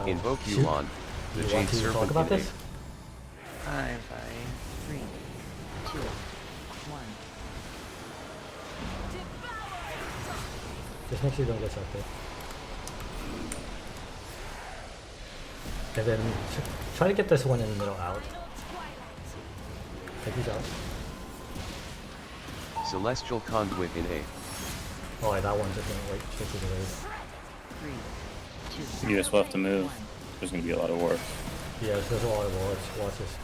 Invoke Shoot. Yuan, the You Jade want to Serpent talk about in this? 5, 3, 2, 1. Just make sure you don't get sucked in. And then try to get this one in the middle out. Take these out. Celestial Conduit in A. Oh, yeah, that one just went right straight to the race. 3, 2, You guys will have to move. There's going to be a lot of war. Yeah, there's a lot of wards. Watch this.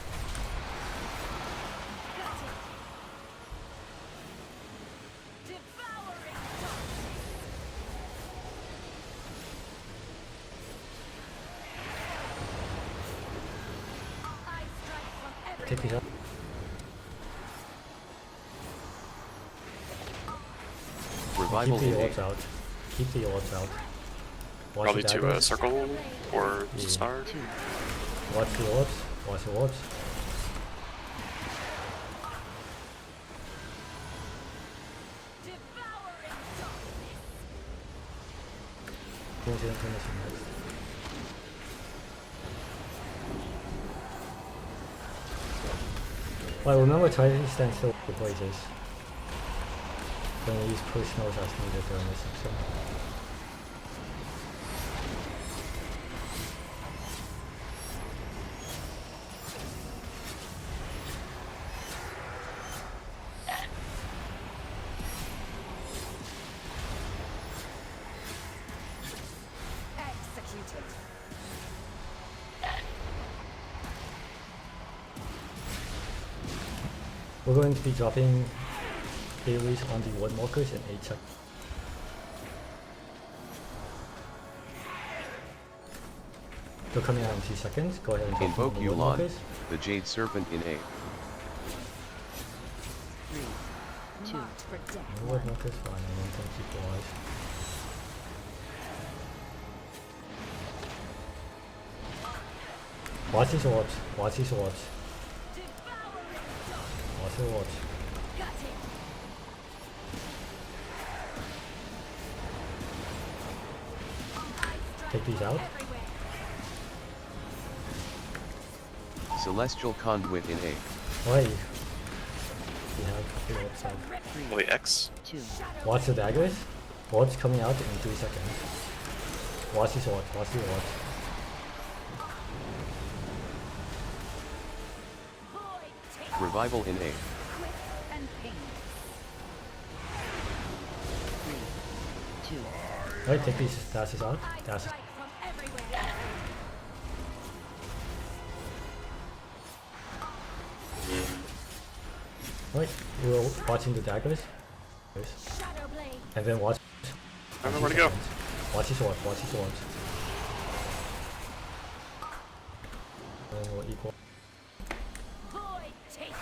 Take these out. Revival Keep in the A. orbs out. Keep the orbs out. Watch Probably the to a daggers. circle or Yeah. star. Watch the orbs. Watch the orbs. Go to the information next. Well, remember try to stand still with blazes. When you use push nose as needed during this section. Executed. We're going to be dropping theories on the wood markers in 8 seconds. They're coming out in 2 seconds. Go ahead and drop them Invoke on the wood Yuan, markers. the Jade Serpent in A. 3, 2, Marked for death. The wood markers, fine, and then can keep alive. Watch these orbs. Watch these orbs. Watch the orbs. Take these out. Celestial Conduit in A. Wait. We have the orbs out. Wait, X? 2, Watch the daggers. Orbs coming out in 3 seconds. Watch these orbs. Watch the orbs. Revival in A. Quick and painless. 3, 2, Alright, take these dashes out. Dashes. Strike from everywhere. Right, we're watching the daggers. Shadow blade. And then watch. I don't know where to go. Watch these orbs. Watch these orbs. And then we'll equal. Void take.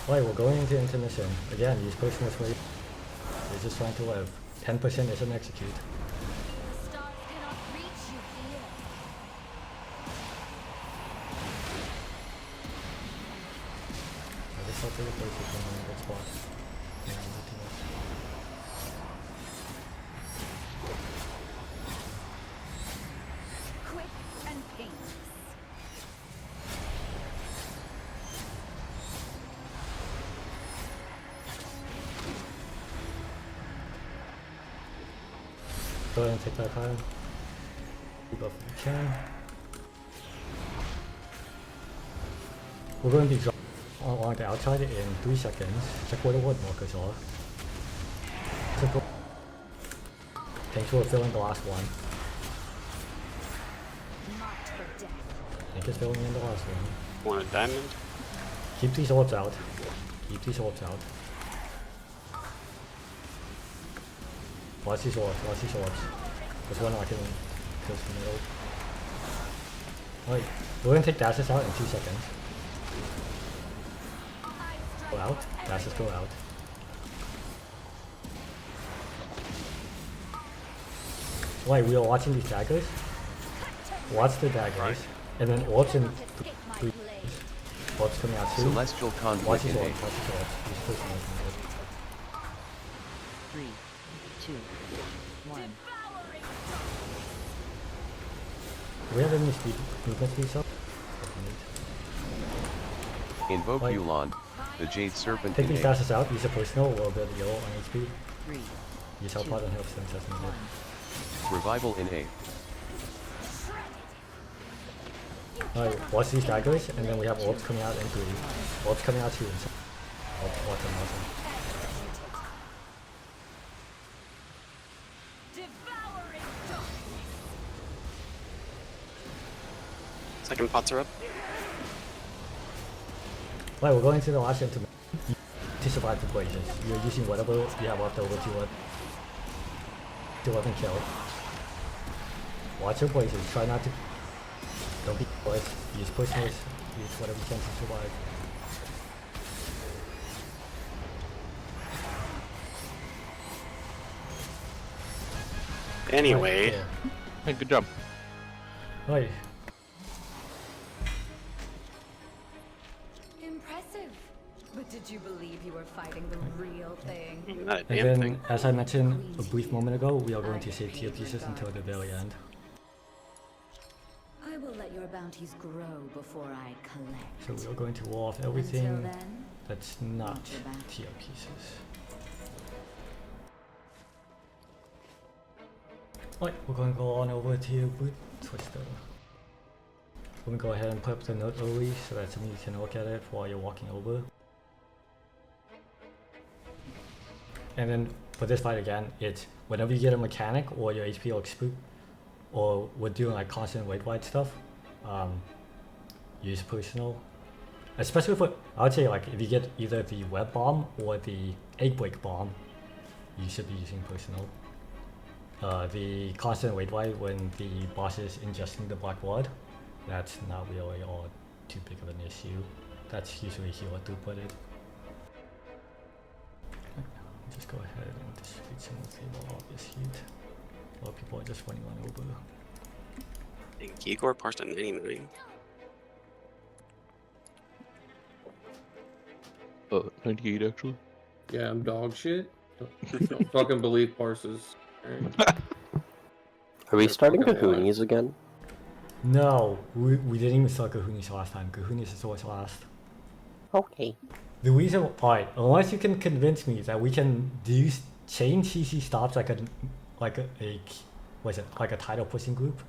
Right, we're going into intermission. Again, use personal way. You're just trying to live. 10% isn't execute. The stars cannot reach you here. I just have to replace it from a good spot. Yeah, nothing else. Quick and painless. Go ahead and take that pile. Keep up if you can. We're going to be dropping along the outside in 3 seconds. Check where the wood markers are. Thanks for filling the last one. Marked for death. Thank you for filling in the last one. Want a diamond? Keep these orbs out. Keep these orbs out. Watch these orbs. Watch these orbs. There's one I can close the middle. Alright, we're gonna take dashes out in 2 seconds. Go out. Dashes go out. Wait, we are watching these daggers. Watch the daggers. Right. And then orbs in Escape my 3. blade. Orbs coming out soon. Celestial Watch Conduit these in orbs. A. Watch these orbs. These person orbs. 3, 2, 1. Do we have any speed movement speed up? Invoke Like- Yulon, the Jade Serpent Take in these A. dashes out, use a personal, a little bit of yellow on HP. 3, Use help pot and help sense as needed. 1. Revival in A. Alright, watch these daggers, and then we have orbs coming out in 3. Orbs coming out 2 and so. Watch them, watch them. Devouring darkness. Second pots are up. Right, we're going to the last gem to survive the blazes. You're using whatever you have left over to let them kill. Watch your blazes. Try not to. Don't be careless. Use personals. Use whatever you can to survive. Anyway, Right, Hey, good job. right. Impressive. But did you believe you were fighting the real thing? not a And damn then, thing. as I mentioned a brief moment ago, we are going to save tier pieces until the very end. I will let your bounties grow before I collect. So we are going to wall off Until everything then, that's not watch your back. tier pieces. Right, we're going to go on over to Boot Twister. We're going to go ahead and put up the note early so that somebody can look at it while you're walking over. And then for this fight again, it's whenever you get a mechanic or your HP looks spooked, or we're doing like constant weight wide stuff, use personal. Especially for, I would say like if you get either the web bomb or the egg break bomb, you should be using personal. The constant weight wide when the boss is ingesting the black blood, that's not really all too big of an issue. That's usually healer throughputed. Just go ahead and distribute some of the more obvious heat. A lot of people are just running on over. Igor parsed at 99. 98 actually. Yeah, I'm dog shit. Don't fucking believe parses. Alright. Are we They're starting fucking Kahoonies again? No, we didn't even start Kahoonies last time. Kahoonies is always last. Okay. The reason, alright, unless you can convince me that we can do chain CC stops like a what is it, like a title pushing group,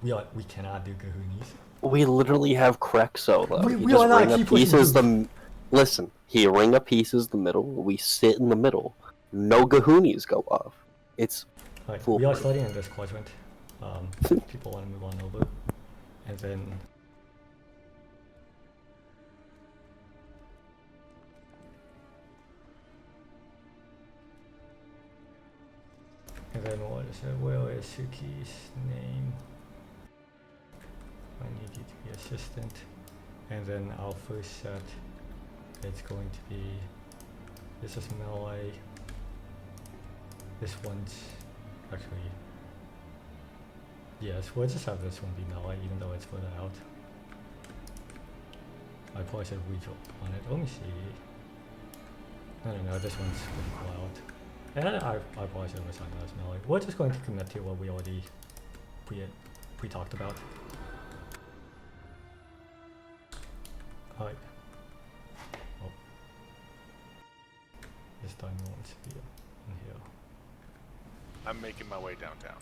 we cannot do Kahoonies. We literally have Crexo though. We He are just not ring a keep pushing pieces groups. Listen, he ring a pieces the middle. We sit in the middle. No Kahoonies go off. It's Alright, we are foolproof. starting in this quadrant. People want to move on over, and then. And then what is it? Where is Suki's name? I need you to be assistant. And then our first set, it's going to be, this is melee. This one's actually, yes, we'll just have this one be melee even though it's further out. I probably should redraw on it. Let me see. No, this one's pretty cool out. And I probably should have assigned that as melee. We're just going to commit to what we already pre-talked about. Alright. Oh. This time we want to be in here. I'm making my way downtown.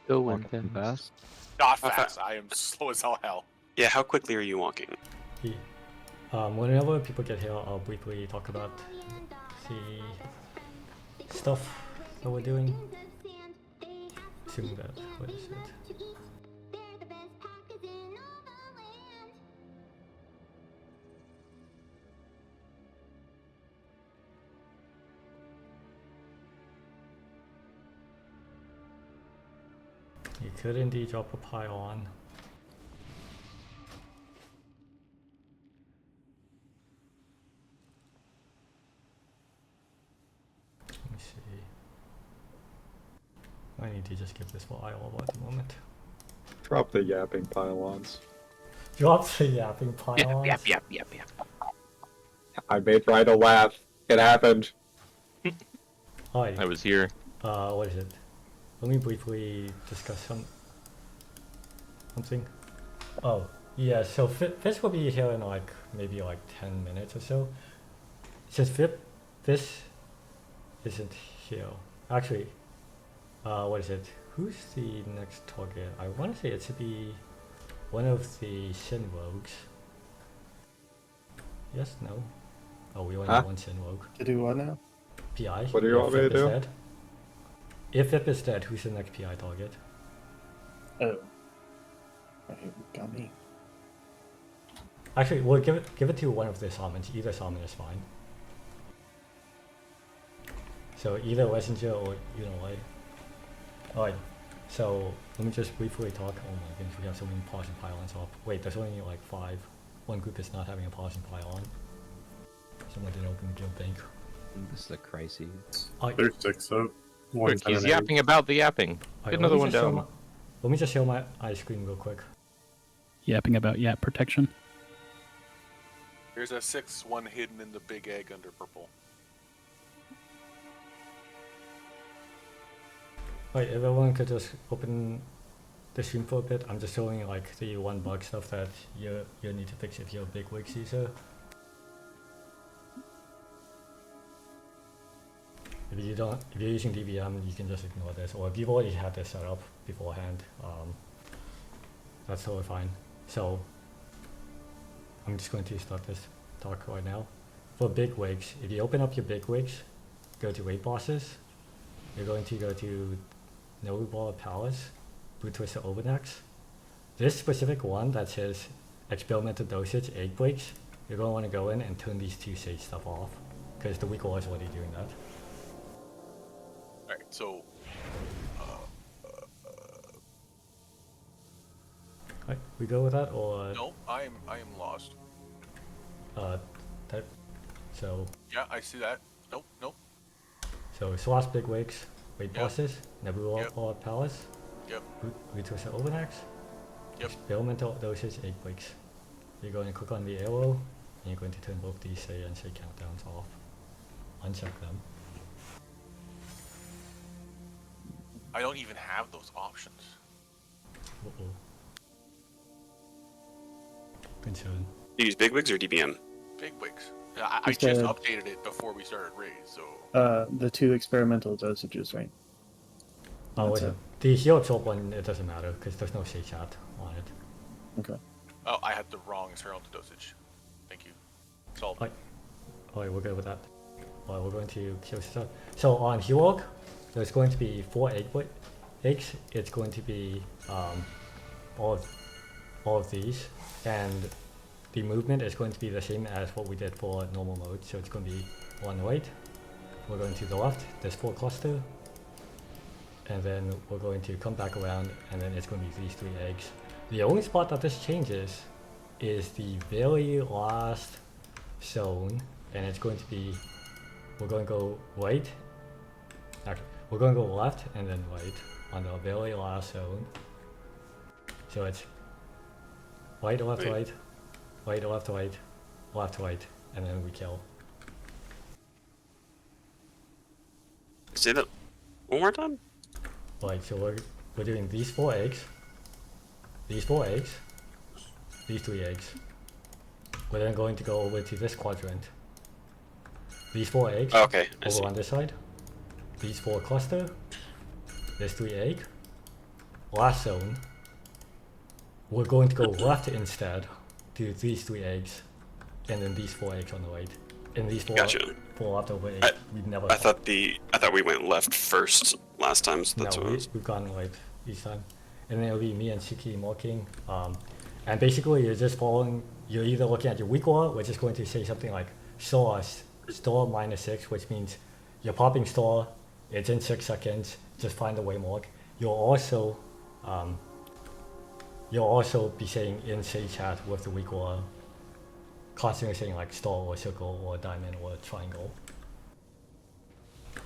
Going fast. Not How fast. I am slow as all hell. Yeah, how quickly are you walking? Whenever people get here, I'll briefly talk about the stuff that we're doing. Assuming that, what is it? You could indeed drop a pylon. Let me see. I need to just give this for IOL at the moment. Drop the yapping pylons. Drop the yapping pylons. Yep. I made Rhino laugh. It happened. Hi. I was here. What is it? let me briefly discuss something. Oh, yeah, so Fish will be here in like, maybe like 10 minutes or so. Since Fish isn't here, actually, what is it? Who's the next target? I want to say it should be one of the Shin Rogues. Yes, no? Oh, we only have one Shin Rogue. To do what now? PI. What do you want me to do? Dead. If Vip is dead, who's the next PI target? Oh. Okay, got me. Actually, we'll give it to one of the summons. Either summon is fine. So either Messenger or you know like. Alright, so let me just briefly talk. Oh my goodness, we have so many Partisan Pylons up. Wait, there's only like 5. One group is not having a Partisan Pylon. Someone didn't open the guild bank. This is a crisis. There's 6 of one. Look, he's yapping about the yapping. Get another one down. Let me just show my screen real quick. Yapping about yap protection. There's a 6-1 hidden in the big egg under purple. Wait, if everyone could just open the stream for a bit. I'm just showing like the 1 bug stuff that you need to fix if you're a big Wix user. If you're using DVM, you can just ignore this, or if you've already had this set up beforehand, that's totally fine. So I'm just going to start this talk right now. For big wigs, if you open up your big wigs, go to raid bosses, you're going to go to Nerub'ar Palace, Blue Twister Overnex. This specific one that says experimental dosage 8 wigs, you're going to want to go in and turn these 2 sage stuff off, because the weak wall is already doing that. Alright, so... Right, we go with that, or... No, I am lost. So... Yeah, I see that. Nope, nope. So, slash big wigs, raid Yep. bosses, Nerub'ar Palace, Yep. Return Overnex, Yep. experimental dosage 8 wigs. You're going to click on the arrow, and you're going to turn both these say and say countdowns off. Uncheck them. I don't even have those options. Uh-oh. Concern. You use bigwigs or DBM? Bigwigs. I just updated it before we started raid, so... The 2 experimental dosages, right? Oh, That's wait. it. The heal absorb one, it doesn't matter, because there's no say chat on it. Okay. Oh, I had the wrong experimental dosage. Thank you. Solved. Alright, we're good with that. Alright, we're going to kill stuff. So on Healog, there's going to be 4 eggs. It's going to be all of these, and the movement is going to be the same as what we did for normal mode. So it's going to be on the right. We're going to the left. There's 4 cluster, and then we're going to come back around, and then it's going to be these 3 eggs. The only spot that this changes is the very last zone, and it's going to be, we're going to go right. Actually, we're going to go left and then right on the very last zone. So it's right, left, right, right, left, right, left, right, and then we kill. Say that one more time? Right, so we're doing these 4 eggs, these 4 eggs, these 3 eggs. We're then going to go over to this quadrant. These 4 eggs Okay, I see. over on this side. These 4 cluster. There's 3 egg. Last zone. We're going to go left instead to these 3 eggs, and then these 4 eggs on the right. And these 4 leftover eggs. We've never. I thought we went left first last time, so that's no, what I was. we've gone right each time. And then it'll be me and Shiki marking. And basically you're just following, you're either looking at your weak wall, which is going to say something like store -6, which means you're popping store, it's in 6 seconds, just find the waymark. You'll also be saying in say chat with the weak wall, constantly saying like star or circle or diamond or triangle.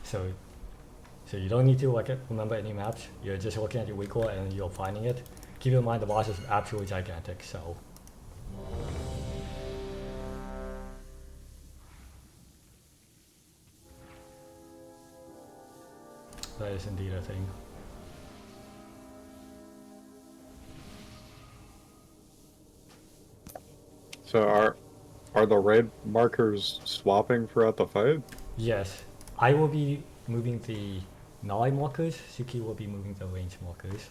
So you don't need to remember any maps. You're just looking at your weak wall and you're finding it. Keep in mind the boss is absolutely gigantic, so. That is indeed a thing. So are the red markers swapping throughout the fight? Yes, I will be moving the melee markers. Suki will be moving the range markers.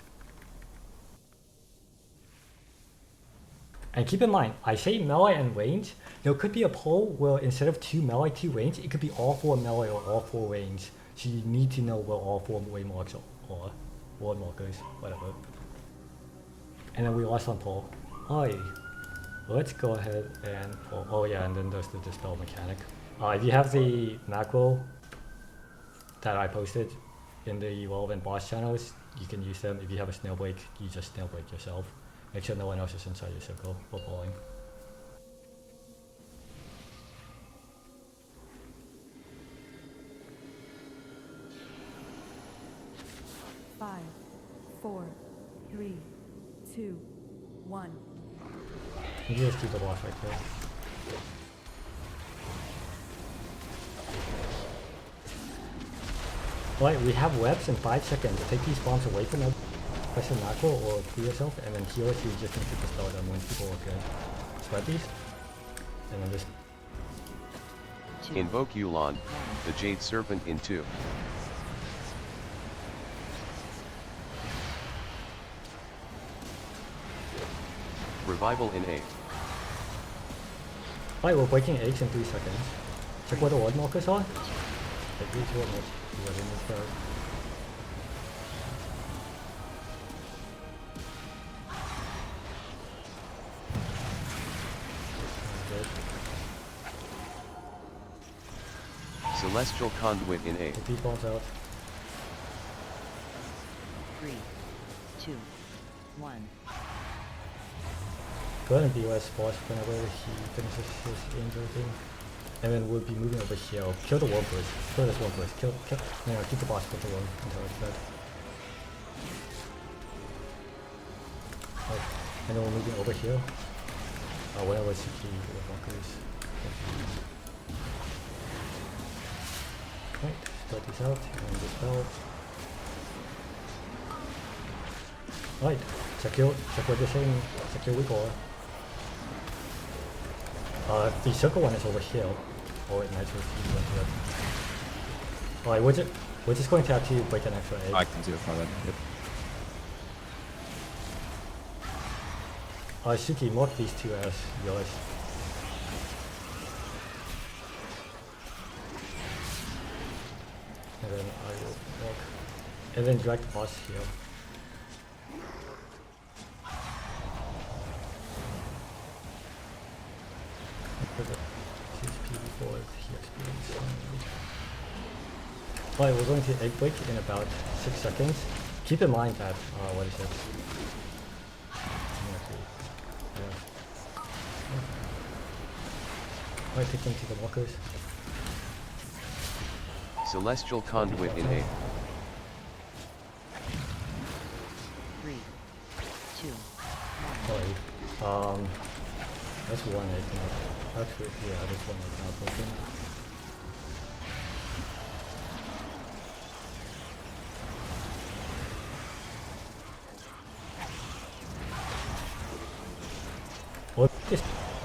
And keep in mind, I say melee and range. There could be a poll where instead of 2 melee, 2 range, it could be all 4 melee or all 4 range. So you need to know where all 4 way marks are, ward markers, whatever. And then we lost on poll. Alright, let's go ahead and oh yeah, and then there's the dispel mechanic. If you have the macro that I posted in the relevant boss channels, you can use them. If you have a snail break, you just snail break yourself. Make sure no one else is inside your circle or bowling. Five, 4, 3, 2, 1. You can just keep the boss right there. Right, we have webs in 5 seconds. Take these bombs away from them. Press a macro or free yourself, and then heal if you just need to dispel them when people are good. Spread these, and then just. Invoke Yulon, the Jade Serpent in 2. Revival in 8. Alright, we're breaking eggs in 3 seconds. Check where the ward markers are. Take these ward markers. You are in this guard. Celestial Conduit in 8. Take these bombs out. 3, 2, 1. Go ahead and BOS boss whenever he finishes his angel thing. And then we'll be moving over here. Kill the worm first. Kill this worm first. Kill, no, keep the boss with the worm until it's dead. Right. And then we're moving over here. Whenever Suki or Walkers. Right, start these out and dispel. Right, check what you're saying, check your weak aura. The circle one is over here. Oh wait, nice, alright, we're just going to have to break an extra egg. I can do it for that. Yep. Suki, mark these 2 as yours. And then I will walk. And then drag the boss here. Alright, we're going to egg break in about 6 seconds. Keep in mind that, what is it? Alright, take them to the walkers. Celestial Conduit in 8. 3, 2, 1. Alright, that's 1 egg now. Actually, yeah, this 1 egg now broken.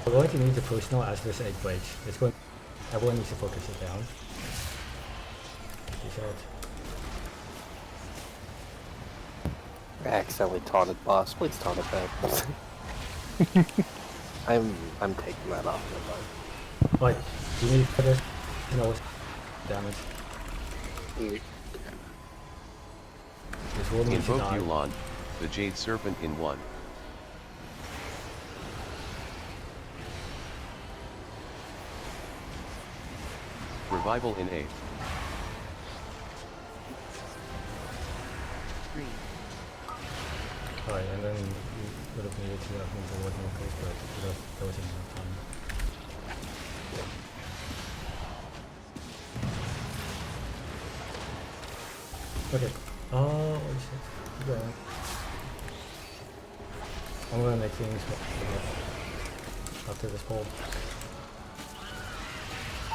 We're going to need the personal as this egg breaks. Everyone needs to focus it down. I accidentally taunted boss. Please taunt it back. I'm taking that off. Right, you need for this, damage. This will need to Invoke die. Yulon, the Jade Serpent in 1. Revival in 8. 3. Alright, and then we would have needed to move the wood markers, but there wasn't enough time. Okay, what is it? Keep going. I'm gonna make things after this poll.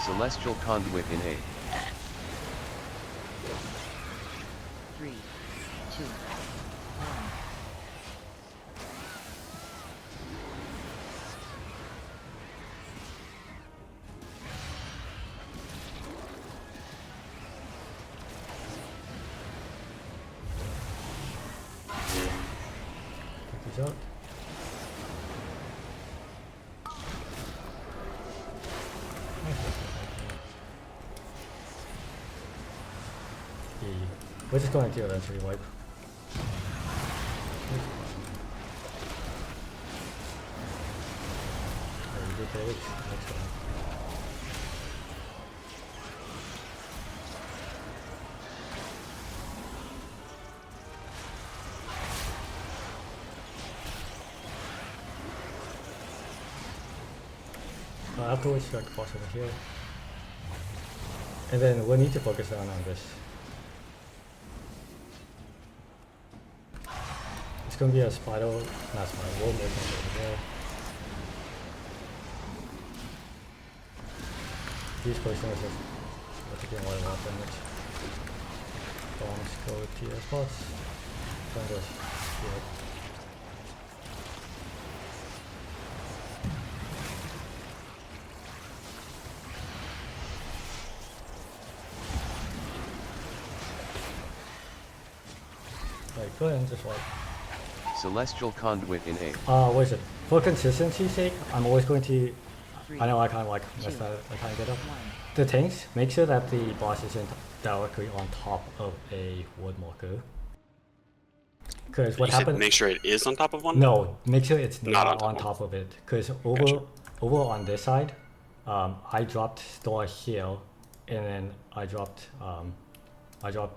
Celestial Conduit in 8. 3, 2, 1. Watch out. We're just going to eventually wipe. Next one. Afterwards, like boss over here. And then we'll need to focus on this. It's gonna be a spider, not spider, we'll make it over there. These poisoners are taking a lot of damage. Bombs go to your spots. Don't just heal. Like, go ahead and just wipe. Celestial Conduit in A. What is it? For consistency's sake, I'm always going to. I know I kind of like messed that. I kind of get up. The tanks, make sure that the boss isn't directly on top of a wood marker. Because what happened? Make sure it is on top of one. No, make sure it's not on top of it. Because over on this side, I dropped Star here, and then I dropped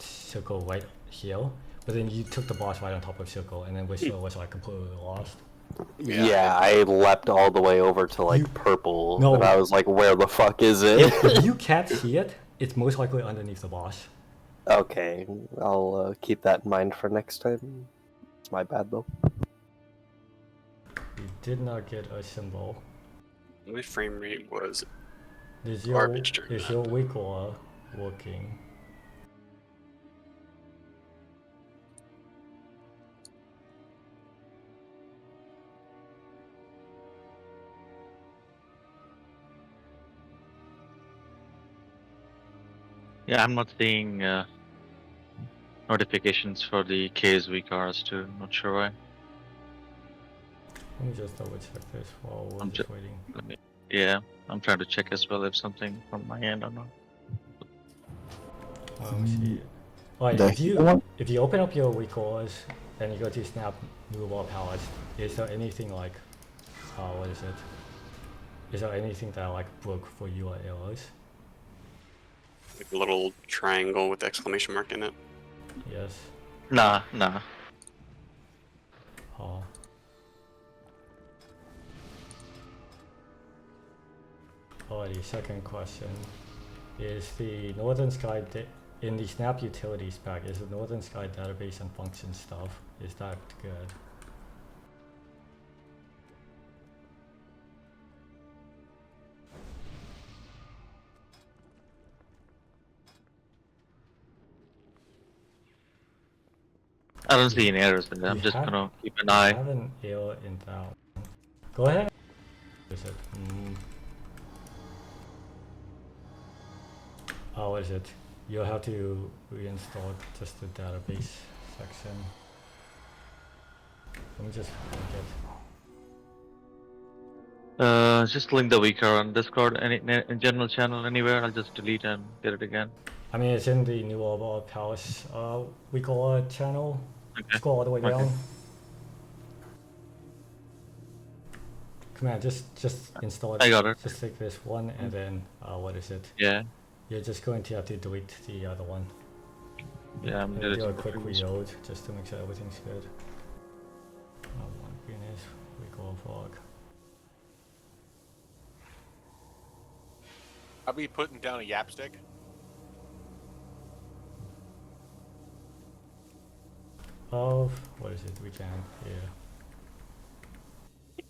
Circle right here. But then you took the boss right on top of Circle, and then Whistler was like completely lost. Yeah, I leapt all the way over to like purple, No. and I was like, where the fuck is it? If you can't see it, it's most likely underneath the boss. Okay, I'll keep that in mind for next time. It's my bad though. You did not get a symbol. My frame rate was Is garbage. your weak aura working? Yeah, I'm not seeing notifications for the KSV cars too. Not sure why. Let me just double check this while we're I'm just waiting. Yeah, I'm trying to check as well if something from my end or not. Let me see. Alright, if you open up your weak auras and you go to Snap Nerub'ar Palace, is there anything like, what is it? Is there anything that like broke for you or arrows? Like a little triangle with the exclamation mark in it. Yes. Nah. Oh. Alrighty, second question. Is the Northern Sky, in the Snap Utilities pack, is the Northern Sky database and function stuff, is that good? I don't see any errors in there. I'm just gonna keep an eye. I have an error in that one. Go ahead. Is it? Oh, is it? You'll have to reinstall just the database section. Let me just get. Just link the weaker on Discord, in general channel, anywhere. I'll just delete and get it again. I mean, it's in the Nerub'ar Palace weaker channel. Okay. Scroll all the way down. Come on, just install it. I got it. Just take this one and then what is it? Yeah. You're just going to have to delete the other one. Yeah, I'm gonna do a quick reload just to make sure everything's good. One greenish, weaker fog. I'll be putting down a yap stick. Of what is it? We can,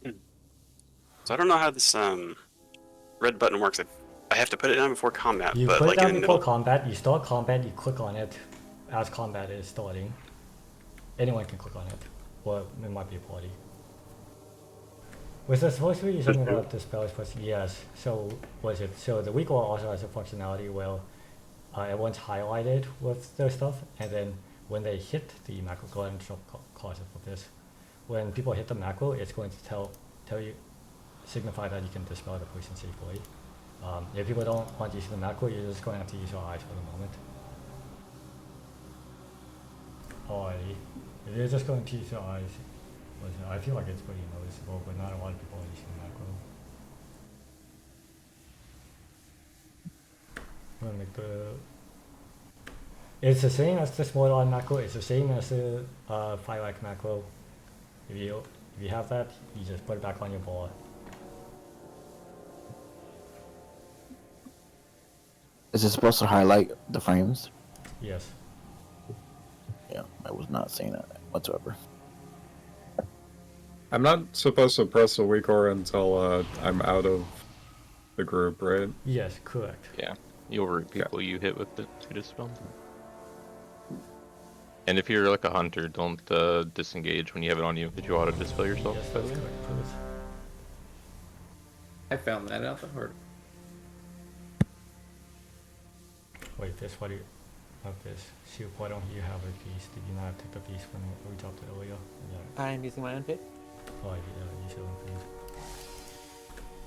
yeah. So I don't know how this red button works. I have to put it down before combat. You but put like it down in the before middle. combat. You start combat. You click on it as combat is starting. Anyone can click on it, or it might be a party. Was there supposed to be something about the spell question? Yes. So what is it? So the weak aura also has a functionality where everyone's highlighted with their stuff, and then when they hit the macro, go ahead and drop closet for this. when people hit the macro, it's going to tell you, signify that you can dispel the poison safely. If people don't want to use the macro, you're just going to have to use your eyes for the moment. Alrighty. If you're just going to use your eyes, I feel like it's pretty noticeable, but not a lot of people are using the macro. I'm gonna make the... It's the same as the small line macro, it's the same as the Firelight macro. If you have that, you just put it back on your board. Is it supposed to highlight the frames? Yes. Yeah, I was not seeing that whatsoever. I'm not supposed to press the weak aura until I'm out of the group, right? Yes, correct. Yeah, you'll root people you hit with the 2 dispel. And if you're like a hunter, don't disengage when you have it on you, because you auto dispel yourself. Yes, that's correct, please. I found that out the hard. Wait, this, what do you... Of this. Shoot, why don't you have a piece? Did you not take the piece when we dropped it earlier? Yeah. I'm using my own pick. Oh, yeah, you should have food.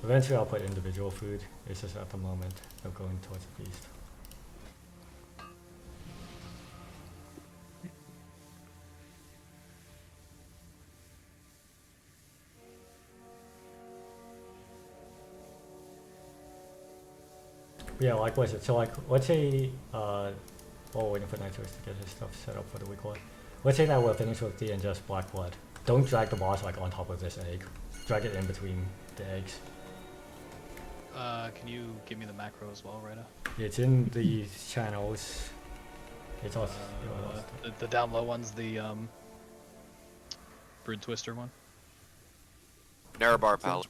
Eventually I'll put individual food. It's just at the moment of going towards the beast. Yeah, like what is it? So like, let's say, while waiting for Nitrous to get his stuff set up for the week one. Let's say that we're finished with D and just Black Blood. Don't drag the boss like on top of this egg. Drag it in between the eggs. Can you give me the macro as well, Rita? It's in the channels. It's also the down low one's the Brood Twister one. Nerub'ar Palace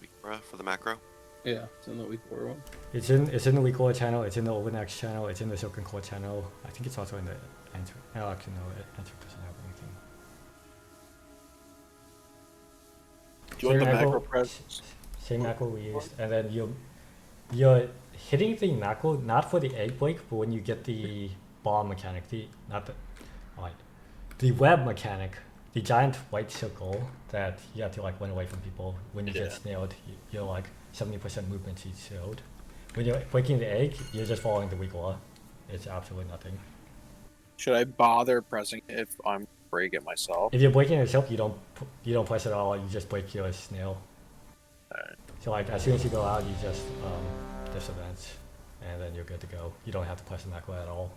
for the macro. Yeah, it's in the weak core one. It's in the weak core channel. It's in the Overnext channel. It's in the Silken Core channel. I think it's also in the Answer. No, actually no. Answer doesn't have anything. Do you want the macro press? Same macro we used, and then you're hitting the macro not for the egg break, but when you get the bomb mechanic, the web mechanic, the giant white circle that you have to like run away from people. When you get snailed, you're like 70% movement speed shield. When you're breaking the egg, you're just following the weak law. It's absolutely nothing. Should I bother pressing it if I'm break it myself? If you're breaking it yourself, you don't press it at all. You just break your snail. Alright. So like as soon as you go out, you just disavenge, and then you're good to go. You don't have to press the macro at all.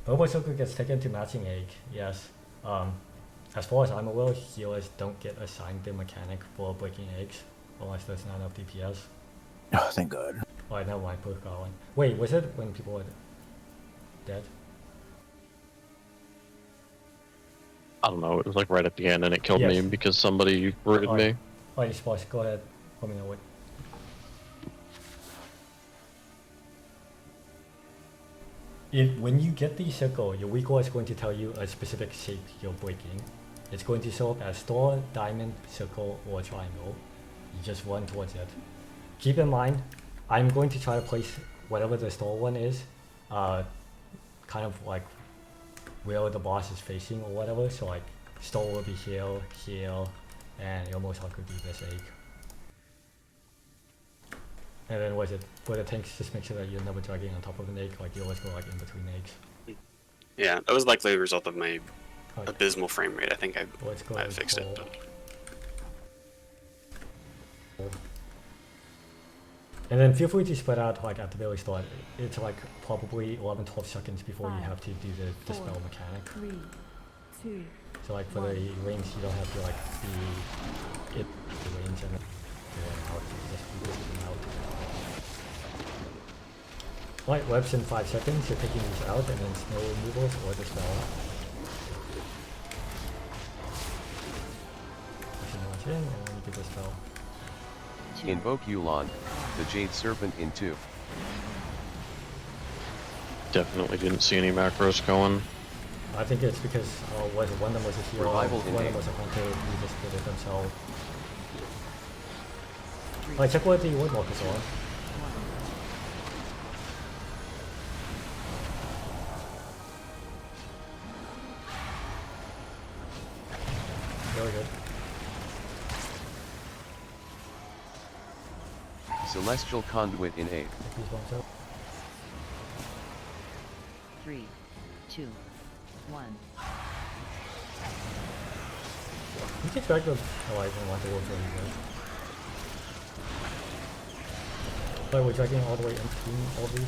Bobo Circle gets taken to matching egg. Yes. As far as I'm aware, healers don't get assigned the mechanic for breaking eggs unless there's not enough DPS. Oh, thank God. Alright, never mind. Put Garland. Wait, was it when people were dead? I don't know, it was like right at the end and it killed me because somebody rooted me. Alright, Splash, go ahead. Let me know what. When you get the circle, your weak law is going to tell you a specific shape you're breaking. It's going to show up as star, diamond, circle, or triangle. You just run towards it. Keep in mind, I'm going to try to place whatever the star one is, kind of like where the boss is facing or whatever. So like, star will be here, here, and it'll most likely be this egg. And then was it for the tanks, just make sure that you're never dragging on top of an egg, like you always go like in between eggs. Yeah, that was likely a result of my abysmal frame rate. I think I fixed it. But... And then feel free to spread out like at the very start. It's like probably 11-12 seconds before you have to do the dispel mechanic. 3, 2, so like for the range, you don't have to like be the range and out, just be out. Light webs in 5 seconds, you're taking these out, and then snow removals or dispel. Pushing much in, and then you can dispel. Invoke Yulon, the Jade Serpent in 2. Definitely didn't see any macros going. I think it's because one of them was a hero, one of them was a hunter, who just did it themselves. Alright, check what the Woodwalkers are. Very good. Celestial Conduit in 8. Take these bombs out. 3, 2, 1. You can drag them. Oh, I don't want to go for you guys. But we're dragging all the way in between all these.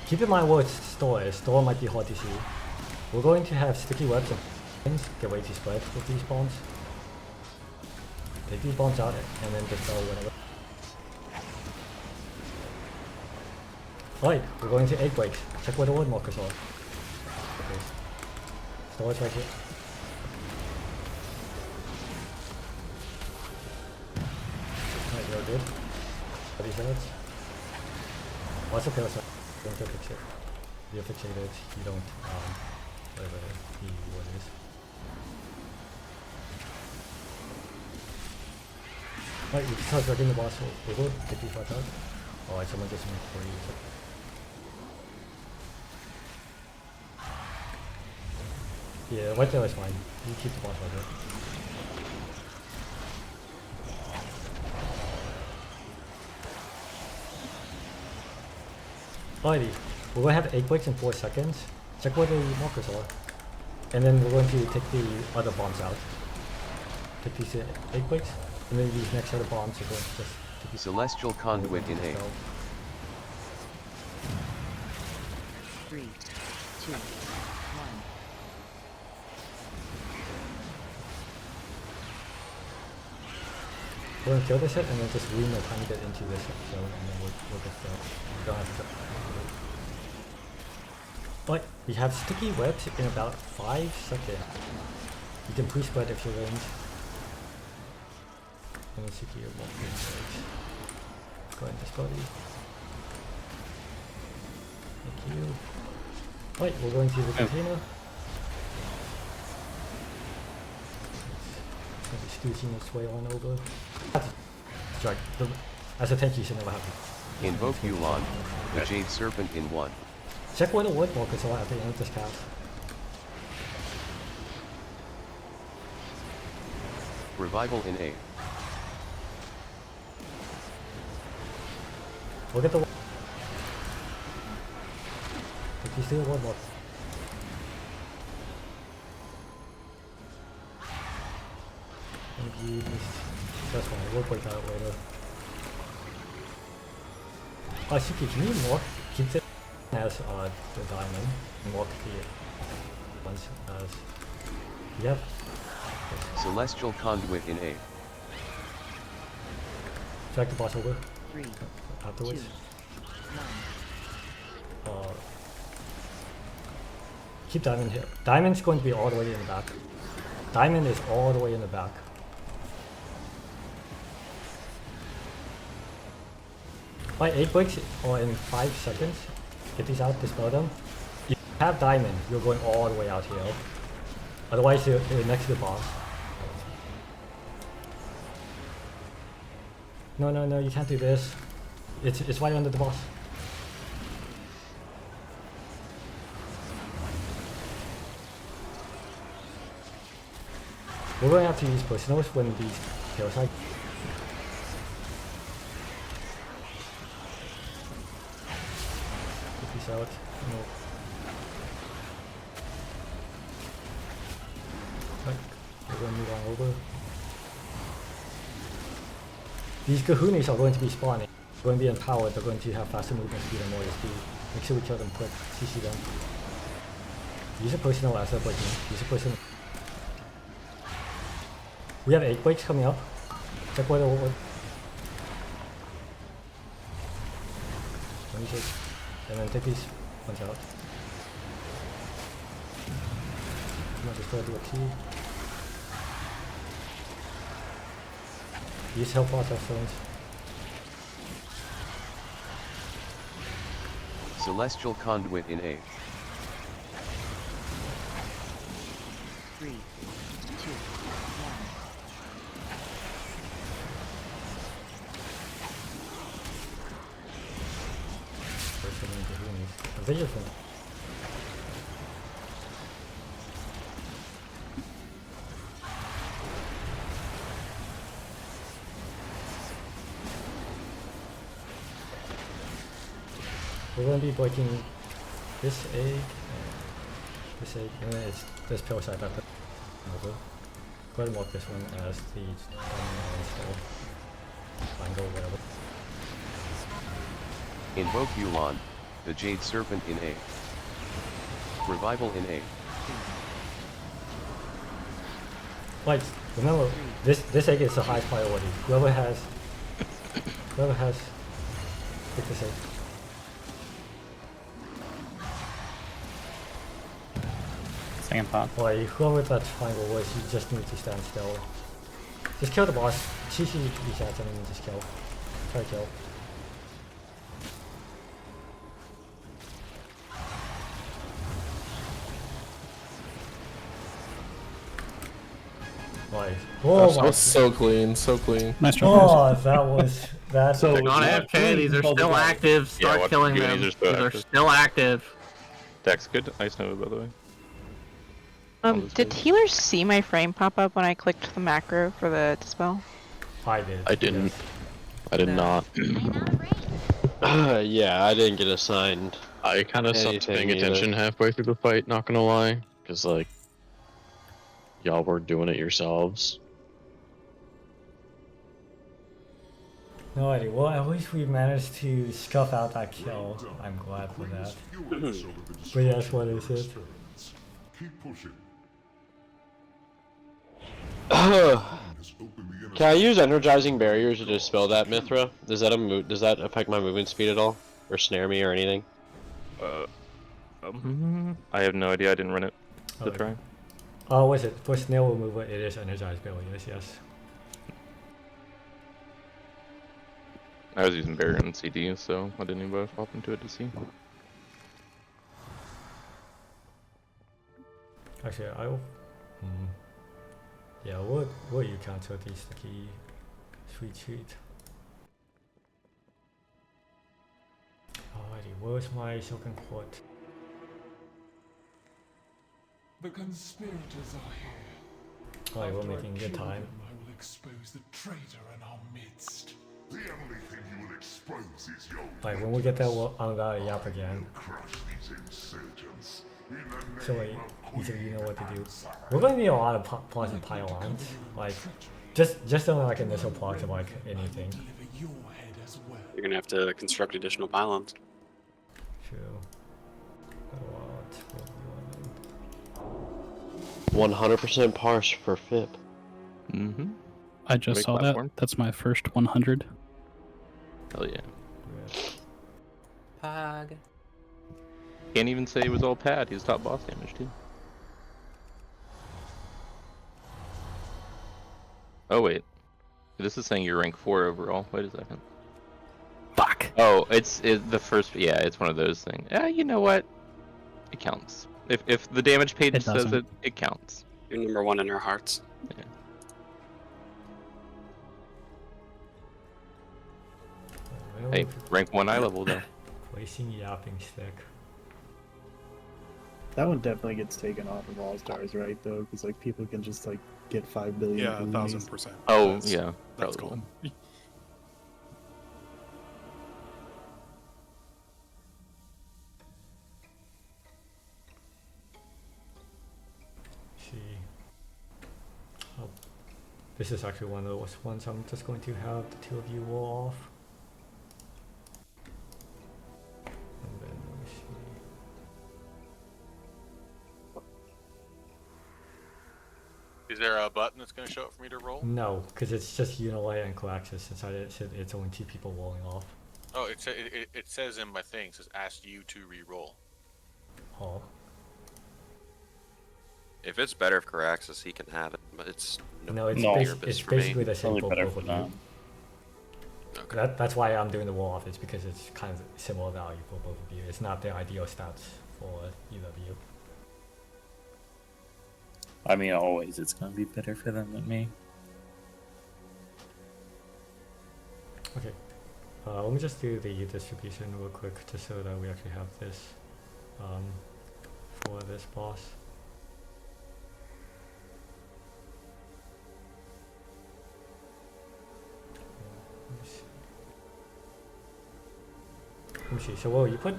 Keep in mind what store is. Store might be hard to see. We're going to have sticky webs and things. Get way too spread with these bombs. Take these bombs out and then just go whatever. Alright, we're going to egg breaks. Check where the wood markers are. Okay. Storage right here. Alright, you're good. What is that? What's the pills? Don't fix it. You're fixated, you don't, whatever the word is. Alright, you can start dragging the boss over. Take these shots out. Alright, someone just made for you. Yeah, right there is fine. You keep the boss right there. Alrighty, we're going to have 8 breaks in 4 seconds. Check where the markers are. And then we're going to take the other bombs out. Take these 8 breaks, and then these next set of bombs are going to just... Celestial Conduit in 8. 3, 2, 1. We're going to kill this hit and then just lean a tiny bit into this zone and then we'll get the... We don't have to... But we have sticky webs in about 5 seconds. You can pre-spread if you're range. And then sticky web range. Go ahead and just body. Thank you. Right, we're going to the container. Maybe scooching its way on over. Sorry, as a tank you should never happen. Invoke Yulon, the Jade Serpent in 1. Check where the wood walkers are at the end of this cast. Revival in 8. Look at the wood. If you see a wood walker. Thank you. That's fine, we'll break that out later. Shiki, can you mark, keep it as the diamond, and mark the ones as... Yep. Celestial Conduit in 8. Drag the boss over. 3, afterwards. 2, 1. Keep diamond here. Diamond's going to be all the way in the back. Diamond is all the way in the back. By 8 breaks or in 5 seconds, get these out, dispel them. If you have diamond, you're going all the way out here. Otherwise, you're next to the boss. No, no, no, you can't do this. It's right under the boss. We're going to have to use personals when these kills are. Out. No. Right. We're going to move on over. These Gahoonies are going to be spawning. They're going to be empowered. They're going to have faster movement speed and more speed. Make sure we kill them quick. CC them. Use a personal as they're breaking. Use a personal. We have 8 breaks coming up. Check where they're. 26. And then take these ones out. I'm just going to do a key. Use help process zones. Celestial Conduit in 8. 3, 2, 1. A vision. we're gonna be breaking this egg and this egg, and then it's this pill side that over. Go ahead and mark this one as the triangle, whatever. Invoke Yulon, the Jade Serpent in A. Revival in A. Like, remember, this egg is the highest priority. Whoever has pick this egg. Second pot. Like, whoever that triangle was, you just need to stand still. Just kill the boss. CC each item and just kill. Try to kill. Like, oh my! So clean, so clean. Nice try. Oh, that was that. So not AFK. These are still active. Start killing them. These are still active. Dex good. Ice Nova, by the way. Did healers see my frame pop up when I clicked the macro for the dispel? I did. I didn't. Yes. I did not. Yeah, I didn't get assigned. I kind of stopped anything paying attention halfway through the fight, not gonna lie. Because, like, y'all were doing it yourselves. No idea. Well, at least we managed to scuff out that kill. I'm glad for that. But yes, what is it? Keep pushing. Can I use energizing barriers to dispel that, Mithra? Does that affect my movement speed at all, or snare me or anything? I have no idea. I didn't run it to Okay. try. Oh, was it? For snail removal, it is energized barriers, yes. I was using barrier and CD, so I didn't even swap into it to see. Actually, I'll. Yeah, what you counter these sticky sweet treat? Alrighty, where's my silken cord? The conspirators are here. Alright, we're making good time. I will expose the traitor in our midst. The only thing you will expose is your Like when we get there, I'm about to yap again. crush these insurgents. In the So name wait, of each of you know what to do. Queen We're going to need a lot of pawns and pylons. Like, just on like initial parts of like anything. You're gonna have to construct additional pylons. True. What? 100% parse for FIP. Mm-hmm. I just saw that. That's my first 100. Hell yeah. Pog. Can't even say it was all pad. He was top boss damage too. Oh wait, this is saying you're rank 4 overall. Wait a second. Fuck. Oh, it's the first. Yeah, it's one of those things. Yeah, you know what? It counts. If the damage page says it, it counts. You're number 1 in our hearts. Yeah. Hey, rank 1 eye level though. Placing yapping stick. That one definitely gets taken off of All Stars, right? Though, because like people can just like get 5 billion. Yeah, boonies. 1000%. Oh That's- yeah, that's probably. cool. See. Oh, this is actually one of those ones I'm just going to have the two of you roll off. And then let me see. Is there a button that's going to show up for me to roll? No, because it's just Unilay and Coaxis. Inside it said it's only 2 people rolling off. Oh, it says in my thing, it says ask you to re-roll. Oh. If it's better for Caraxis, he can have it, but it's No, it's, it's for me. basically the same for better both for of them. you. That's why I'm doing the roll off. It's because it's kind of similar value for both of you. It's not the ideal stats for either of you. I mean, always it's gonna be better for them than me. Okay. Let me just do the distribution real quick, just so that we actually have this for this boss. Let me see. Let me see. So, well, you put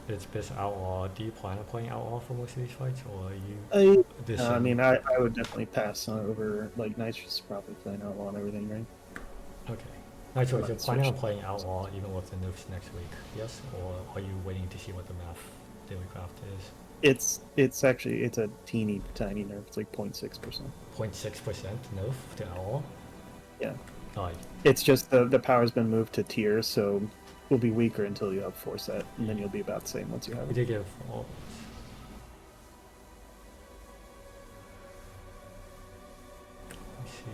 it's best outlaw. Do you plan on playing outlaw for most of these fights, or are you? I mean, I would definitely pass on over, like, Nitro's probably playing outlaw and everything, right? Okay. Nitro, I'm you're not planning on switching. playing outlaw even with the nerfs next week, yes? Or are you waiting to see what the math daily craft is? It's actually a teeny tiny nerf. It's like 0.6%. 0.6% nerf to outlaw? Yeah. Like, It's just the power's been moved to tier, so will be weaker until you have 4 set, and then you'll be about the same once you have we it. did give all. Let me see.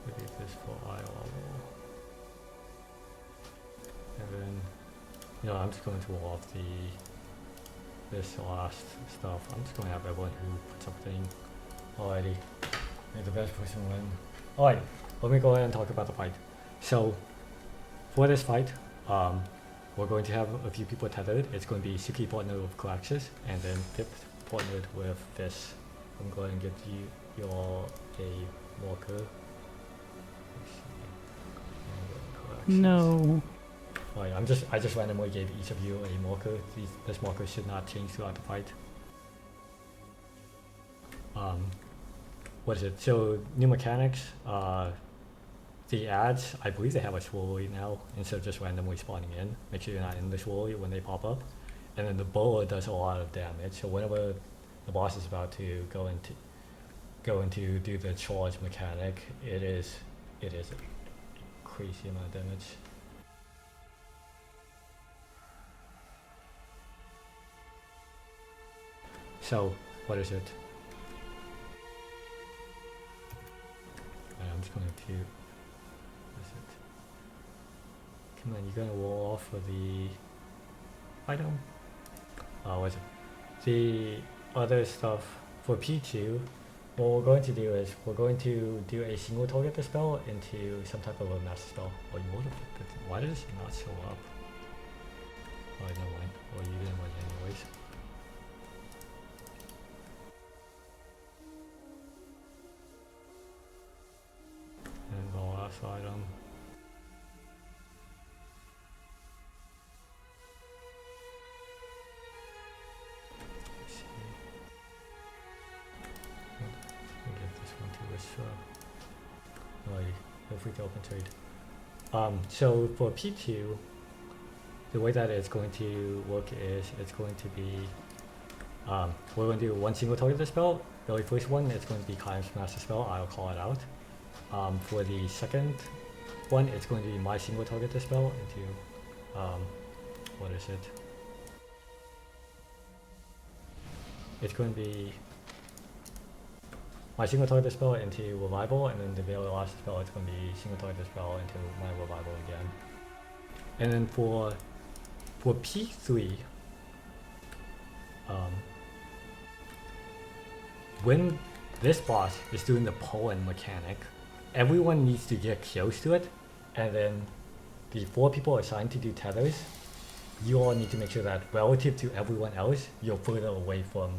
We did this for eye level. And then, I'm just going to wall off this last stuff. I'm just going to have everyone who put something already. May the best person win. Alright, let me go ahead and talk about the fight. So, for this fight, we're going to have a few people tethered. It's going to be Suki partnered with Coaxus, and then Pip partnered with this. I'm going to get you all a walker. Let's see. No. Alright, I just randomly gave each of you a marker. This marker should not change throughout the fight. What is it? So new mechanics. The ads, I believe they have a swirly now instead of just randomly spawning in. Make sure you're not in the swirly when they pop up. And then the boa does a lot of damage. So whenever the boss is about to go into do the charge mechanic, it is a crazy amount of damage. So, what is it? I'm just going to, what is it? Come on, you're going to wall off for the item? What is it? The other stuff for P2, what we're going to do is we're going to do a single target dispel into some type of a master spell. Oh, you would have, why does it not show up? Oh, never mind. Well, you didn't want it anyways. And the last item. Let's see. I'll give this one to Wistra. Alrighty, feel free to open trade. So for P2, the way that it's going to work is it's going to be we're going to do one single target dispel. Very first one, it's going to be Kaim's Master Spell. I'll call it out. For the second one, it's going to be my single target dispel into, what is it? It's going to be my single target dispel into revival, and then the very last spell, it's going to be single target dispel into my revival again. And then for P3, when this boss is doing the pull-in mechanic, everyone needs to get close to it, and then the 4 people assigned to do tethers, you all need to make sure that relative to everyone else, you're further away from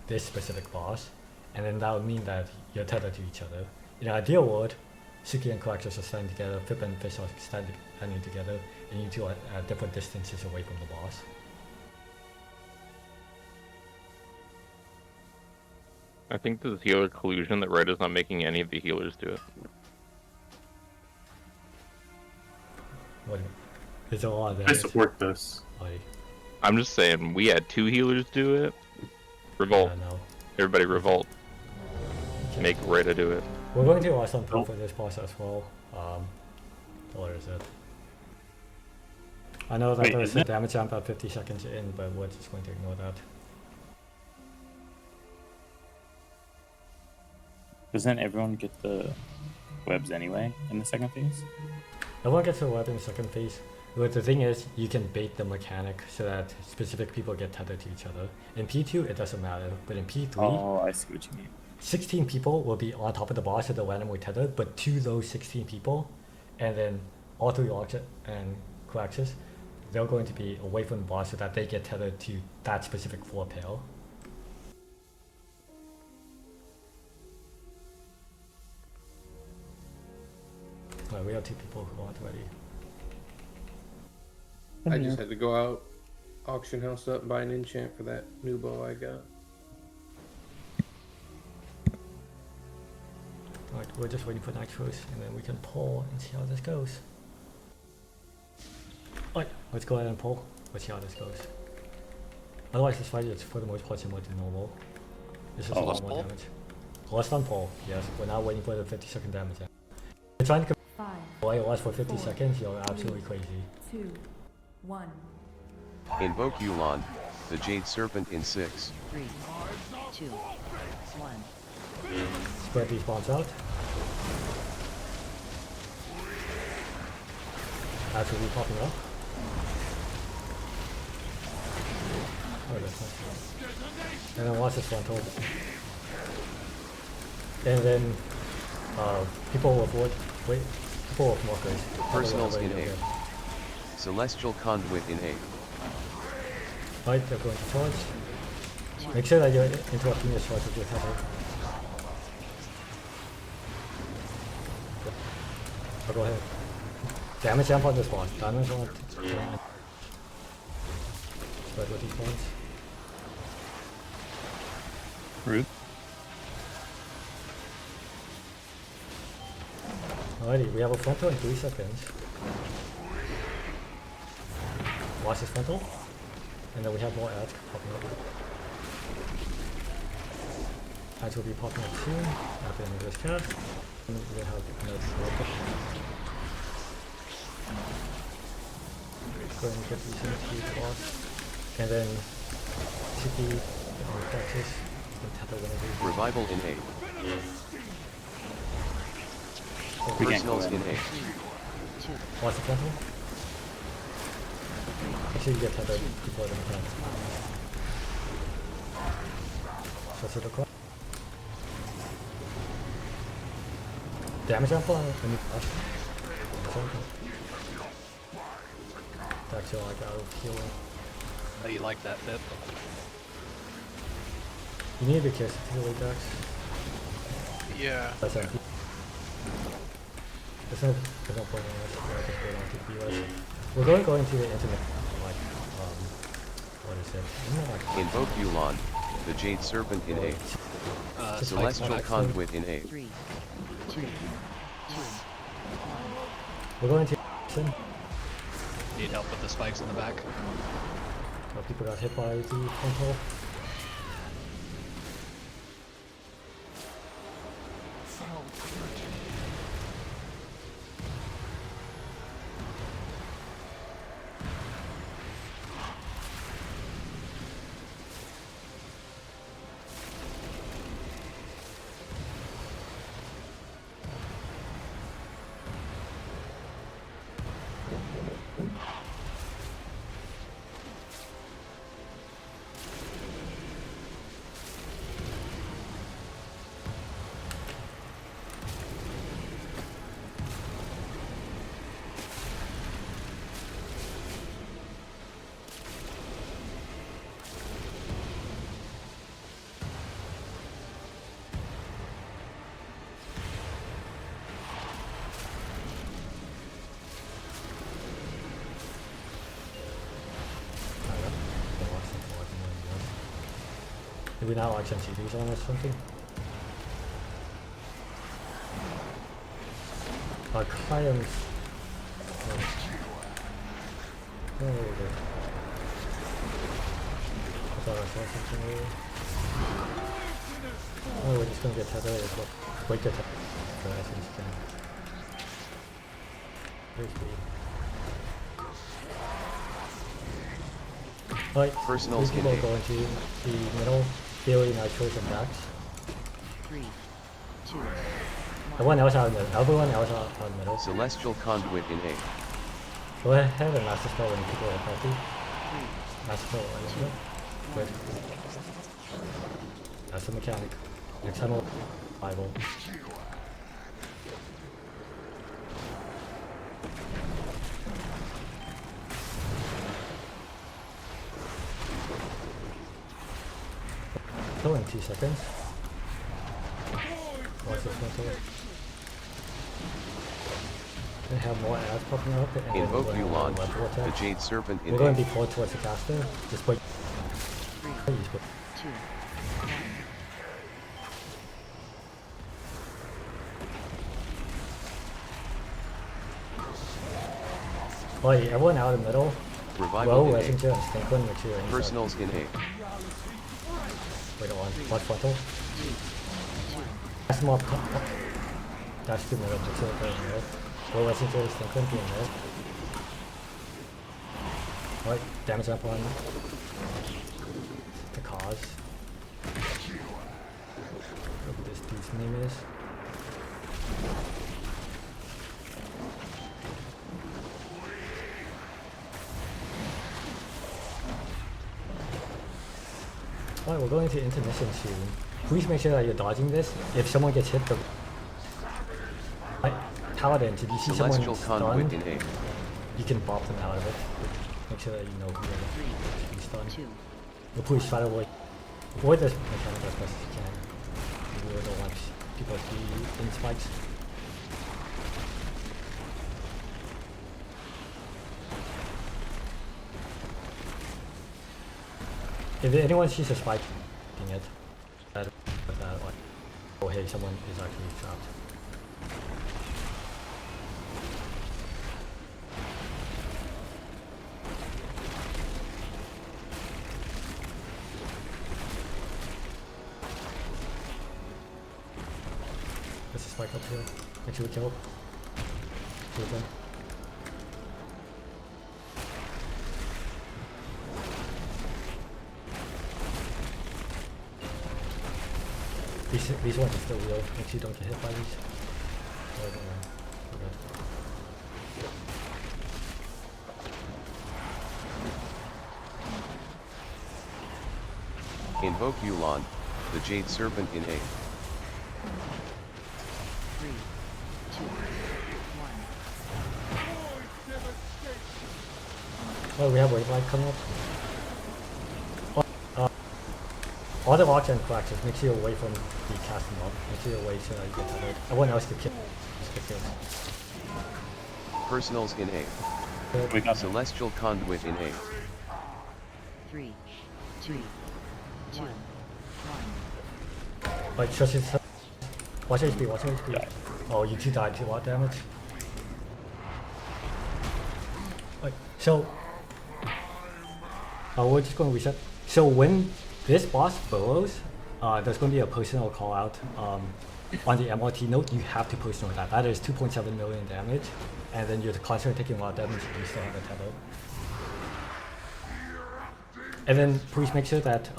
this specific boss, and then that would mean that you're tethered to each other. In an ideal world, Suki and Coaxus are standing together, Pip and Fish are standing together, and you two are at different distances away from the boss. I think this is healer collusion that Red is not making any of the healers do it. What? There's a lot of that. I support this. I'm just saying, we had 2 healers do it. Revolt. Yeah, no. Everybody revolt. Okay. Make Reda do it. We're going to some proof for this boss as well. Where is it? I know that there's a damage jump at 50 seconds in, but we're just going to ignore that. Doesn't everyone get the webs anyway in the second phase? Everyone gets a web in the second phase. But the thing is, you can bait the mechanic so that specific people get tethered to each other. In P2, it doesn't matter, but in P3, oh, I see what you mean. 16 people will be on top of the boss so they're randomly tethered, but to those 16 people, and then all 3 Archer and Coaxus, they're going to be away from the boss so that they get tethered to that specific floor pair. Alright, we have 2 people who aren't ready. I just had to go out, auction house up, and buy an enchant for that new bow I got. Alright, we're just waiting for nitros, and then we can pull and see how this goes. Alright, let's go ahead and pull. Let's see how this goes. Otherwise, this fight is for the most part similar to normal. This is a lot more damage. Lost on pull, yes. We're now waiting for the 50-second damage. You're trying to play lost for 50 seconds, you're absolutely crazy. 2, 1. Invoke Yulon, the Jade Serpent in 6. 3, 2, 1. Spread these bombs out. Absolutely popping up. Oh, that's nice. And then watch this frontal. And then people with what? Wait, people with markers. Personals in A. Celestial Conduit in A. Right, they're going to charge. Make sure that you're interrupting your charge with your tether. Oh, go ahead. Damage jump on this one. Damage on spread with these points. Rude. Alrighty, we have a frontal in 3 seconds. Watch this frontal. And then we have more ads popping up. Ads will be popping up soon after the end of this cast. And we have another frontal. Go ahead and get these into the boss. And then CP on Texas. Revival in A. Personals in A. Watch the frontal. Make sure you get tethered before the mechanic. Switch it across. Damage jump on it. Actually, like out of healing. Oh, you like that bit? You need to be careful to the Dax. Yeah. That's empty. There's no point in this. We're just going on to BS. We're going to the internet, like, what is it? Invoke Yulon, the Jade Serpent in A. Celestial Conduit in A. 3, 2, 2. We're going to Need help with the spikes in the back. People got hit by the control. Did we not like some CDs on or something? Triumph. Oh, there we go. I thought I saw something earlier. Oh, we're just gonna get tethered as well. Wait, get tethered. As soon as you can. Very speed. Alright, Personals people go into the middle, daily nitros and backs. 3, 2, 1. Everyone else out in the middle. Everyone else out in the middle. Celestial Conduit in A. Go ahead and master spell when people are healthy. Master spell when you're good. That's the mechanic. Next time we'll rival. Kill in 2 seconds. Watch this one. gonna have more ads popping up, and then we're Invoke gonna have Yulon, a web vortex. the Jade Serpent in We're going to A. be pulled towards the caster. Just put. 3, 2, 1. Like, everyone out in the middle. Revival Low, in Resin A. Tier, and Stinkland, make sure you're inside. Personals in A. Wait, on. Watch frontal. Dash them up. Dash to middle, make sure they're in there. Low Resin Tier, Stinkland, be in there. Alright, damage up on the cause. Whatever this dude's name is. Alright, we're going to intermission soon. Please make sure that you're dodging this. If someone gets hit, the Paladins, if you see Celestial someone Conduit stunned, in A. you can bop them out of it. Make sure that you know who is stunned. 2. But please try to avoid this mechanic as best as you can. You really don't want people to be in spikes. If anyone sees a spike in it, that like, oh hey, someone is actually trapped. There's a spike up here. Make sure we kill. Kill them. These ones are still real. Make sure you don't get hit by these. Oh, don't worry. Okay. Invoke Yulon, the Jade Serpent in A. 3, 2, 1. Oh, we have wave light coming up. All the rocks and cracks, just make sure you're away from the casting mob. Make sure you're away so that you get hurt. Everyone else can kill. Just get killed. Personals in A. We got Celestial Conduit in A. 3, 2, 2, 1. Like, trust yourself. Watch HP, watch HP. Yeah. Oh, you two died to a lot of damage. Like, so. We're just going to reset. So when this boss burrows, there's going to be a personal call out on the MRT note. You have to personal that. That is 2.7 million damage, and then you're constantly taking a lot of damage. You still have a tether. And then please make sure that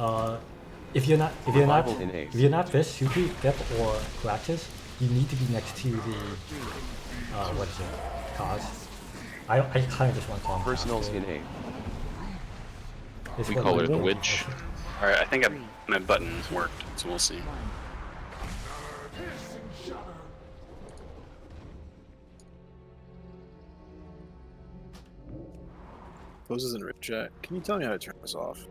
if you're not this super depth or Graxus, you need to be next to the what is it? Cause. I kind of just want to call them Personals in A. We call her the witch. Alright, I think my button worked, so we'll see. Poses in chat. Can you tell me how to turn this off?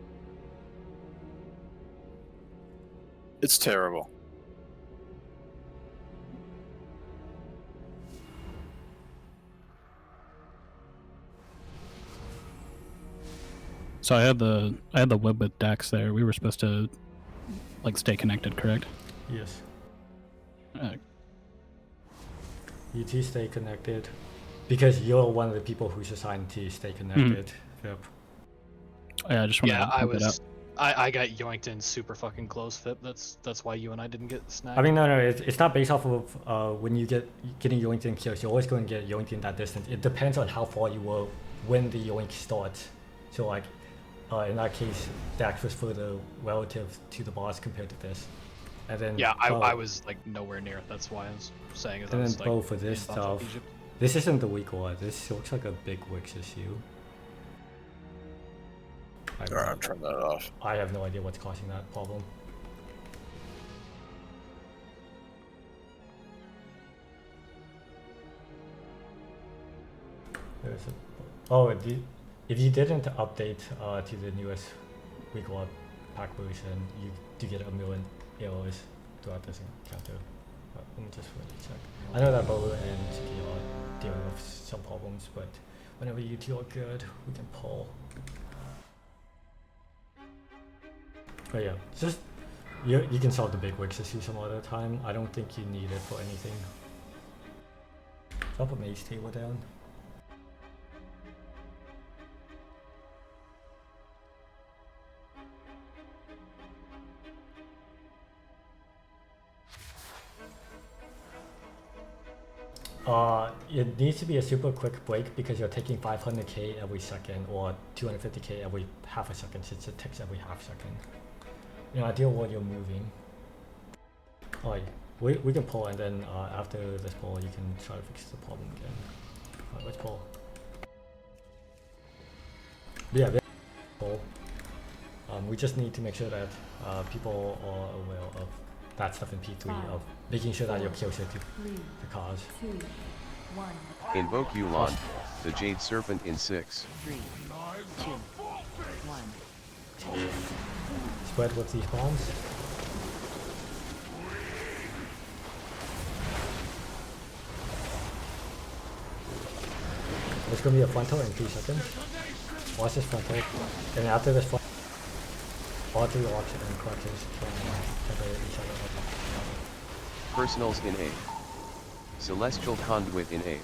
It's terrible. So I had the web with Dax there. We were supposed to like stay connected, correct? Yes. You two stay connected because you're one of the people who's assigned to stay connected. Yep. Yeah, I just wanted to I pump it was. up. I got yoinked in super fucking close, Fip. That's why you and I didn't get snagged. I mean, no, it's not based off of when you getting yoinked in kills. You're always going to get yoinked in that distance. It depends on how far you were when the yoink starts. So like, in that case, Dax was further relative to the boss compared to this. And then yeah, I was like nowhere near it. That's why I was saying. And then Bo, for this stuff, this isn't the weak one. This looks like a big Wix issue. Alright, I'm turning that off. I have no idea what's causing that problem. If you didn't update to the newest week one pack version, you do get 1 million errors throughout this encounter. Let me just really check. I know that Bo and Chiki are dealing with some problems, but whenever you two are good, we can pull. But yeah, just you can solve the big wicks issue some other time. I don't think you need it for anything. Drop a mage table down. It needs to be a super quick break because you're taking 500k every second or 250k every half a second, since it takes every half second. In ideal world, you're moving. Alright, we can pull, and then after this pull, you can try to fix the problem again. Alright, let's pull. Yeah, pull. We just need to make sure that people are aware of that stuff in P3, of making sure that you're closer to the cause. Invoke Yulon, the Jade Serpent in 6. 3, 2, 1. Spread with these bombs. There's going to be a frontal in 3 seconds. Watch this frontal. And after this frontal, all 3 orcs and crutches can temper each other up. Personals in A. Celestial Conduit in A.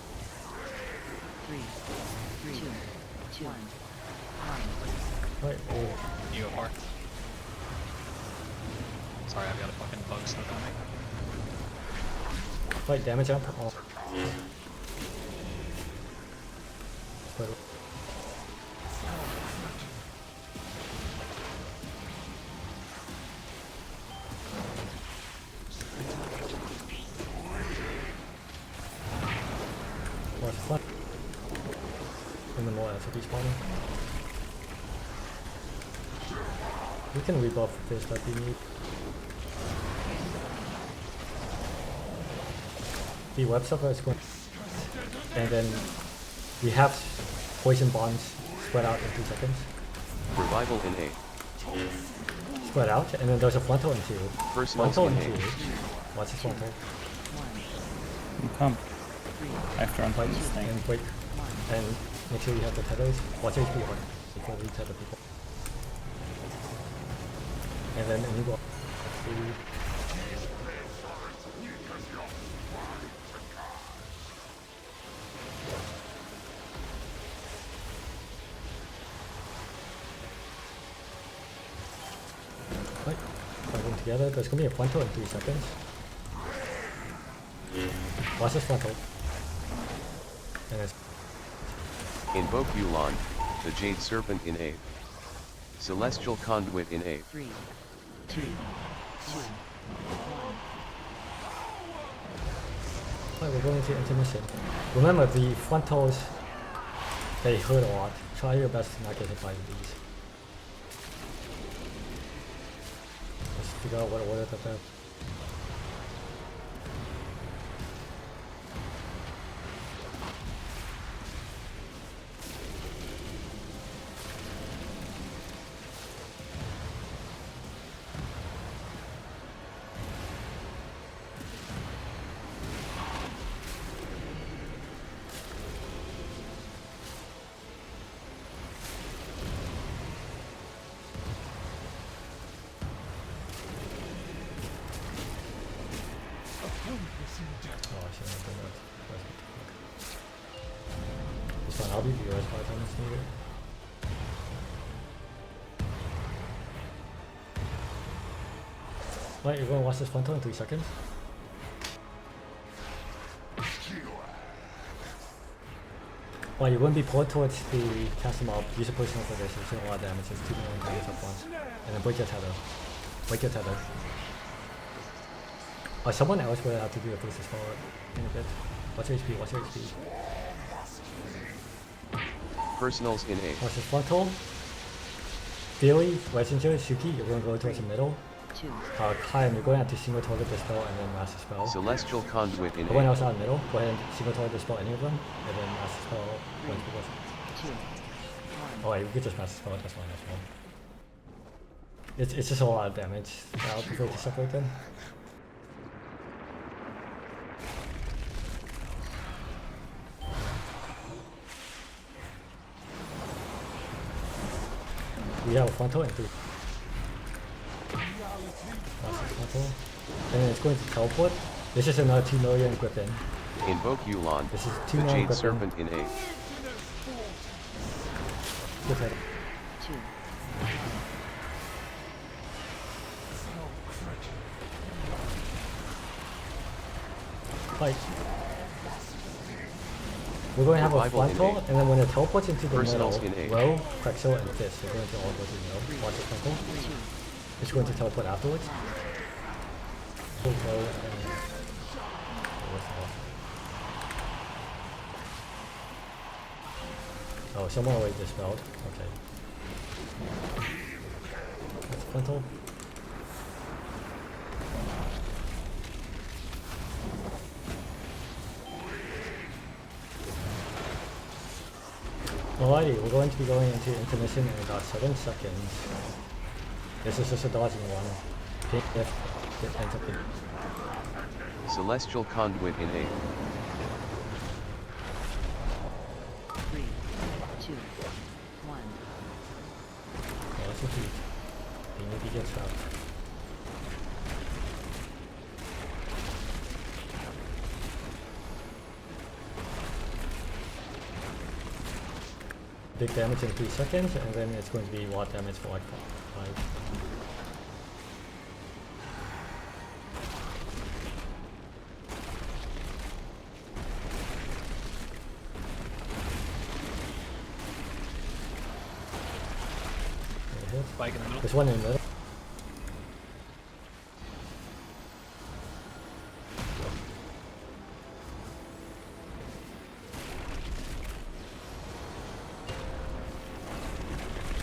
3, 2, 1. Right, oh. You go far. Sorry, I've got a fucking bug stuck on me. Fight damage up. Oh. Watch the front. And then more after respawning. We can rebuff this that we need. The web server is going, and then we have poison bombs spread out in 2 seconds. Revival in A. Spread out, and then there's a frontal in 2. Frontal in 2. Watch this frontal. You come. After unplugging this thing. And break. And make sure you have the tethers. Watch HP on before we tether people. And then enable. Right, put them together. There's gonna be a frontal in 3 seconds. Watch this frontal. And it's Invoke Yulon, the Jade Serpent in A. Celestial Conduit in A. 3, 2, 1. Right, we're going to intermission. Remember, the frontals, they hurt a lot. Try your best to not get hit by these. Let's figure out what order that they're. I'll be viewers by the time it's needed. Right, you're going to watch this frontal in 3 seconds. Well, you're going to be pulled towards the cast mob. Use a personal for this. It's doing a lot of damage. It's 2 million damage up once. And then break your tether. Break your tether. Someone else will have to do a boost forward in a bit. Watch your HP, watch your HP. Personals in A. Watch the frontal. Billy, Messenger, Shuki, you're going to go towards the middle. Kaim, you're going to have to single target the spell and then master spell. Celestial Conduit in Everyone A. else out in the middle, go ahead and single target the spell any of them, and then master spell once we go. Oh wait, we could just master spell it, that's fine as well. It's just a lot of damage. I'll prefer to separate them. We have a frontal and 3. That's a frontal. And then it's going to teleport. This is another 2 million Griffin. Invoke Yulon, This is 2 the million Jade Griffin. Serpent in 8. Good head. 2. Fight. We're going to have a Revival in frontal, 8. and then when it teleports into the middle, Personals in 8. row, Krexel, and Fist, they're going to all go to the middle. Watch the frontal. It's going to teleport afterwards. Row and... what's the boss? Oh, someone already dispelled. Okay. That's frontal. Alrighty, we're going to be going into intermission in about 7 seconds. This is just a dodging one. Pick if it ends up in... Celestial Conduit in 8. 3, 2, 1. Yeah, that's what he maybe gets trapped. Big damage in 3 seconds, and then it's going to be watt damage for like 5. Spike in the middle. There's one in the middle.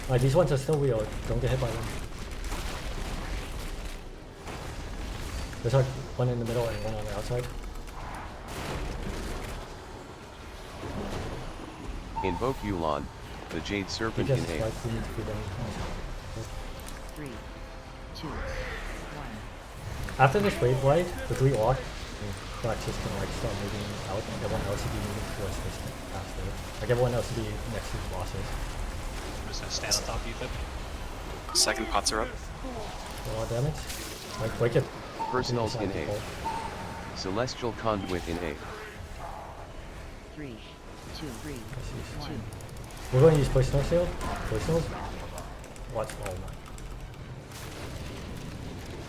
Alright, these ones are still real. Don't get hit by them. There's like one in the middle and one on the outside. Invoke Yulon, the Jade Serpent in 8. 3, 2, 1. After this wave light, the 3 orc Crutches can like start moving out, and everyone else should be moving towards this faster. Like everyone else should be next to the bosses. I'm just gonna stand on top of you, Pip. Second pots are up. A lot of damage. Like break it. Personals in 8. Celestial Conduit in 8. 3, 2, 3, 2. We're going to use personal shield. Personals. Watch all night.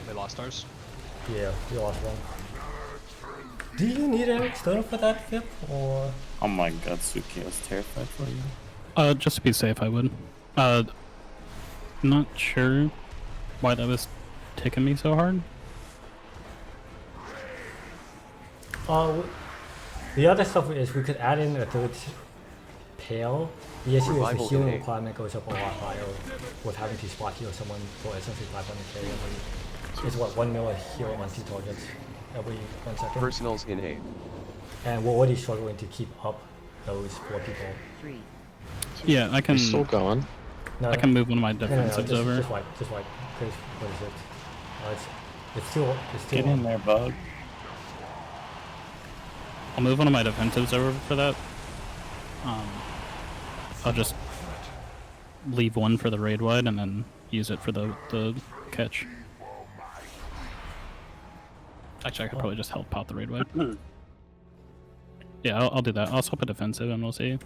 They lost ours. Yeah, we lost one. Do you need an external for that, Pip, or? Oh my god, Suki, I was terrified for you. Just to be safe, I would. Not sure why that was ticking me so hard. The other stuff is we could add in a third pail. The issue is the healing requirement goes up a lot higher with having to spot heal someone for essentially 500k every. It's what 1 mil a heal on 2 targets every 1 second. Personals in 8. And we're already struggling to keep up those 4 people. 3, 2. Yeah, I can. You're still going. No, I can move one of my defensives over. Just wipe. Because what is it? It's too. Get in there, bug. I'll move one of my defensives over for that. I'll just leave one for the raid wide and then use it for the catch. Actually, I could probably just help out the raid wide. Yeah, I'll do that. I'll swap a defensive and we'll see.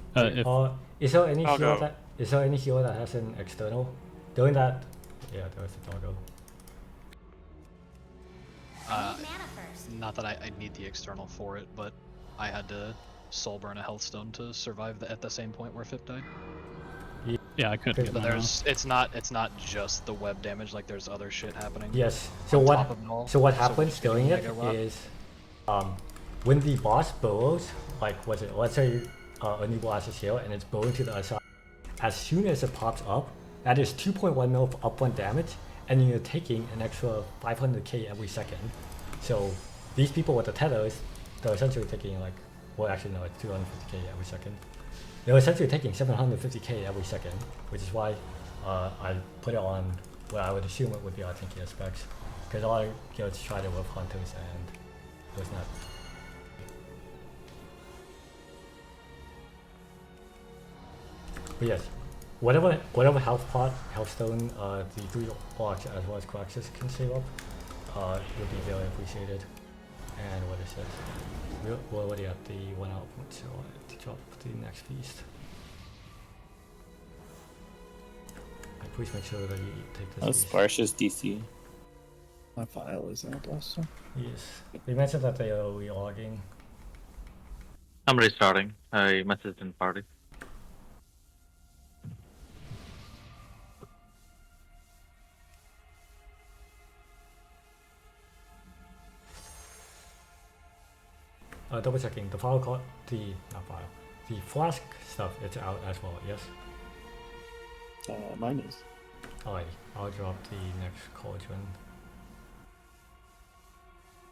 Is there any healer that has an external? Doing that, yeah, there was the doggo. Not that I need the external for it, but I had to soul burn a health stone to survive at the same point where Fip died. Yeah, I could. But it's not just the web damage. Like there's other shit happening. Yes. So what happens during it is, when the boss burrows, like let's say a new boss is here and it's burrowing to the other side. As soon as it pops up, that is 2.1 mil of upfront damage, and you're taking an extra 500k every second. So these people with the tethers, they're essentially taking like, well actually no, it's 250k every second. They're essentially taking 750k every second, which is why I put it on where I would assume it would be Artinkia specs. Because a lot of guilds tried it with hunters and it was not. But yes, whatever health pot, healthstone, the 3 blocks as well as Craxus can save up, would be very appreciated. And what is it? We're already at the 1 hour point, so I have to drop the next feast. Please make sure that you take this. Oh, Sparsha's DC. My file is out also. Yes. We mentioned that they are relogging. I'm restarting. I messaged in party. Double checking the file call, the flask stuff. It's out as well. Yes. Mine is. Alright, I'll drop the next cauldron.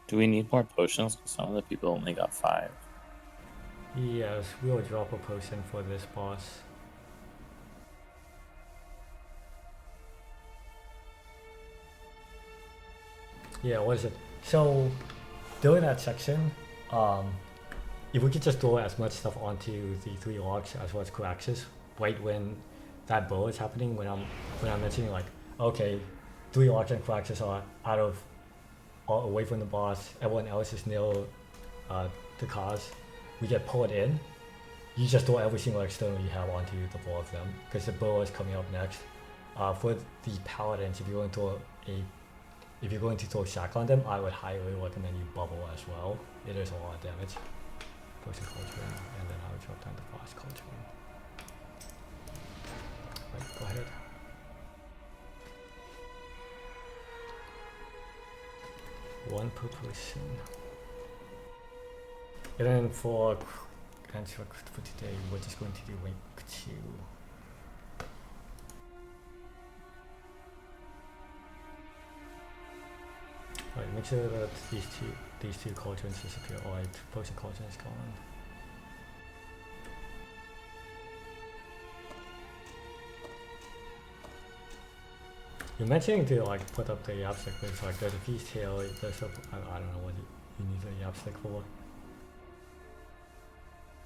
Do we need more potions? 'Cause some of the people only got 5. Yes, we'll drop a potion for this boss. Yeah, what is it? So, during that section, if we could just throw as much stuff onto the 3 logs as well as Craxus, right when that bow is happening, when I'm mentioning like, okay, 3 logs and Craxus are out of, or away from the boss, everyone else is near the cause, we get pulled in, you just throw every single external you have onto the 4 of them, because the bow is coming up next. For the paladins, if you're going to throw shack on them, I would highly recommend you bubble as well. It is a lot of damage. Potion cauldron, and then I would drop down the flask cauldron. Right, go ahead. One per person. And then for answer for today, we're just going to do rank 2. Alright, make sure that these two cauldrons disappear. Alright, potion cauldron is gone. You're mentioning to like put up the yapstick, but it's like there's a feast here, there's a, I don't know what you need the yapstick for.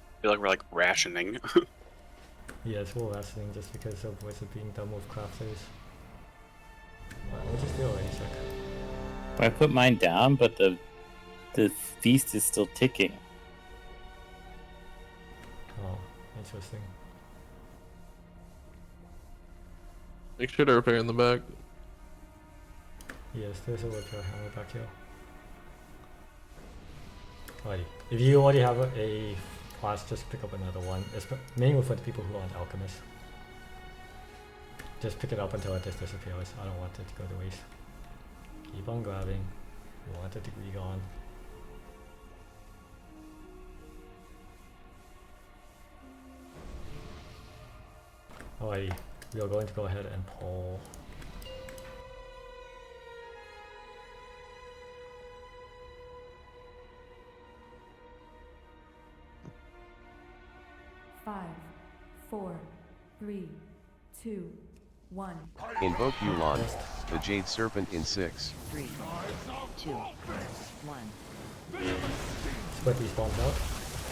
I feel like we're like rationing. Yeah, it's all rationing just because of what's being done with crafters. Alright, we'll just do it in a second. I put mine down, but the feast is still ticking. Oh, interesting. Make sure to repair in the back. Yes, there's a repair hammer back here. Alrighty. If you already have a flask, just pick up another one. It's mainly for the people who aren't alchemists. Just pick it up until it just disappears. I don't want it to go to waste. Keep on grabbing. You want it to be gone. Alrighty, we are going to go ahead and pull. Five, 4, 3, 2, 1. Invoke Yulon, the Jade Serpent in 6. 3, 2, 1. Spread these bombs out,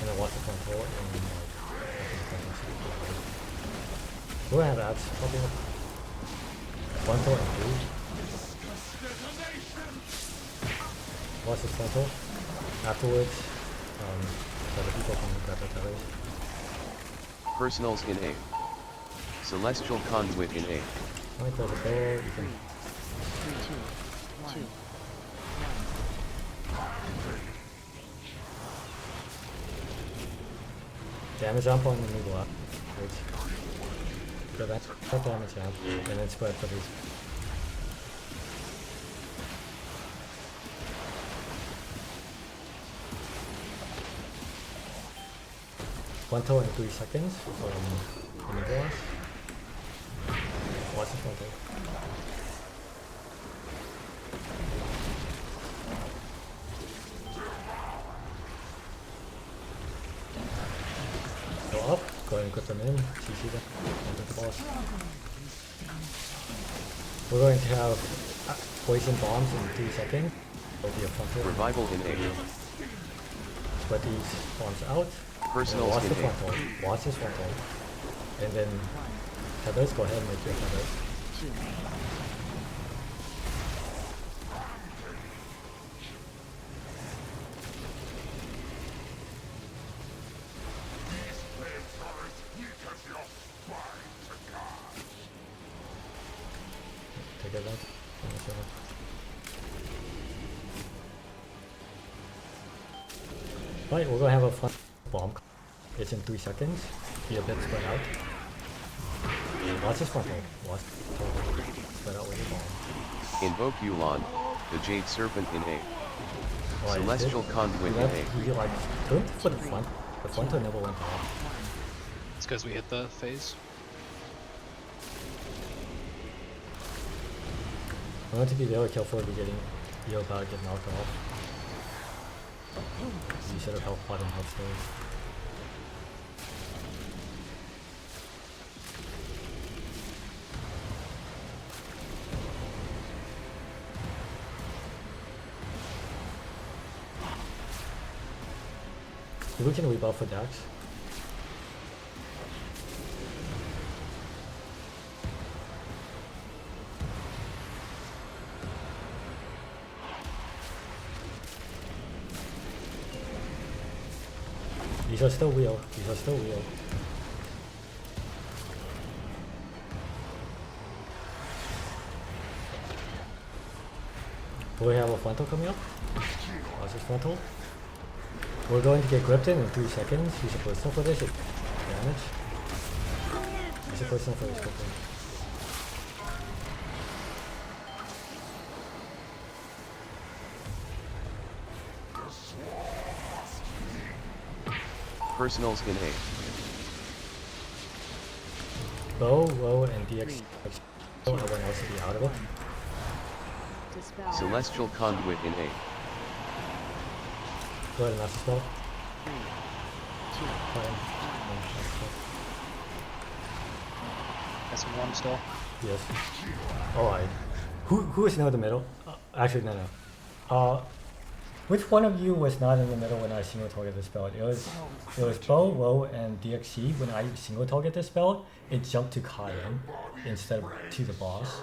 and then watch the front door, and we're gonna have ads popping up. Front door and 3. Watch this front door. Afterwards, the people can grab their tellers. Personals in 8. Celestial Conduit in 8. Let me close the door, you can... 3, 2, 1. Damage jump on the new block. Good. So that's damage jump, and then spread for these. One toll in 3 seconds from the glass. Watch this one toll. Go up, go ahead and put them in, CC them, enter the boss. We're going to have poison bombs in 3 seconds. There'll be a front door. Revival in 8. Spread these bombs out. Personals watch in the 8. front door. Watch this front door. And then Tethers, go ahead and make your tethers. 2, Take it back. Right, we're gonna have a fun bomb. It's in 3 seconds. Be a bit spread out. Watch this frontal. Watch spread out with the bomb. Invoke Yulan, the Jade Serpent in A. Right, Celestial Conduit in A. You like turned for the front. The frontal never went off. It's because we hit the phase. I want to be very careful of getting your about get knocked off. You should have helped bottom health stairs. We can rebuff for Dax. These are still real. These are still real. We have a frontal coming up. Watch this frontal. We're going to get gripped in 3 seconds. Use a personal for this. Damage. Use a personal for this quickly. Personals in A. Bow, Woe, and DX. Everyone else to be out of it. Celestial Conduit in A. Go ahead and master spell. 3, 2, That's 1 still. Yes. Alright. Who is now in the middle? Actually, no. Which one of you was not in the middle when I single target this spell? It was Bo, Woe, and DXC. When I single target this spell, it jumped to Kayan instead of to the boss.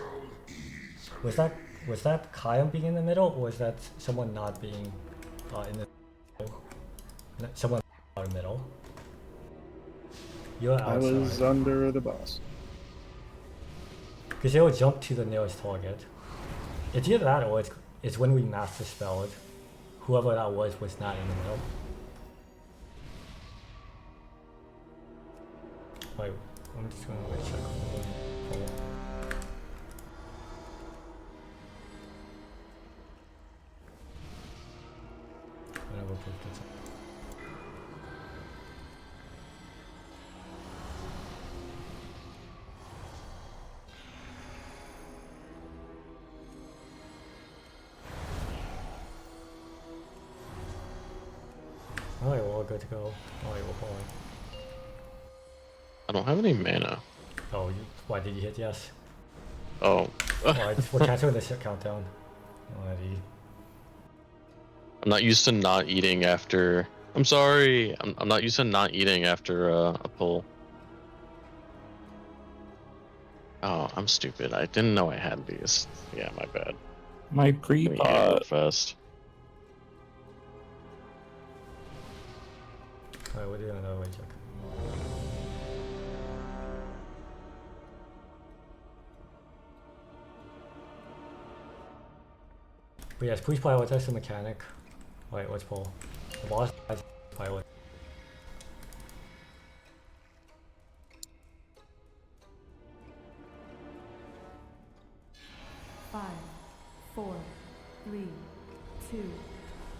Was that Kayan being in the middle, or was that someone not being in the middle? Someone out of the middle? You're outside. I was under the boss. Because it will jump to the nearest target. It's either that or it's when we master spell it. Whoever that was not in the middle. Wait, I'm just gonna wait check. Whenever proof gets Alright, we're all good to go. Alright, we're falling. I don't have any mana. Oh, why did you hit yes? Oh. Alright, we're canceling the countdown. Alrighty. I'm not used to not eating after. I'm sorry. I'm not used to not eating after a pull. Oh, I'm stupid. I didn't know I had these. Yeah, my bad. My pre-pot. Fest. Alright, we're doing another way check. But yes, please prioritize the mechanic. Alright, let's pull. The boss has pilot. Five, 4, 3, 2,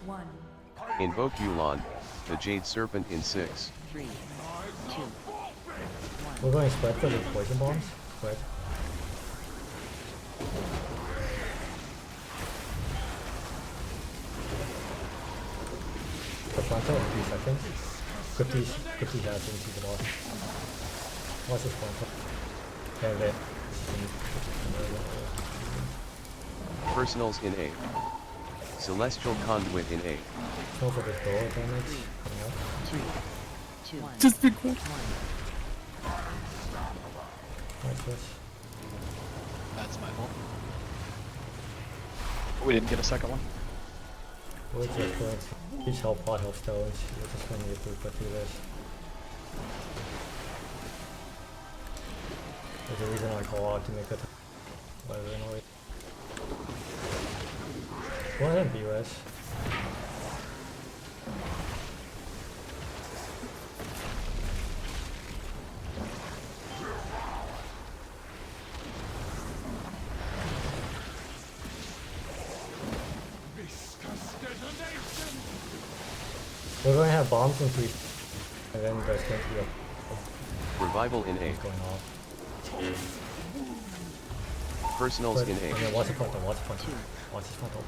1. Invoke Yulan, the Jade Serpent in 6. 3, 2, 1. We're going to spread for the poison bombs. Spread. The frontal in 3 seconds. Quickly dash into the boss. Watch this frontal. And then. Personals in A. Celestial Conduit in A. Go for this door damage. 3, 2, 1. Just be quick. Nice push. That's my fault. We didn't get a second one. We're just going to each help pot, help stones. We're just going to need to put through this. There's a reason I call out to make it whatever annoying. Go ahead and B-res. We're going to have bombs in 3, and then there's going to be a Revival in A. going off. Personals in A. And then watch the frontal, watch the frontal. Watch the frontal.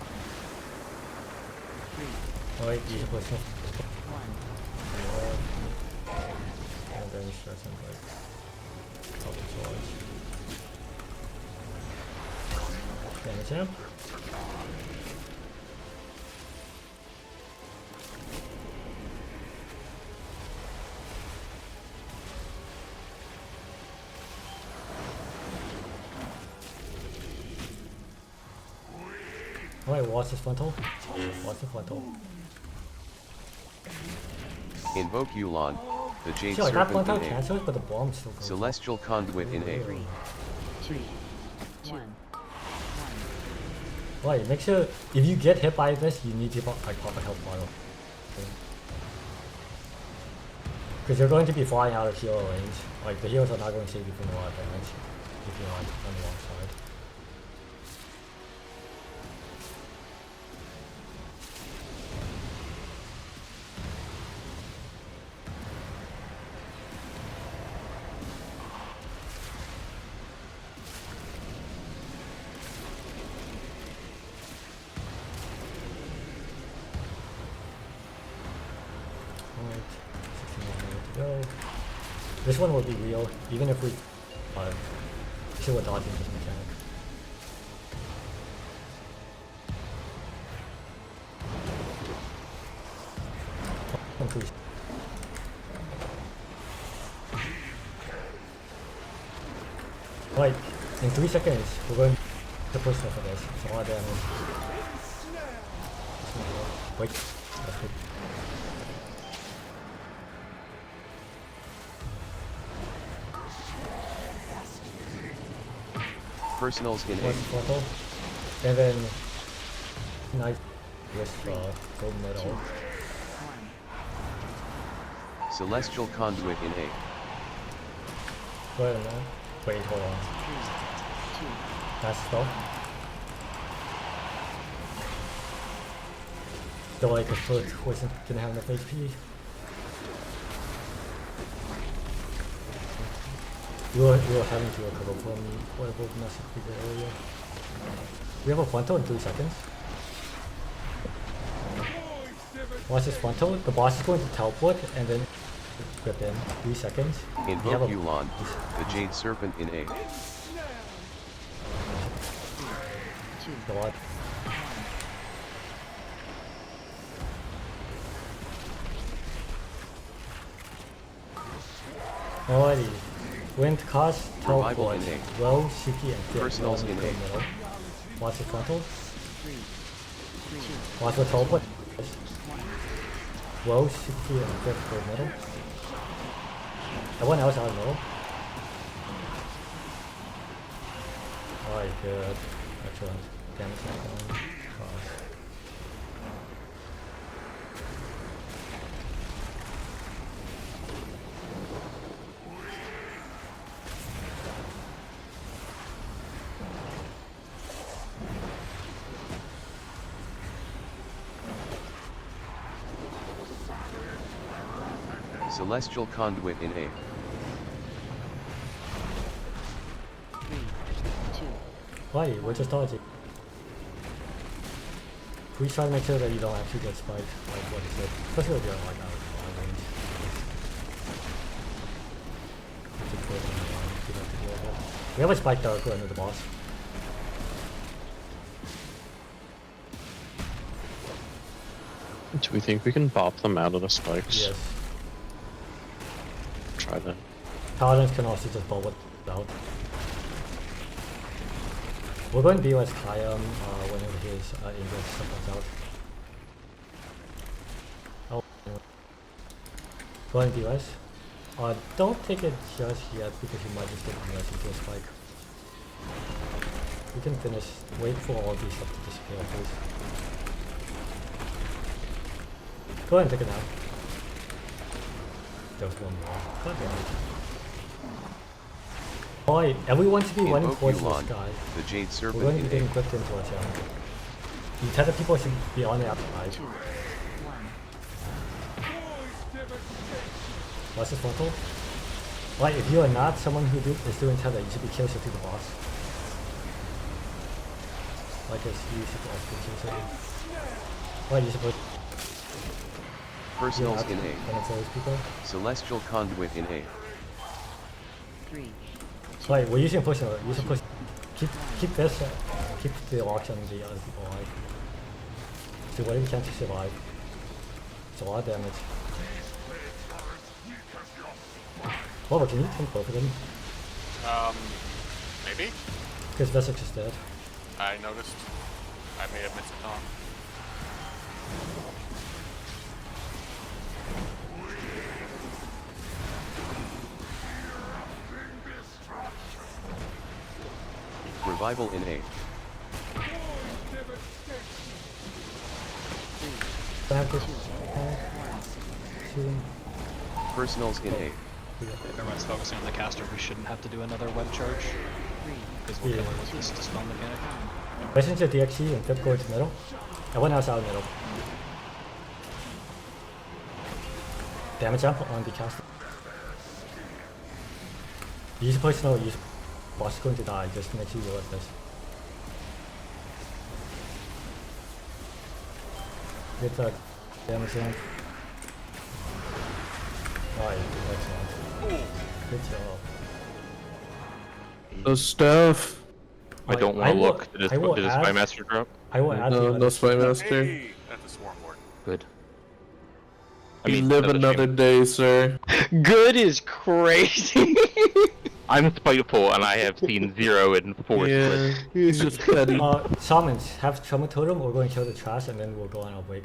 Alright, use the personal. And then stress and like help the charge. Damage him. Alright, watch this frontal. Watch the frontal. Invoke Yulon, the Jade See, like that Serpent frontal in A. cancels, but the bomb's still goes. Celestial Conduit in A. 3, 2, 1. Right, make sure if you get hit by this, you need to pop a health bottle. Because you're going to be flying out of hero range. Like the heroes are not going to save you from a lot of damage if you're on the wrong side. This one will be real, even if we kill a dodging this mechanic. Increase. Right, in 3 seconds, we're going to personal for this. It's a lot of damage. Wait, that's good. Personals in A. Frontal. And then knife with gold medal. Celestial Conduit in A. Go ahead now. Wait, hold on. That's spell. The like a foot wasn't gonna have enough HP. You were having to recover from whatever massive we did earlier. We have a frontal in 3 seconds. Watch this frontal. The boss is going to teleport and then grip in 3 seconds. Invoke Yulon, the Jade Serpent in A. God. Alrighty. Wind cost, teleport, low, CP, and fit. Personals in A. Middle. Watch the frontal. Watch the teleport. Low, CP, and fit for middle. Everyone else out of middle. Alright, good. Excellent. Damage not going. Celestial Conduit in A. 3, 2. Why? We're just dodging. Please try to make sure that you don't actually get spiked. Like what is it? Especially if you're like out of long range. We have a spike dart under the boss. Do we think we can bop them out of the spikes? Yes. Try that. Paladins can also just bubble out. We're going to be with Kayam whenever his English stuff comes out. Oh, go ahead and BOS. Don't take it just yet because you might just get BOS into a spike. We can finish. Wait for all these stuff to disappear, please. Go ahead and take it now. There was one more. God damn it. Alright, everyone should be running towards this guy. The Jade Serpent We're going to be getting whipped into our channel. The tether people should be on the outside. What's this frontal? Alright, if you are not someone who is doing tether, you should be closer to the boss. Like this, you should also be closer. Alright, you're supposed Personals in A. Celestial Conduit in A. Right, we're using push note. Use a push. Keep this. Keep the locks on the other people alive. Do whatever you can to survive. It's a lot of damage. Well, can you tank both of them? Maybe? Because Vessex is dead. I noticed. I may have missed it on. Revival in A. Personals in A. If everyone's focusing on the caster, we shouldn't have to do another web charge. Because we're killing with this dispel mechanic. Listen to DXE and flip towards middle. Everyone else out of middle. Damage jump on the caster. Use personal, use boss is going to die, just make sure you let this. Get that damage jump. Alright, excellent. Good job. The stuff. I don't want to look. Did this Spy Master drop? I will add no Spy Master. Hey, that's a swarm lord. Good. We live another day, sir. Good is crazy. I'm spiteful and I have seen 0 in 4 splits. He's just petty. Shamans, have Shaman Totem, we're going to kill the trash and then we'll go on our break.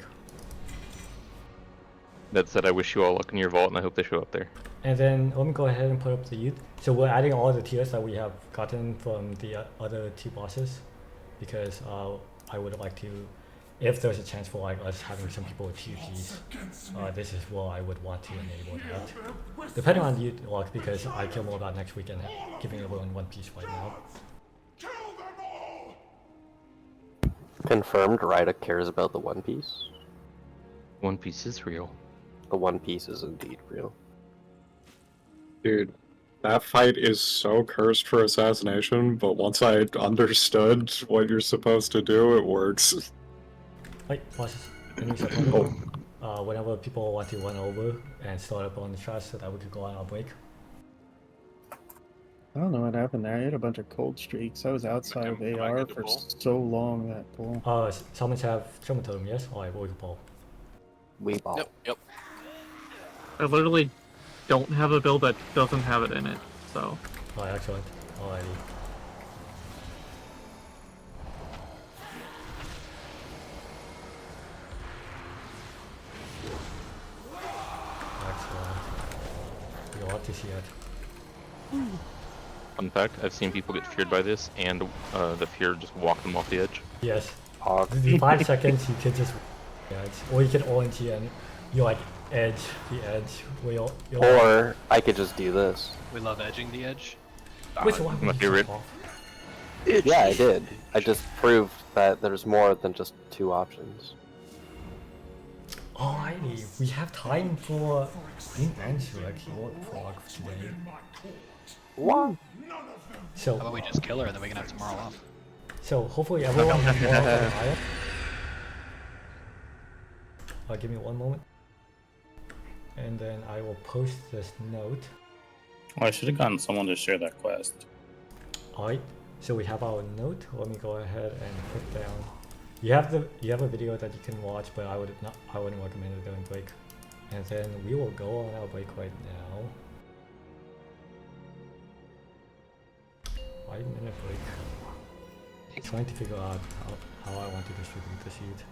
That said, I wish you all luck in your vault and I hope they show up there. And then let me go ahead and put up the youth. So we're adding all the tiers that we have gotten from the other 2 bosses because I would like to, if there's a chance for like us having some people with TGs, this is what I would want to enable that. Depending on the luck, because I care more about next week and giving everyone one piece right now. Confirmed, Ryda cares about the One Piece. One Piece is real. The One Piece is indeed real. Dude, that fight is so cursed for assassination, but once I understood what you're supposed to do, it works. Wait, whenever people want to run over and start up on the trash so that we could go on our break. I don't know what happened there. I had a bunch of cold streaks. I was outside of AR for so long that pull. Summons have Shaman Totem, yes? Alright, we'll ball. We ball. Yep. I literally don't have a build that doesn't have it in it, so. Oh, excellent. Alrighty. Excellent. You'll have to see it. Fun fact, I've seen people get feared by this and the fear just walk them off the edge. Yes. The 5 seconds you can just edge, or you can ONG and you like edge the edge. Or I could just do this. We love edging the edge. Which one? My favorite. Yeah, I did. I just proved that there's more than just 2 options. Alrighty, we have time for answer actually for today. What? So how about we just kill her and then we can have tomorrow off? So hopefully everyone has more of an eye. Give me 1 moment. And then I will post this note. Oh, I should have gotten someone to share that quest. Alright, so we have our note. Let me go ahead and put down. You have a video that you can watch, but I wouldn't recommend it during break. And then we will go on our break right now. 5-minute break. Trying to figure out how I want to distribute the seed.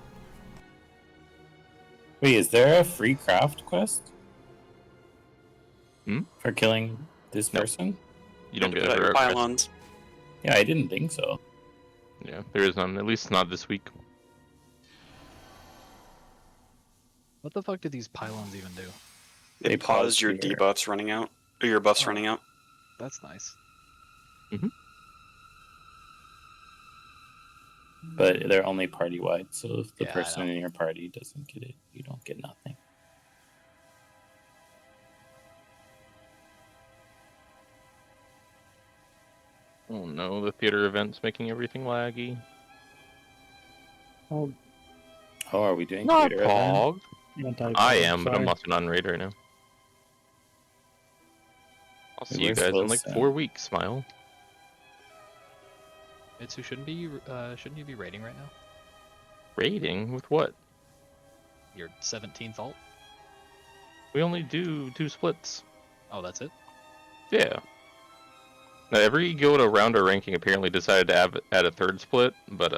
Wait, is there a free craft quest? Hmm? For killing this person? You don't get Put out a your rare pylons. Yeah, I didn't think so. Yeah, there is none. At least not this week. What the fuck do these pylons even do? They pause your debuffs running out, or your buffs running out. That's nice. But they're only party wide, so if the Yeah, I person in your party doesn't get it, you don't get nothing. Oh no, the theater event's making everything laggy. Oh, are we doing Not theater event? Pog. I am, but I'm Sorry. not on raid right now. I'll see you Where's guys in like Wilson? 4 weeks, Smile. Mitsu, shouldn't you be raiding right now? Raiding? With what? Your 17th alt? We only do 2 splits. Oh, that's it? Yeah. Now, every guild around our ranking apparently decided to add a 3rd split, but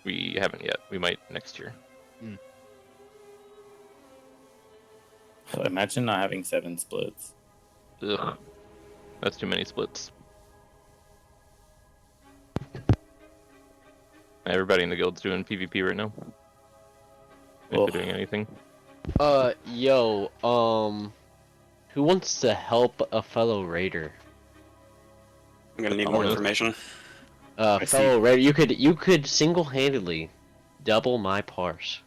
we haven't yet. We might next year. So imagine not having 7 splits. Ugh. That's too many splits. Everybody in the guild's doing PvP right now. If they're doing anything. Yo, who wants to help a fellow raider? I'm gonna need more information. Fellow raider, you could single-handedly double my parse.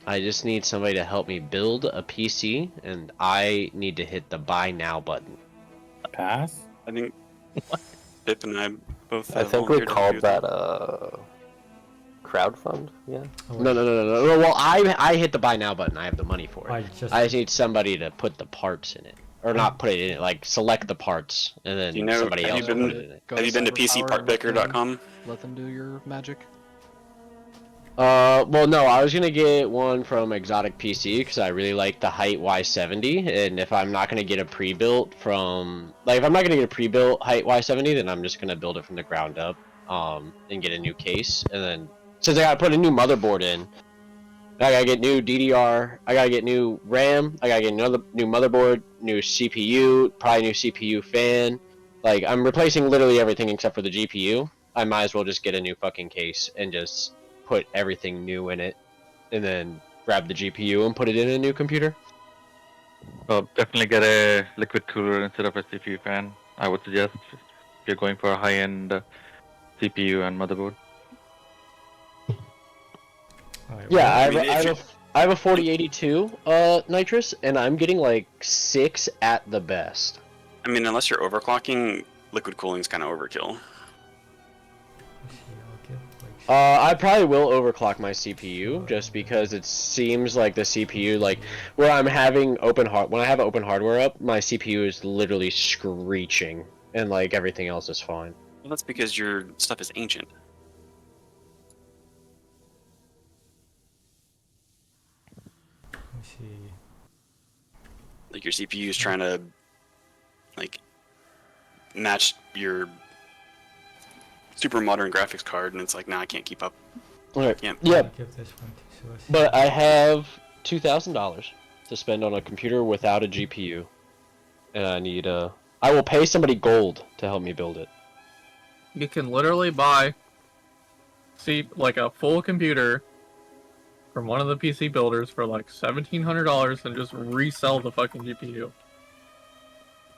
I just need somebody to help me build a PC, and I need to hit the buy now button. Pass? I think Pip and I both. I think we volunteered to called do that crowdfund. Yeah. No. Well, I hit the buy now button. I have the money for it. I just need somebody to put the parts in it, or not put it in it, like select the parts, and then Do you know? somebody Have else you will put it in been? it. Have you been to PCPartPicker.com? Let them do your magic. Well, no, I was gonna get one from Exotic PC because I really like the Height Y70, and if I'm not gonna get a pre-built from, like, if I'm not gonna get a pre-built Height Y70, then I'm just gonna build it from the ground up, and get a new case, and then since I gotta put a new motherboard in, I gotta get new DDR, I gotta get new RAM, I gotta get another new motherboard, new CPU, probably new CPU fan. Like, I'm replacing literally everything except for the GPU. I might as well just get a new fucking case and just put everything new in it, and then grab the GPU and put it in a new computer. Well, definitely get a liquid cooler instead of a CPU fan. I would suggest if you're going for a high-end CPU and motherboard. Yeah, I have a 4082 nitrous, and I'm getting like 6 at the best. I mean, unless you're overclocking, liquid cooling's kind of overkill. I probably will overclock my CPU just because it seems like the CPU, like where I'm having when I have open hardware up, my CPU is literally screeching, and like everything else is fine. Well, that's because your stuff is ancient. Let's see. Like your CPU is trying to like match your super modern graphics card, and it's like, nah, I can't keep up. Alright. Yeah. Give this one to us. But I have $2,000 to spend on a computer without a GPU, and I need I will pay somebody gold to help me build it. You can literally buy, like a full computer from one of the PC builders for like $1,700 and just resell the fucking GPU.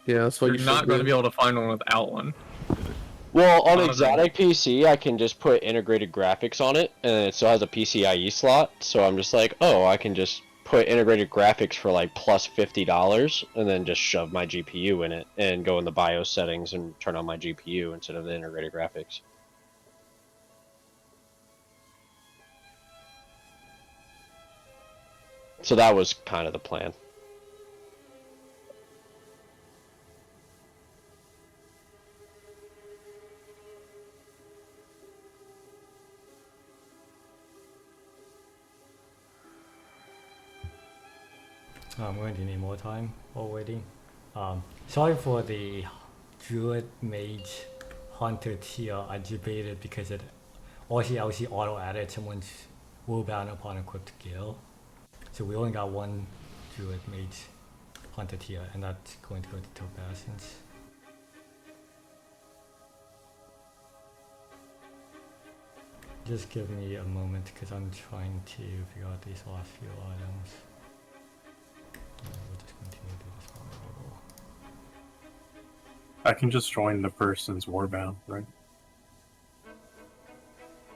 Yeah, that's what You're you not should going to do. be able to find one without one. Well, on Exotic PC, I can just put integrated graphics on it, and it still has a PCIe slot, so I'm just like, oh, I can just put integrated graphics for like plus $50, and then just shove my GPU in it, and go in the BIOS settings and turn on my GPU instead of the integrated graphics. So that was kind of the plan. I'm going to need more time while waiting. Sorry for the Druid, Mage, Hunter tier, I debated because it also auto added someone's willbound upon equipped skill. So we only got one Druid, Mage, Hunter tier, and that's going to go to top bastions. Just give me a moment because I'm trying to figure out these last few items. We'll just continue to do this one level. I can just join the person's warband, right?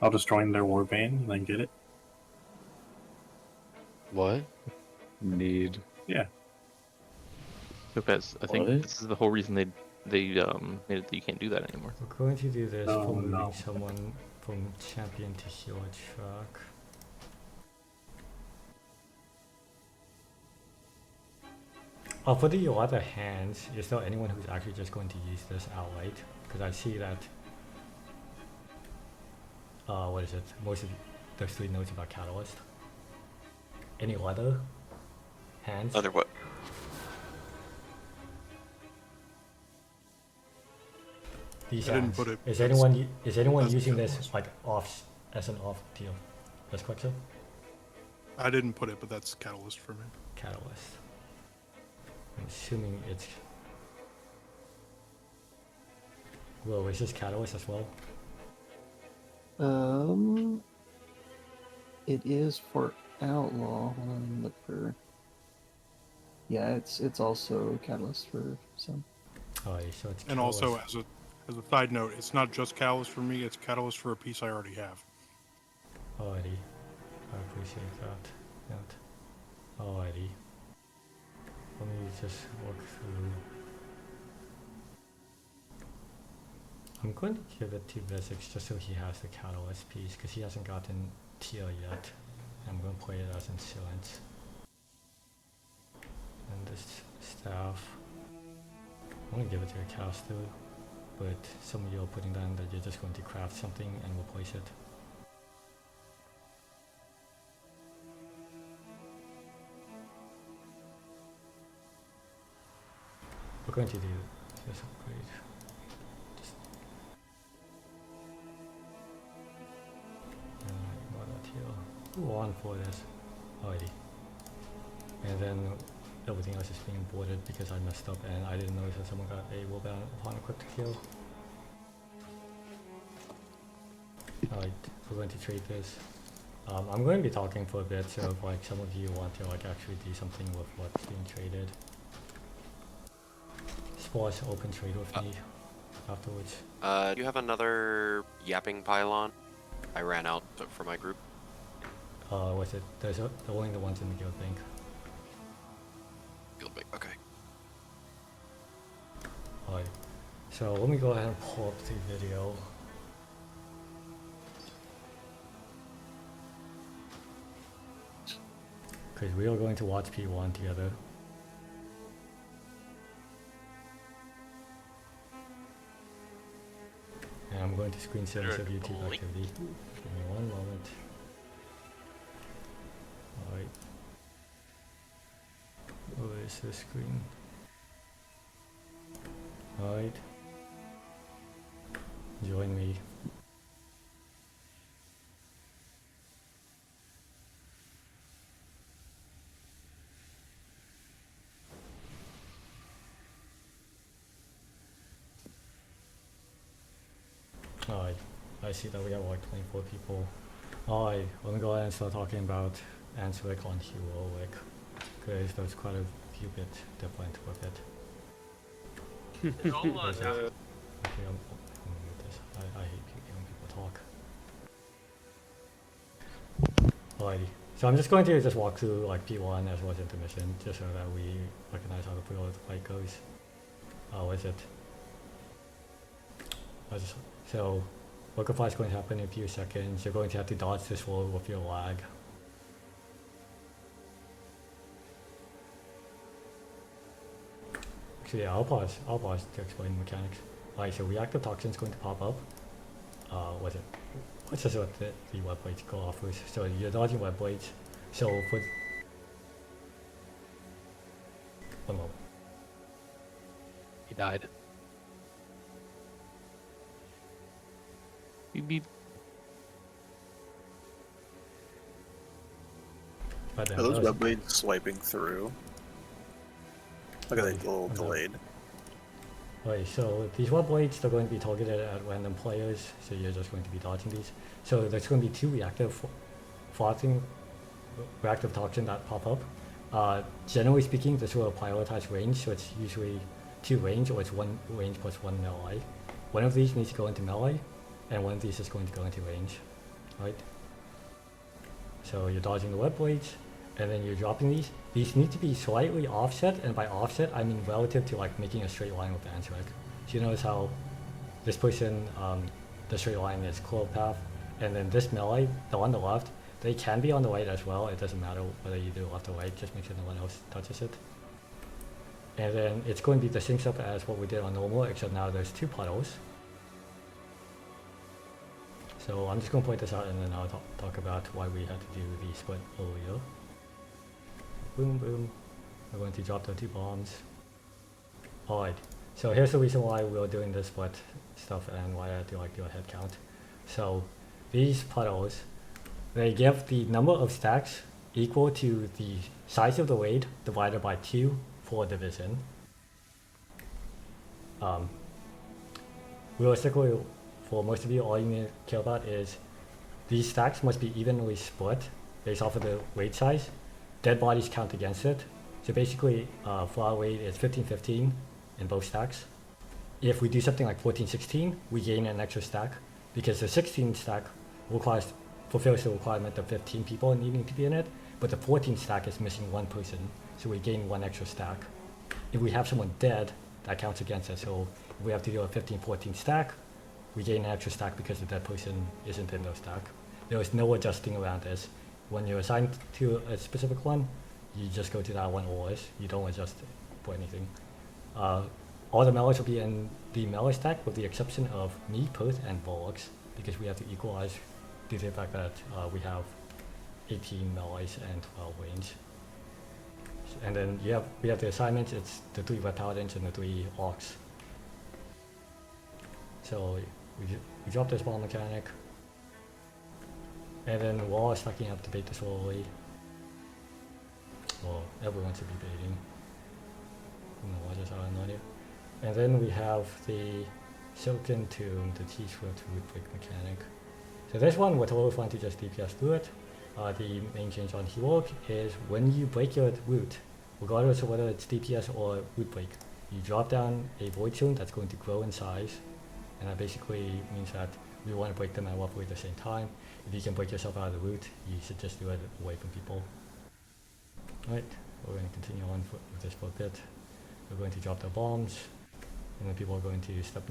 I'll just join their warband and then get it. What? Need. Yeah. Because I think What? this is the whole reason they made it that you can't do that anymore. We're going to do this No, for moving no. someone from champion to healer track. Oh, for the other hands, is there anyone who's actually just going to use this outright? Because I see that, what is it? Most of there's 3 notes about Catalyst. Any other hands? Other what? These I didn't hands. put it. Is That's- anyone that's using Catalyst. this like off as an off deal? That's correct, sir? I didn't put it, but that's Catalyst for me. Catalyst. I'm assuming it's. Whoa, is this Catalyst as well? It is for Outlaw. Hold on, look for. Yeah, it's also Catalyst for some. Oh, so it's. And also, as a side note, it's not just Catalyst for me; it's Catalyst for a piece I already have. Alrighty. I appreciate that. Alrighty. Let me just walk through. I'm going to give it to Visix just so he has the Catalyst piece, because he hasn't gotten tier yet. I'm going to play it as insurance. And this staff. I'm going to give it to a caster, but some of you are putting down that you're just going to craft something and replace it. We're going to do this upgrade. Just ignore that here. One for this. Alrighty. And then everything else is being boarded because I messed up and I didn't notice that someone got a willbound upon equipped kill. Alright, we're going to trade this. I'm going to be talking for a bit, so if like some of you want to like actually do something with what's being traded. Sports open trade with me afterwards. Do you have another yapping pylon? I ran out for my group. What's it? There's only the ones in the guild bank. Guild bank, okay. Alright, so let me go ahead and pull up the video. Because we are going to watch P1 together. And I'm going to screen share this of YouTube activity. Give me one moment. Alright. Where is the screen? Alright. Join me. Alright, I see that we have like 24 people. Alright, let me go ahead and start talking about Answick on Heroic, because there's quite a few bit different with it. Hold on. Okay, I'm gonna mute this. I hate hearing people talk. Alrighty, so I'm just going to just walk through like P1 as well as intermission, just so that we recognize how the flow of the fight goes. What is it? So, Workify is going to happen in a few seconds. You're going to have to dodge this wall with your lag. Actually, yeah, I'll pause to explain the mechanics. Alright, so reactive toxin is going to pop up. What's it? What's just what the web blades go off with. So you're dodging web blades. So for one moment. He died. beep. But Are those web blades swiping through? Look at that, a little delayed. Right, so these web blades, they're going to be targeted at random players, so you're just going to be dodging these. So there's going to be two reactive toxin that pop up. Generally speaking, this will prioritize range, so it's usually 2 range, or it's 1 range plus 1 melee. One of these needs to go into melee, and one of these is going to go into range, right? So you're dodging the web blades, and then you're dropping these. These need to be slightly offset, and by offset, I mean relative to like making a straight line with the Ansric. So you notice how this person, the straight line is clove path, and then this melee, the one on the left, they can be on the right as well. It doesn't matter whether you do left or right, just make sure no one else touches it. And then it's going to be the same stuff as what we did on normal, except now there's 2 puddles. So I'm just going to point this out, and then I'll talk about why we had to do the split earlier. Boom, boom. We're going to drop the 2 bombs. Alright, so here's the reason why we're doing this split stuff and why I had to like do a head count. So these puddles, they give the number of stacks equal to the size of the raid divided by 2 for division. Realistically, for most of you, all you need to care about is these stacks must be evenly split based off of the raid size. Dead bodies count against it. So basically, for our raid, it's 15-15 in both stacks. If we do something like 14-16, we gain an extra stack, because the 16 stack fulfills the requirement of 15 people needing to be in it, but the 14 stack is missing 1 person, so we gain 1 extra stack. If we have someone dead, that counts against us, so if we have to do a 15-14 stack, we gain an extra stack because the dead person isn't in the stack. There is no adjusting around this. When you're assigned to a specific one, you just go to that one always. You don't adjust for anything. All the melees will be in the melee stack with the exception of me, Perth, and Volux, because we have to equalize due to the fact that we have 18 melees and 12 range. And then we have the assignments, it's the 3 Red Paladins and the 3 Orcs. So we drop this bomb mechanic, and then we're all stacking up to bait this slowly. Well, everyone should be baiting. No, I just have no idea. And then we have the Silken Tomb, the T-Swift root break mechanic. So this one, we're totally fine to just DPS through it. The main change on Heroic is when you break your root, regardless of whether it's DPS or root break, you drop down a Void Stone that's going to grow in size. And that basically means that we want to break them at roughly the same time. If you can break yourself out of the root, you should just do it away from people. Right, we're going to continue on with this for a bit. We're going to drop the bombs, and then people are going to step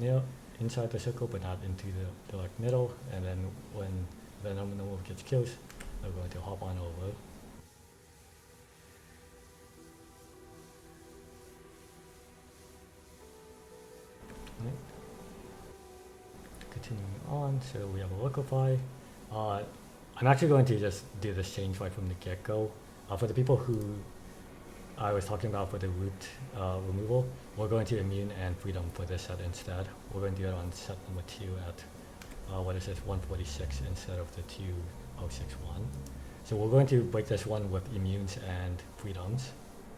inside the circle, but not into the like middle. And then when Venom gets kills, they're going to hop on over. Right. Continuing on, so we have a liquefy. I'm actually going to just do this change right from the get-go. For the people who I was talking about for the root removal, we're going to immune and freedom for this set instead. We're going to do it on set number 2 at, 146 instead of the 2061. So we're going to break this one with immunes and freedoms.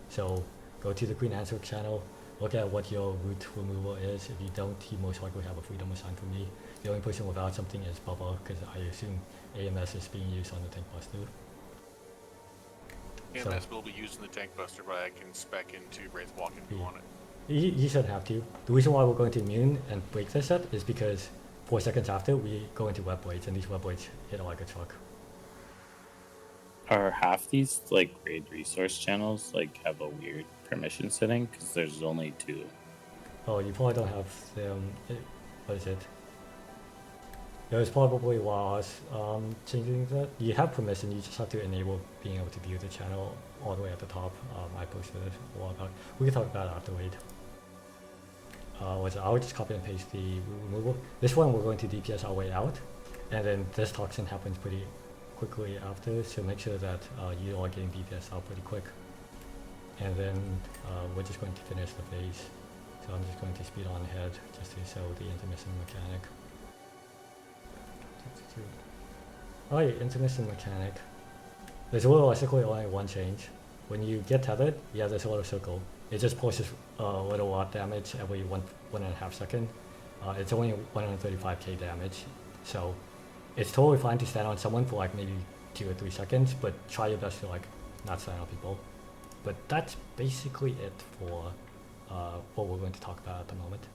So go to the Queen Answer channel, look at what your root removal is. If you don't, you most likely have a freedom assigned for me. The only person without something is Bubba, because I assume AMS is being used on the Tank Buster. AMS will be using the Tank Buster, but I can spec into Wraithwalk if you want it. You should have to. The reason why we're going to immune and break this set is because 4 seconds after we go into web blades, and these web blades hit it like a truck. Are half these like raid resource channels like have a weird permission setting? Because there's only 2. Oh, you probably don't have them. What is it? There's probably laws changing that. You have permission, you just have to enable being able to view the channel all the way at the top. I posted it a while back. We can talk about it after raid. I'll just copy and paste the removal. This one we're going to DPS our way out, and then this toxin happens pretty quickly after, so make sure that you are getting DPS out pretty quick. And then we're just going to finish the phase. So I'm just going to speed on ahead just to show the intermission mechanic. Shoot. Oh yeah, intermission mechanic. There's realistically only one change. When you get tethered, you have this little circle. It just pushes a little watt damage every 1.5 seconds. It's only 135k damage, so it's totally fine to stand on someone for like maybe 2 or 3 seconds, but try your best to like not stand on people. But that's basically it for what we're going to talk about at the moment.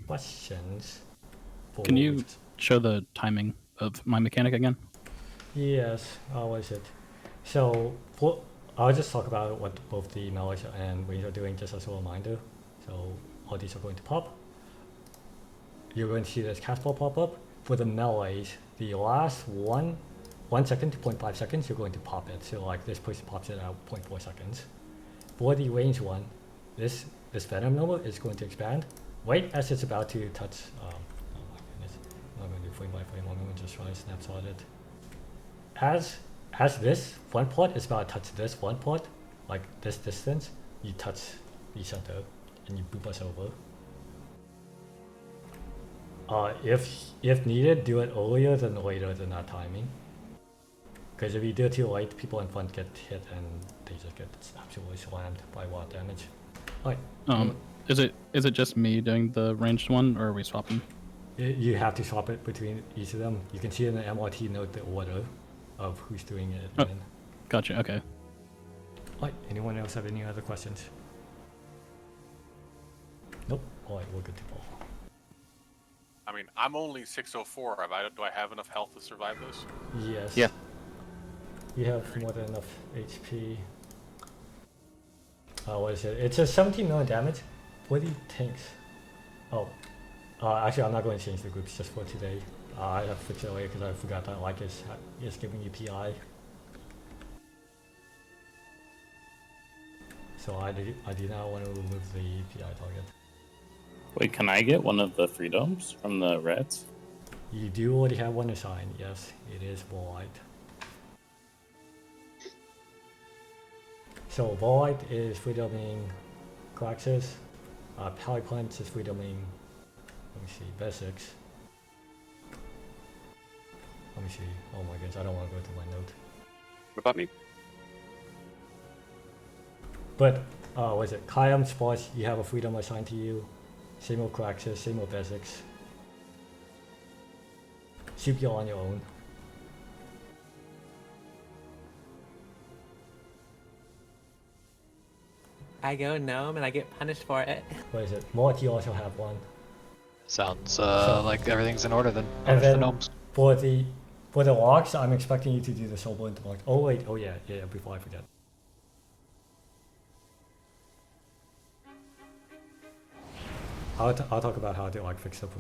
Questions? Can you show the timing of my mechanic again? Yes, what is it? So I'll just talk about what both the melee and range are doing just as a reminder. So all these are going to pop. You're going to see this cast ball pop up. For the melees, the last 1 second to 0.5 seconds, you're going to pop it. So like this person pops it at 0.4 seconds. For the range one, this venom number is going to expand right as it's about to touch. Oh my goodness! I'm not going to do frame by frame. I'm going to just try to snapshot it. As this front part is about to touch this front part, like this distance, you touch the center and you boop us over. If needed, do it earlier than later than that timing. Because if you do it too late, people in front get hit and they just get absolutely slammed by watt damage. Alright. Is it just me doing the ranged one, or are we swapping? You have to swap it between each of them. You can see in the MRT note the order of who's doing it. Oh, gotcha. Okay. Alright. Anyone else have any other questions? Nope. Alright, we're good to go. I mean, I'm only 604. Do I have enough health to survive this? Yes. Yeah. You have more than enough HP. What is it? It's a 17 million damage. What do you think? Oh. Actually, I'm not going to change the groups just for today. I have to fix it later because I forgot that like is giving you PI. So I do not want to remove the PI target. Wait, can I get one of the freedoms from the Reds? You do already have one assigned, yes. It is Volite. So Volite is freedoming Craxus. Polyplants is freedoming, let me see, Basics. Let me see. Oh my goodness, I don't want to go to my note. What about me? But, what is it? Kayam Sports, you have a freedom assigned to you. Same with Craxus, same with Basics. Shoot you on your own. I go gnome and I get punished for it. What is it? Morty also have one. Sounds like everything's in order then. And The then gnomes. for the logs, I'm expecting you to do the soul into logs. Oh wait, oh yeah, before I forget. I'll talk about how to like fix up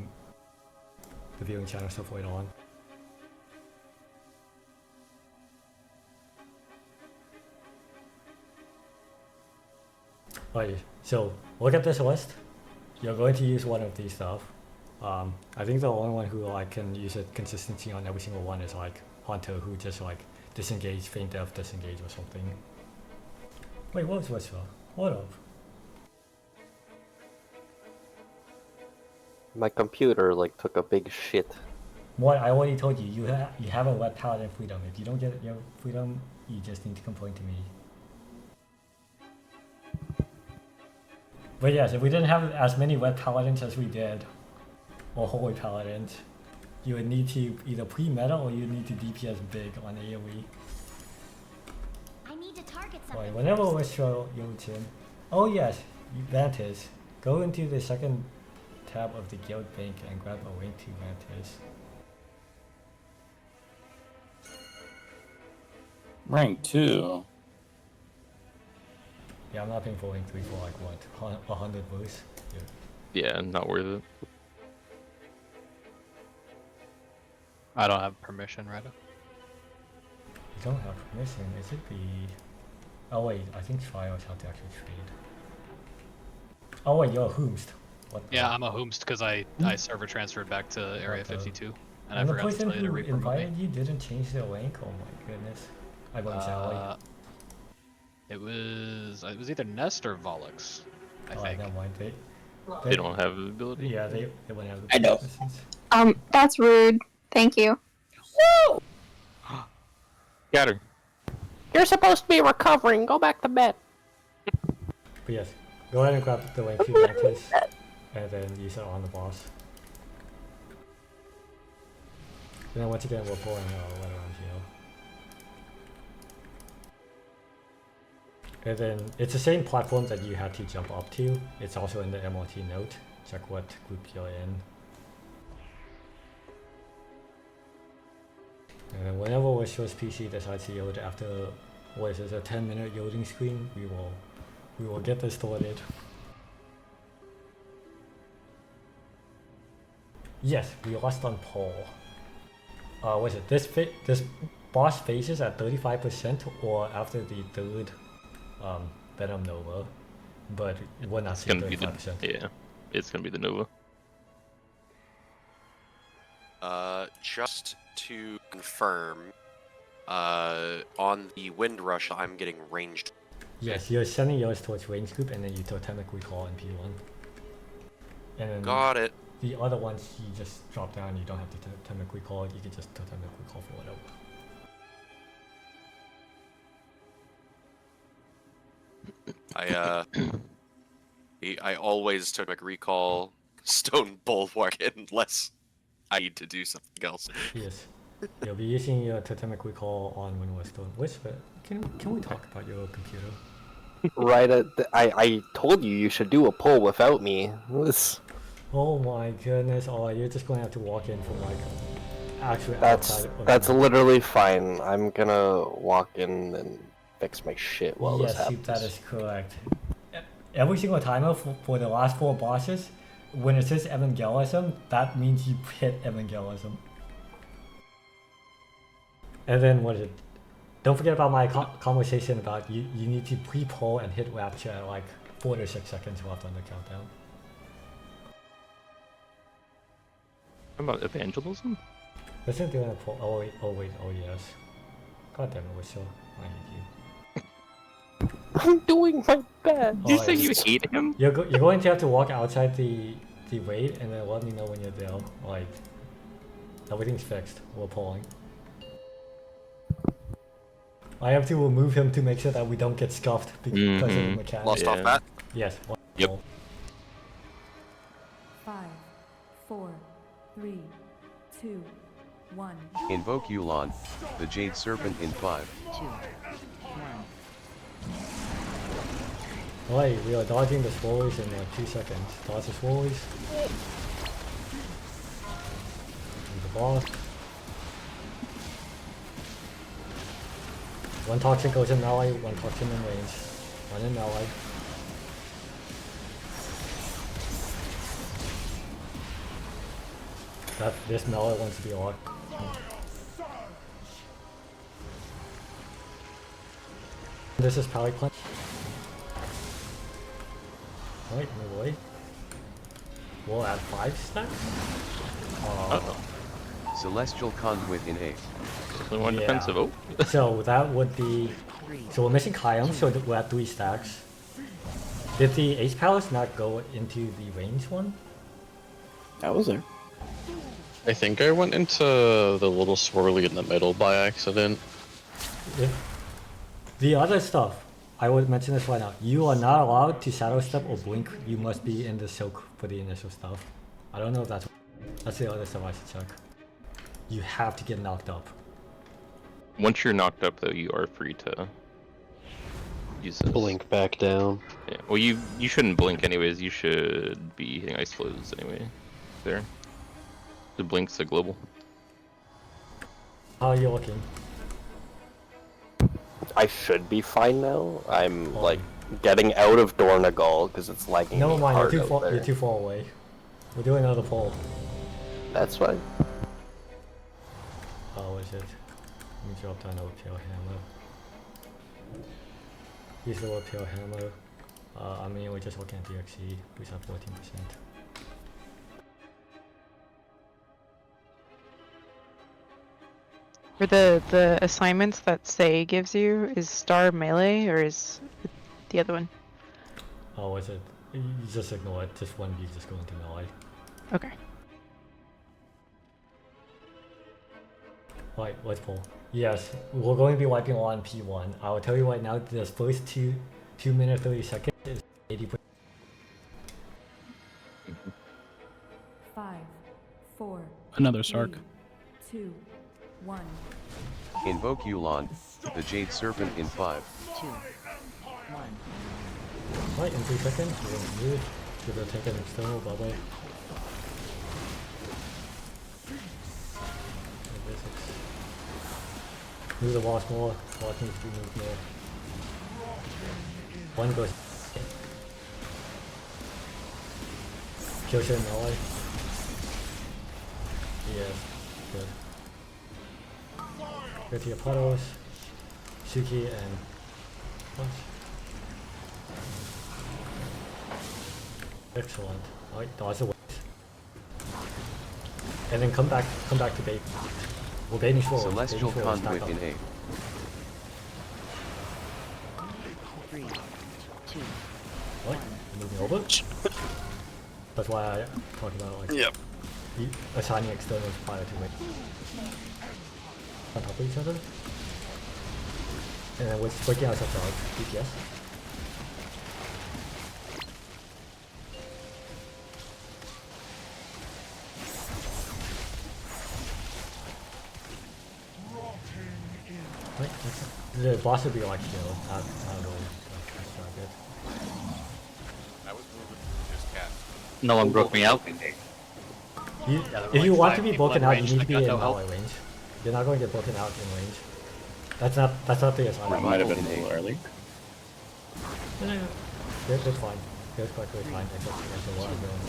the viewing channel stuff later on. Alright, so look at this list. You're going to use one of these stuff. I think the only one who like can use it consistency on every single one is like Hunter, who just like disengage, feint death, disengage or something. Wait, what was Whisper? What up? My computer like took a big shit. What I already told you, you have a web paladin freedom. If you don't get your freedom, you just need to complain to me. But yes, if we didn't have as many web paladins as we did, or holy paladins, you would need to either pre-meta or you need to DPS big on AoE. I need to target something. Alright, whenever we're sure Yochin. Oh yes, Vantis. Go into the second tab of the guild bank and grab a rank 2 Vantis. Rank 2? Yeah, I'm not paying for rank 3 for like what, 100 boosts? Yeah, not worth it. I don't have permission, right? You don't have permission, is it the... Oh wait, I think trials have to actually trade. Oh wait, you're a Hoomst. What the... Yeah, I'm a Hoomst because I server transferred back to Area 52. And the person who invited you didn't change their rank? Oh my goodness. I blame Sally. It was either Nest or Volux, I think. Never mind. They don't have the ability. Yeah, they wouldn't have the I know. persistence. That's rude. Thank you. Woo! Got her. You're supposed to be recovering. Go back to bed. But yes, go ahead and grab the link to Mantis, and then use it on the boss. And then once again, we're pulling right around here. And then it's the same platform that you had to jump up to. It's also in the MLT note. Check what group you're in. And then whenever Wish's PC decides to load after, what is it, a 10-minute loading screen, we will get this sorted. Yes, we lost on pole. Was it this boss faces at 35% or after the third Venom Nova? But we're not seeing 35%. Yeah, it's gonna be the Nova. Just to confirm, on the Wind Rush, I'm getting ranged. Yes, you're sending yours towards range group, and then you totemic recall in P1. And then Got it. The other ones, you just drop down. You don't have to totemic recall. You can just totemic recall for whatever. I always totemic recall Stone Bulwark unless I need to do something else. Yes. You'll be using your totemic recall on when we're stone. Whisper, can we talk about your computer? Right. I told you should do a pull without me. It was... Oh my goodness! Oh, you're just going to have to walk in from like actually outside. That's literally fine. I'm gonna walk in and fix my shit while this happens. Yes, that is correct. Every single timer for the last 4 bosses, when it says Evangelism, that means you hit Evangelism. And then what is it? Don't forget about my conversation about you need to pre-pull and hit Rapture at like 4 to 6 seconds left on the countdown. About evangelism? Isn't doing a pull? Oh wait, oh yes. God damn it, Whistle. I hate you. I'm doing my best. Did you say you hate him? You're going to have to walk outside the raid and then let me know when you're there. Like, everything's fixed. We're pulling. I have to remove him to make sure that we don't get scuffed because of the mechanics. Lost off that? Yes. Yep. 5, 4, 3, 2, 1. Invoke Yulon, the Jade Serpent in 5. 2, 1. Alright, we are dodging the swallows in like 2 seconds. Dodge the swallows. And the boss. One toxin goes in melee, one toxin in range. One in melee. This melee wants to be locked. This is Pally Punch. Alright, move away. We'll add 5 stacks. Celestial Conduit in 8. Only one defensive. Oh. So that would be. So we're missing Kyom, so we're at 3 stacks. Did the Ace Palace not go into the range one? That was there. I think I went into the little swirly in the middle by accident. The other stuff, I would mention this right now. You are not allowed to shadow step or blink. You must be in the soak for the initial stuff. I don't know if that's the other stuff I should check. You have to get knocked up. Once you're knocked up, though, you are free to use this. Blink back down. Yeah. Well, you shouldn't blink anyways. You should be hitting ice flows anyway. There. The blink's a global. How are you looking? I should be fine now. I'm like getting out of Dornagal because it's lagging. Never me mind, hard you're out there. too far away. We're doing another poll. That's fine. Oh, is it? Let me drop down over Pale Hammer. Use the word Pale Hammer. I mean, we're just looking at DXE, who's at 14%. For the assignments that Say gives you, is Star melee or is it the other one? Oh, is it? You just ignore it. Just one of you just go into melee. Okay. Alright, let's pull. Yes, we're going to be wiping on P1. I will tell you right now, the first 2 minutes 30 seconds is 80%. 5, 4. Another Sark. 2, 1. Invoke Yulan, the Jade Serpent in 5. 2, 1. Right, in 3 seconds, we're going to move. Give it a take an external, bye bye. Move the walls more. Walls needs to be moved more. One goes. Kill shot melee. Yes, good. Go to your puddles. Suki and punch. Excellent. Alright, dodge the waves. And then come back to bait. We're baiting forward. Celestial Conduit in 8. 3, 2. What? Moving over? That's why I talked about like assigning externals prior to it. On top of each other. And then we're breaking ourselves out. DPS. The boss would be like, you know, not really good. I was moving this cat. No one broke me out. If you want to be broken out, you need to be in melee range. You're not going to get broken out in range. That's not the assignment. It might have been a little early. No. That's fine. That's quite fine. Except there's a lot of bodies.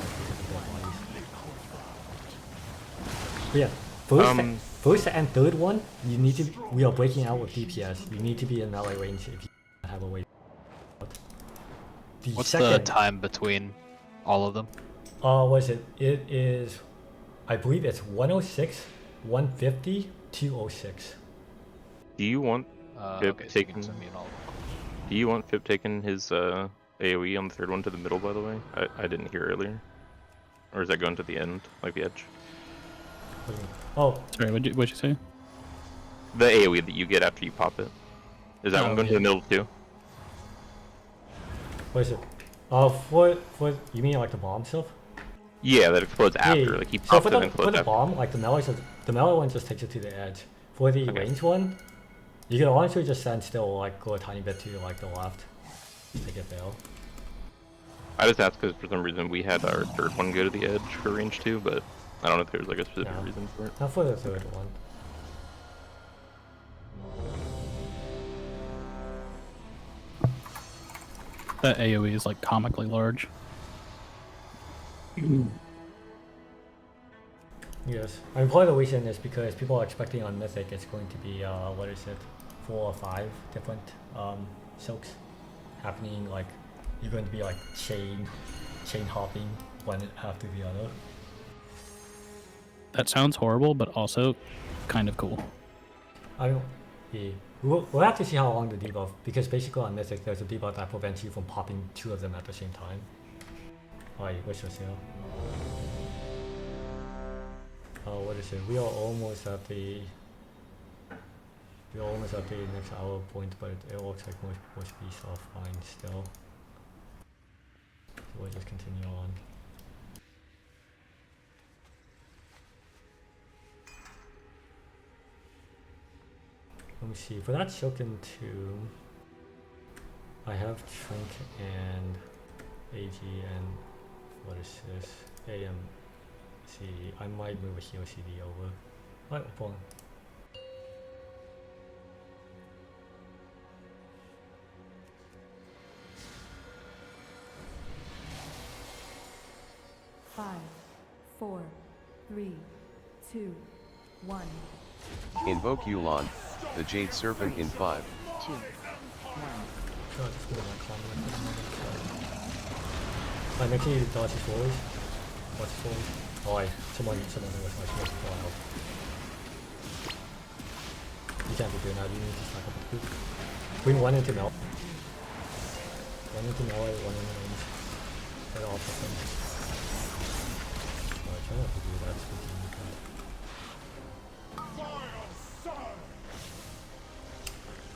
But yeah, first and third one, you need to. We are breaking out with DPS. You need to be in melee range if you have a way. What's the time between all of them? What is it? It is, I believe it's 106, 150, 206. Do you want Pip taking? Do you want Pip taking his AOE on the third one to the middle? By the way, I didn't hear earlier. Or is that going to the end, like the edge? Oh, sorry. What'd you say? The AOE that you get after you pop it. Is that one going to the middle too? What is it? For you mean like the bomb stuff? Yeah, that explodes after. Like he pops it and explodes for the after. bomb, like the melee one just takes it to the edge. For the range one, you can honestly just stand still, like go a tiny bit to like the left, to get fail. I just asked because for some reason we had our third one go to the edge for range 2, but I don't know if there's like a specific reason for it. Not for the third one. That AoE is like comically large. Yes, I mean part of the reason is because people are expecting on Mythic it's going to be what is it, 4 or 5 different silks happening. Like you're going to be like chain hopping one after the other. That sounds horrible, but also kind of cool. I mean, yeah. We'll have to see how long the debuff, because basically on Mythic there's a debuff that prevents you from popping 2 of them at the same time. Alright, what's your sale? What is it? We are almost at the next hour point, but it looks like most beasts are fine still. So we'll just continue on. Let me see, for that Silken 2, I have Shrink and AG and what is this? AMC. I might move a Heal CD over. Right, hold on. Five, 4, 3, 2, 1. Invoke Yulan, the Jade Serpent in 5. 2, 1. Alright, make sure you dodge his forwards. Watch his forwards. Alright, someone was my supposed to fly out. You can't be doing that, you need to stack up a group. Bring one into Mel. One into melee, one into range. system. I try not to do that speaking of that.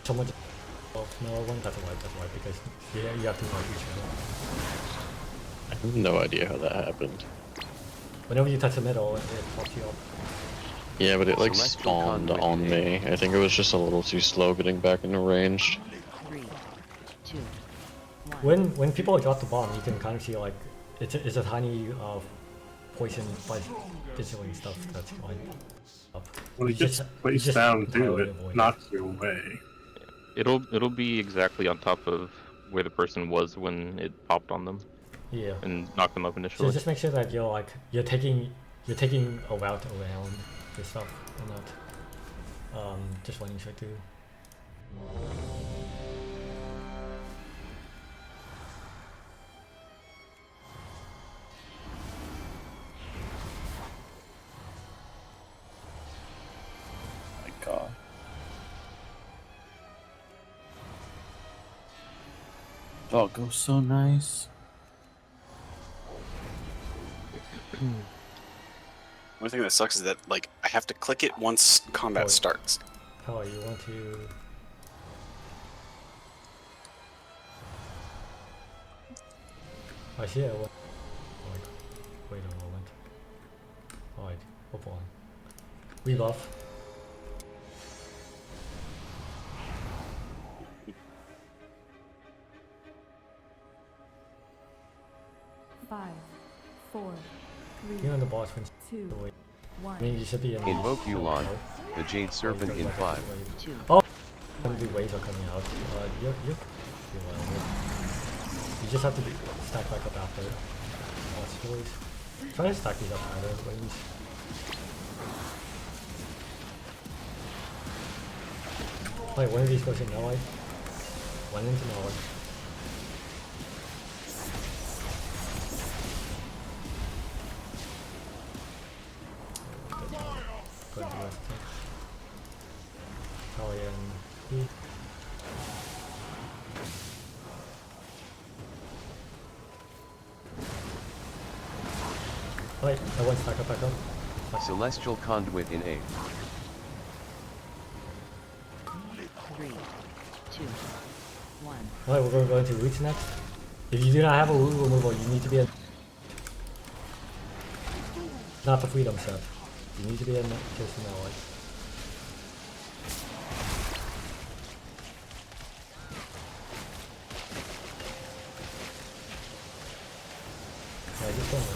Someone just... Oh, no, one that's why, because you have to wipe each other. I have no idea how that happened. Whenever you touch the middle, it pops you up. Yeah, but it like spawned on me. I think it was just a little too slow getting back into range. 3, 2, 1. When people drop the bomb, you can kind of see like it's a tiny poison fizzling stuff that's going up. When it gets placed down too, it knocks you away. It'll be exactly on top of where the person was when it popped on them. Yeah. And knock them up initially. So just make sure that you're taking a route around this stuff and not just running straight through. My God. Doggo's so nice. One thing that sucks is that like I have to click it once combat starts. How you want to? I see it. Wait a moment. Alright, hop on. Rebuff. Five, 4, 3, You're on the boss when 2, 1. I mean, you should be in Invoke Yulon, the Jade Serpent in 5. Oh! The waves are coming out. You just have to stack back up after stories. Try to stack these up either ways. Wait, one of these goes in Noah. One into Noah. Go into West. Oh yeah, and wait, I went back up. Celestial Conduit in 8. 3, 2, 1. Alright, we're going to go into roots next. If you do not have a root removal, you need to be in... Not the freedom set. You need to be in just now, like... Yeah, just don't like...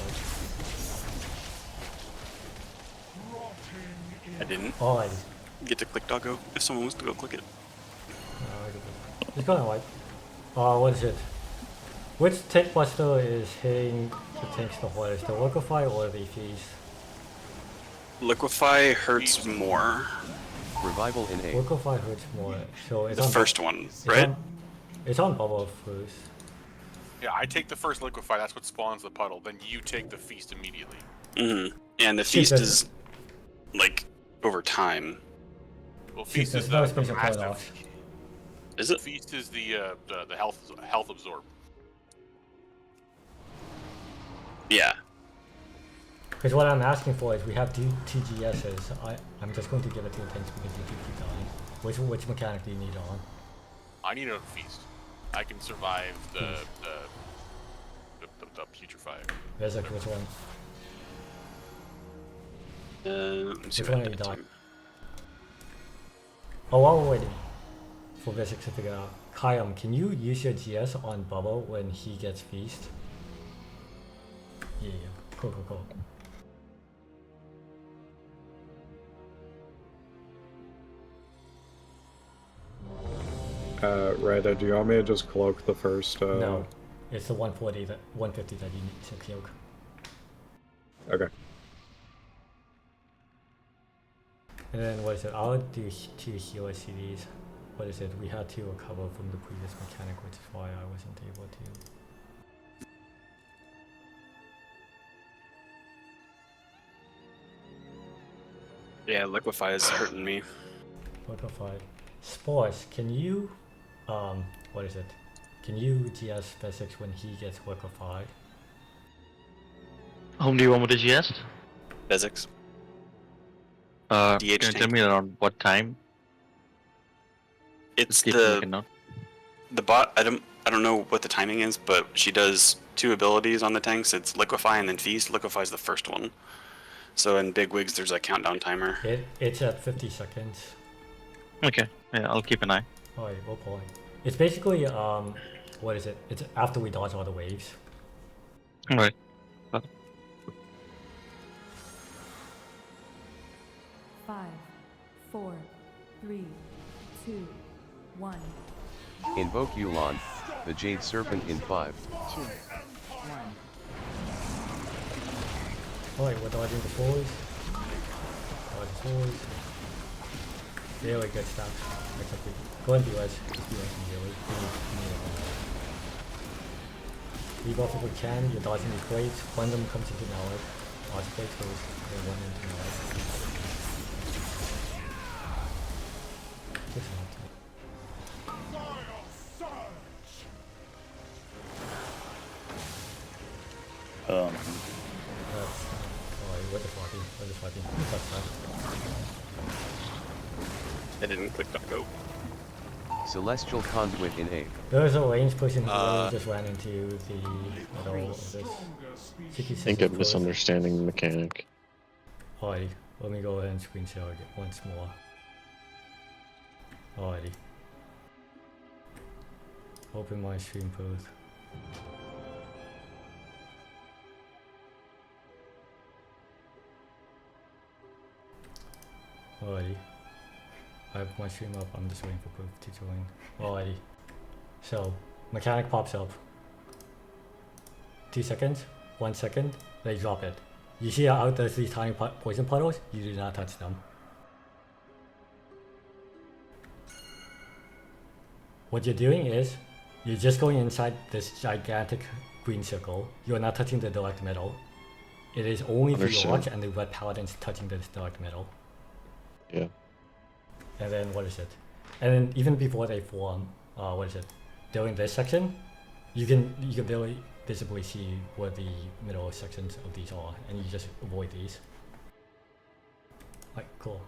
I didn't. Alright. Get to click doggo if someone wants to go click it. Just go and like... what is it? Which tank buster is hitting the tanks the hardest? The liquefy or the feast? Liquefy hurts more. Revival in 8. Liquefy hurts more, so it's The on first one, right? It's on bubble first. Yeah, I take the first liquefy. That's what spawns the puddle. Then you take the feast immediately. Mm-hmm. And the feast is like over time. Well, feast is no the special massive. cutoff. Is it? Feast is the health absorb. Yeah. Because what I'm asking for is we have two GSs. I'm just going to give it to the tanks because you keep dying. Which mechanic do you need on? I need a feast. I can survive the putrefy. There's like which one? Which one are you dying? Oh, while we're waiting for Visix to figure out, Kayam, can you use your GS on Bubba when he gets feast? Yeah. Cool. Ryder, do you want me to just cloak the first? No, it's the 150 that you need to cloak. Okay. And then what is it? I'll do 2 healer CDs. What is it? We had to recover from the previous mechanic, which is why I wasn't able to. Yeah, liquefy is hurting me. Liquefy. Spores, can you what is it? Can you GS Vesix when he gets liquefied? Whom do you want with the GS? Physics. Can DH you tell tank. me around what time? It's Keep making note. the bot. I don't know what the timing is, but she does 2 abilities on the tanks. It's liquefy and then feast. Liquefy's the first one. So in big wigs, there's a countdown timer. It's at 50 seconds. Okay, yeah, I'll keep an eye. Alright, we'll pull it. It's basically what is it? It's after we dodge all the waves. Alright. 5, 4, 3, 2, 1. Invoke Yulan, the Jade Serpent in 5. 2, 1. Alright, we're dodging the forwards. Dodge the forwards. Really good stuff. Except we go and do us. Just do us immediately. Rebuff if we can. You're dodging these plates. One of them comes into Mallet. Dodge plates first. Then one into Mallet. What the fucking? I didn't click on go. Celestial Conduit in 8. There's a range person who really just ran into the middle of this. I think I'm misunderstanding the mechanic. Alrighty, let me go ahead and screen share it once more. Alrighty. Open my stream booth. Alrighty. I have my stream up, I'm just waiting for proof to join. Alrighty. So, mechanic pops up. 2 seconds, 1 second, they drop it. You see how there's these tiny poison puddles? You do not touch them. What you're doing is, you're just going inside this gigantic green circle. You're not touching the direct middle. It is only the orc and the red paladins touching the direct middle. Yeah. And then what is it? And then even before they form, what is it? During this section, you can really visibly see where the middle sections of these are, and you just avoid these. Right, cool.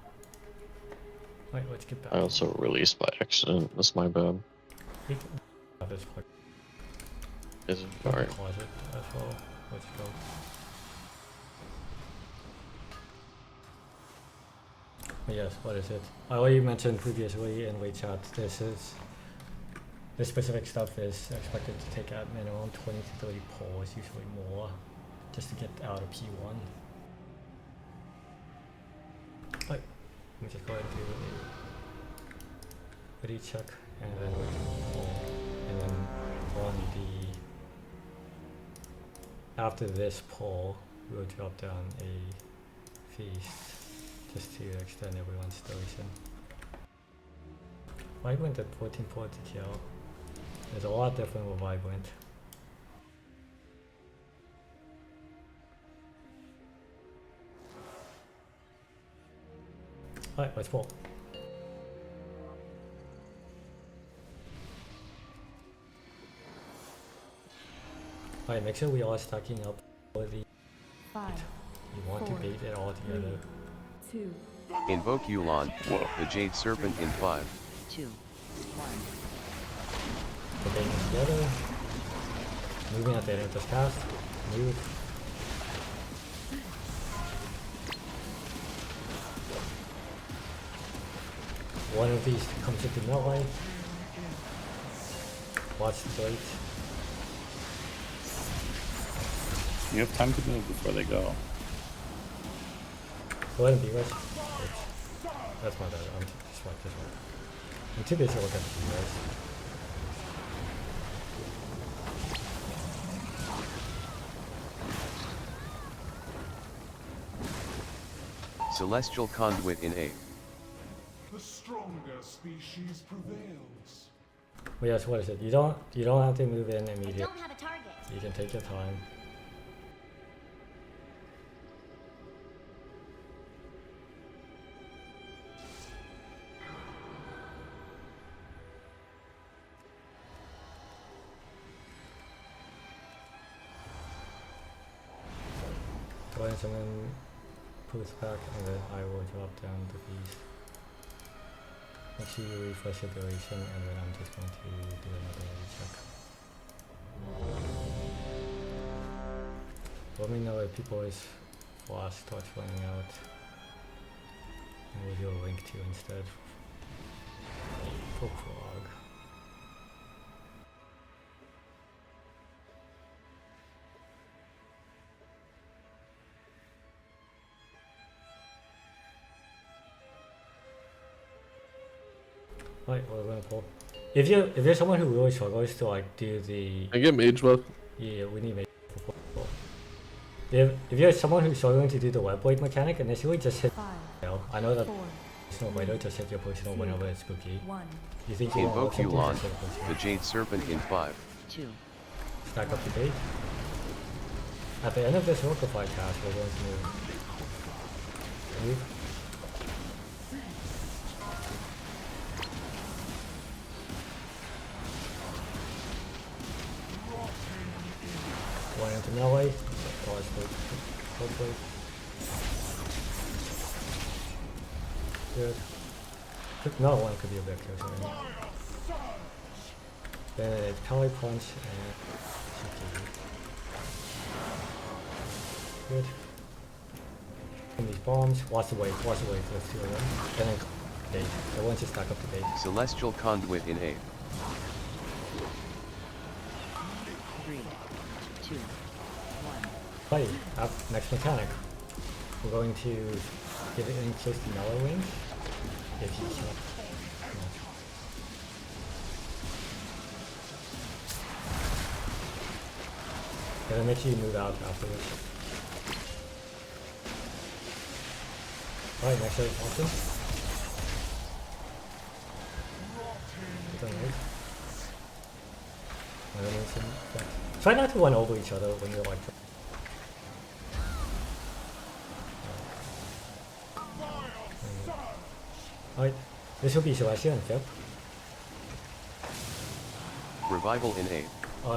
Right, let's get back. I also released by accident. That's my bad. This part. Is it? Alright. Closet as well. Let's go. Yes, what is it? I already mentioned previously in Wait Chat, this specific stuff is expected to take at minimum 20 to 30 pulls, usually more, just to get out of P1. Right, let me just go ahead and do a ready check, and then we can and then on the after this pull, we'll drop down a feast. Just to extend everyone's duration. Vibrant at 14 points to kill. There's a lot different with Vibrant. Alright, let's pull. Alright, make sure we are stacking up for the 5. You want 4, to bait it all together. 2. Invoke Yulan, the Jade Serpent in 5. 2, 1. Put them together. Moving at the end of this cast. Move. One of these comes into melee. Watch the plate. You have time to move before they go. Go ahead and be rest. That's my bad. I'm just like this one. I'm too busy looking at the rest. Celestial Conduit in 8. The stronger species prevails. Well, yes, what is it? You don't have to move in immediately. Don't have a target. You can take your time. go ahead and then push back, and then I will drop down the beast. Make sure you refresh the duration, and then I'm just going to do another check. Let me know if people's flash starts running out. And we'll do a link to instead. For prog. Right, we're gonna pull. If you're someone who really struggles to like do the I get mage buff. Yeah, we need mage for pull. If you're someone who's struggling to do the web blade mechanic, initially just hit I know that it's no later, just hit your personal whenever it's spooky. You think you Invoke Yulan, the Jade Serpent in 5. Stack up the gate. At the end of this Rookify cast, we're going to move. One into melee. Hopefully. Good. No one could be a victor, sorry. Then a Pally Punch and GG. Good. And these bombs, watch the wave, let's do it. And then gate. So once you stack up the gate. Celestial Conduit in 8. 3, 2, 1. Play, next mechanic. We're going to get it in close to melee range. If you can. And then make sure you move out afterwards. Alright, next option. Try not to run over each other when you're like. Alright, this will be Celestia and Fip. Revival in 8.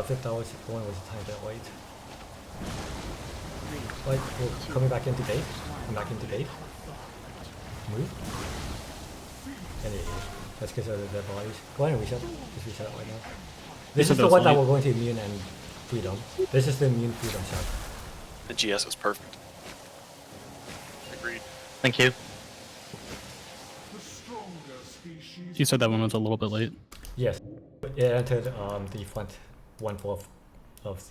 Fip, that was the one was a tiny bit late. Right, we're coming back into gate. Come back into gate. Move. And let's get rid of their bodies. Go ahead and reset. Just reset right now. This is the one that we're going to immune and freedom. This is the immune freedom shot. The GS was perfect. Agreed. Thank you. You said that one was a little bit late. Yes. It entered the front 1/4 of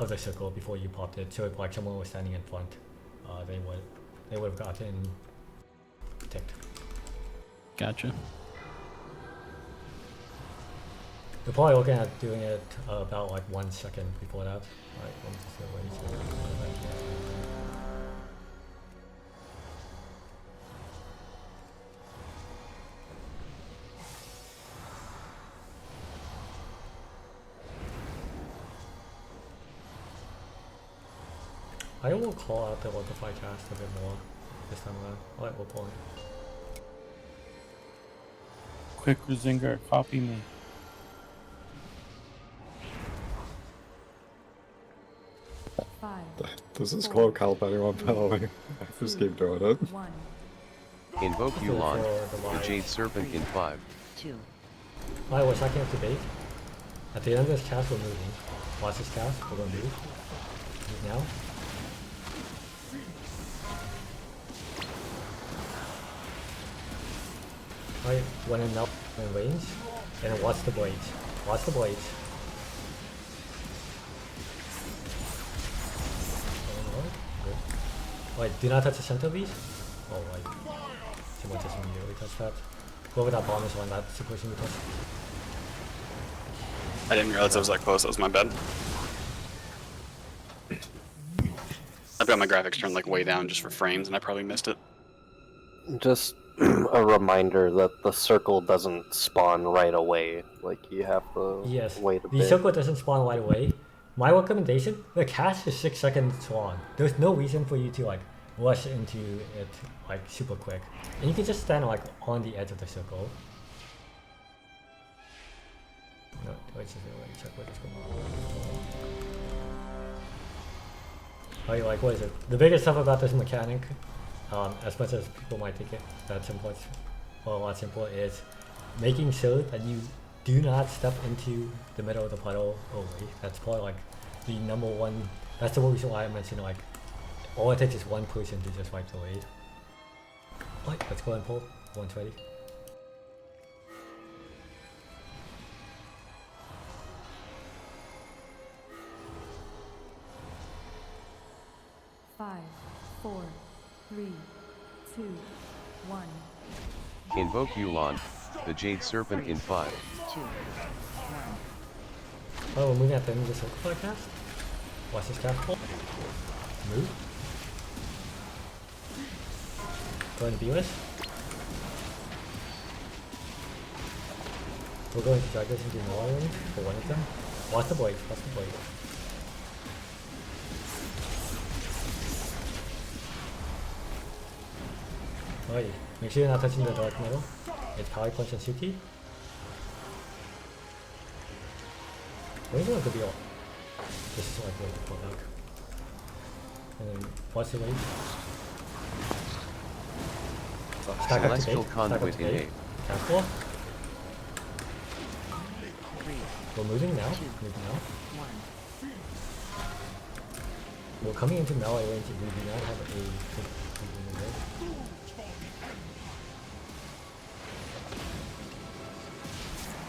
the circle before you popped it. So if like someone was standing in front, they would have gotten ticked. Gotcha. We're probably looking at doing it about like 1 second before that. Alright, let me just get ready to I will call out the Rookify cast a bit more this time around. Alright, we'll pull it. Quick Rizinger, copy me. This is cloak help anyone, by the way. I just keep doing it. Invoke Yulan, the Jade Serpent in 5. Alright, we're stacking up the bait. At the end of this cast, we're moving. Watch this cast, we're gonna move. Move now. Alright, when in now in range, and then watch the blades. Watch the blades. Alright, do not touch the center of these. Oh, right. Someone just immediately touched that. Whoever that bomb is on, that's the person who touched it. I didn't realize I was that close, that was my bad. I've got my graphics turned like way down just for frames and I probably missed it. Just a reminder that the circle doesn't spawn right away. Like you have to wait a bit. The circle doesn't spawn right away. My recommendation, the cast is 6 seconds long. There's no reason for you to like rush into it like super quick. And you can just stand like on the edge of the circle. No, wait, just check what is going on. Like what is it? The biggest stuff about this mechanic, as much as people might think it that simple, or a lot simpler, is making sure that you do not step into the middle of the puddle early. That's probably like the number one. That's the reason why I mentioned like all it takes is one person to just wipe the lead. Right, let's go and pull. One's ready. Five, 4, 3, 2, 1. Invoke Yulan, the Jade Serpent in 5. 2, 1. Oh, we're moving at the end of the circle cast. Watch this cast pull. Move. Go ahead and be with. We're going to drag this into another range for one of them. Watch the blade, watch the blade. Alrighty, make sure you're not touching the dark middle. It's Power Punch and Suki. Where is it to be all? This is like way to pull back. And then watch the wave. Stack up Celestial to Conduit in 8. Cast. We're moving now. Moving now. We're coming into melee range if we do not have a good move.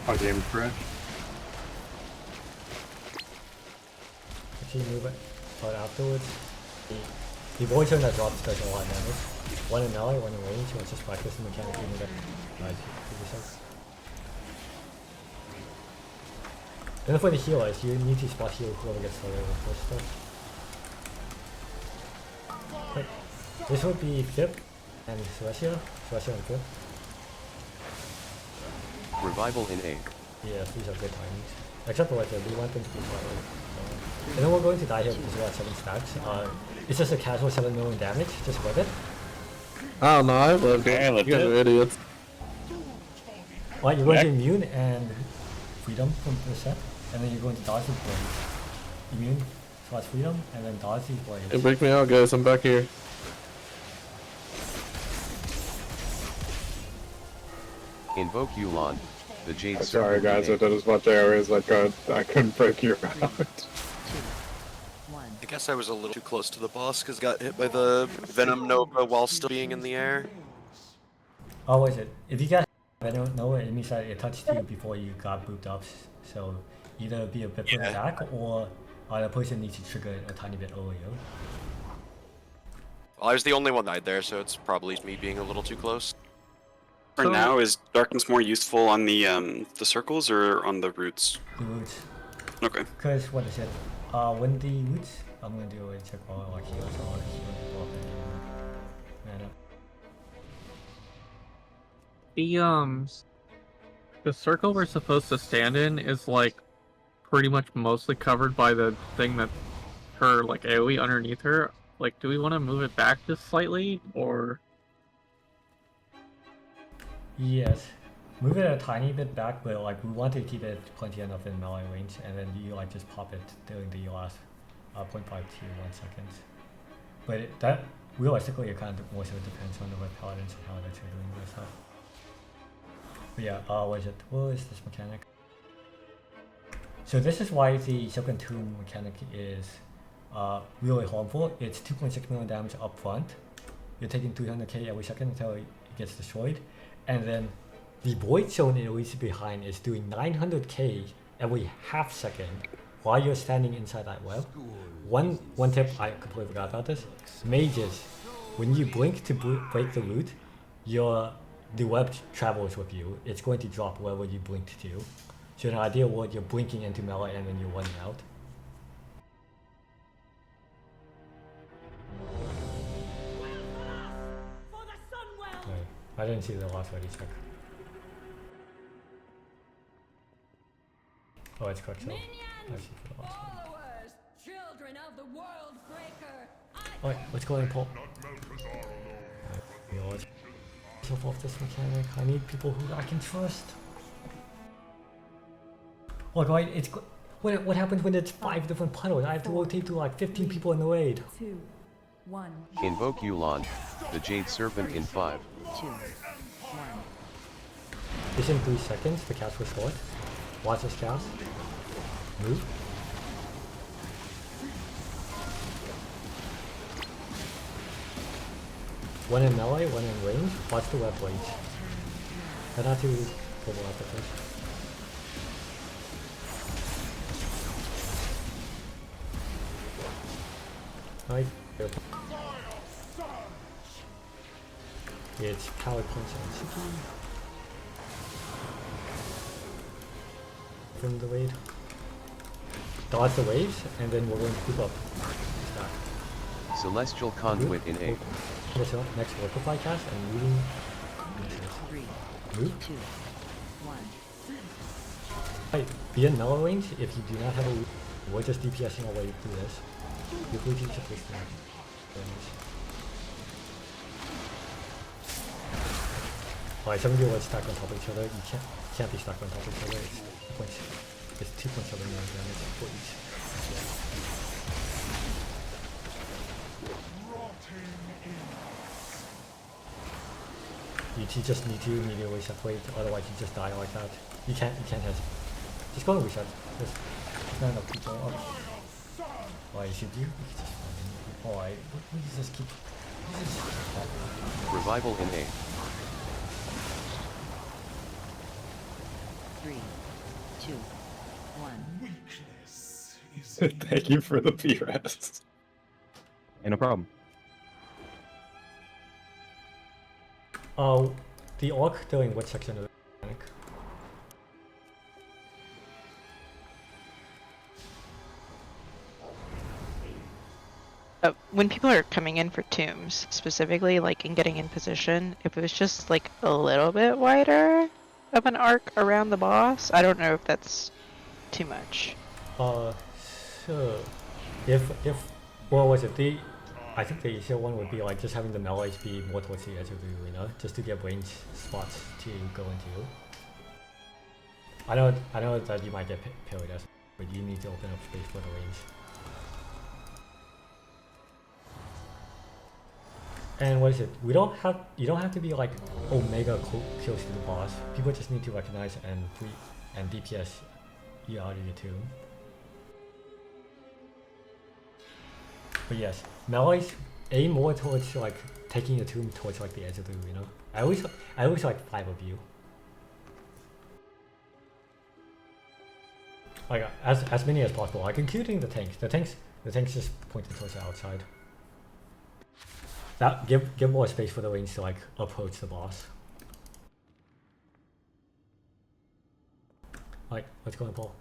Our game fresh. Actually move it out afterwards. The void zone that drops does a lot of damage. One in melee, one in range, let's just practice the mechanic to move it. Then for the healers, you need to spot heal whoever gets started with first stuff. Okay. This would be Fip and Celestia and Fip. Revival in 8. Yes, these are good timings. Except for like we want them to be forward. And then we're going to die here because we're at 7 stacks. It's just a casual 7 million damage, just whip it. I don't know, I lived it. You guys are idiots. Well, you're going to immune and freedom from the set, and then you're going to dodge the blade. Immune / freedom, and then dodge the blade. Hey, break me out, guys. I'm back here. Invoke Yulan, the Jade Serpent. Sorry, guys. I did as much AoE as I could. I couldn't break you out. I guess I was a little too close to the boss because I got hit by the Venom Nova while still being in the air. Oh, is it? If you got Venom Nova, it means that it touched you before you got booped up. So either be a bit further back, or the person needs to trigger it a tiny bit earlier. Well, I was the only one that died there, so it's probably me being a little too close. For now, is Darkness more useful on the circles or on the roots? The roots. Okay. Because what is it? When the roots, I'm gonna do a check while I heal, so I'll heal mana. The circle we're supposed to stand in is like pretty much mostly covered by the thing that her like AoE underneath her. Like, do we want to move it back just slightly, or? Yes, move it a tiny bit back, but like we want to keep it plenty enough in melee range, and then you like just pop it during the last 0.5 to 1 second. But that realistically, it kind of more so depends on the red paladins and how they're doing this stuff. But yeah, what is this mechanic? So this is why the Silken Tomb mechanic is really harmful. It's 2.6 million damage up front. You're taking 300k every second until it gets destroyed. And then the Void Zone it leaves behind is doing 900k every half second while you're standing inside that web. One tip, I completely forgot about this. Mages, when you blink to break the root, the web travels with you. It's going to drop wherever you blinked to. So in an ideal world, you're blinking into melee and then you're running out. I didn't see the last ready check. Oh, it's correct. So I see for the last one. Alright, let's go ahead and pull. Myself off this mechanic. I need people who I can trust. Look, right, What happens when it's 5 different puddles? I have to rotate to like 15 people in the raid. 2, 1. Invoke Yulan, the Jade Serpent in 5. 2, 1. It's in 3 seconds, the cast will start. Watch this cast. Move. One in melee, one in range. Watch the web blades. Try not to overlap the first. Alright, it's power punch and Suki. From the raid. Dodge the waves, and then we're going to group up. Stack. Celestial Conduit in 8. Next Liquefy cast and moving. 3, Move. 2, 1. Right, be in melee range if you do not have a loop. We're just DPSing our way through this. Your blue team's supposed to have damage. Alright, some of you are stacked on top of each other. You can't be stacked on top of each other. It's 2.7 million damage for each. You just need to immediately separate, otherwise you just die like that. You can't hesitate. Just go and reset. There's not enough people up. Why should you? Alright, we just keep. Revival in 8. 3, 2, 1. Thank you for the PRS. Ain't no problem. Oh, the orc doing what section of the mechanic? When people are coming in for tombs, specifically, like in getting in position, if it was just like a little bit wider of an arc around the boss, I don't know if that's too much. So if what was it? I think the easier one would be like just having the melees be more towards the edge of the arena, just to get range spots to go into. I know that you might get parried, but you need to open up space for the range. And what is it? You don't have to be like omega close to the boss. People just need to recognize and DPS you out of your tomb. But yes, melees aim more towards like taking your tomb towards like the edge of the arena. I always like 5 of you. Like as many as possible. Like including the tanks. The tanks just pointed towards the outside. That give more space for the range to like approach the boss. Like, let's go and pull.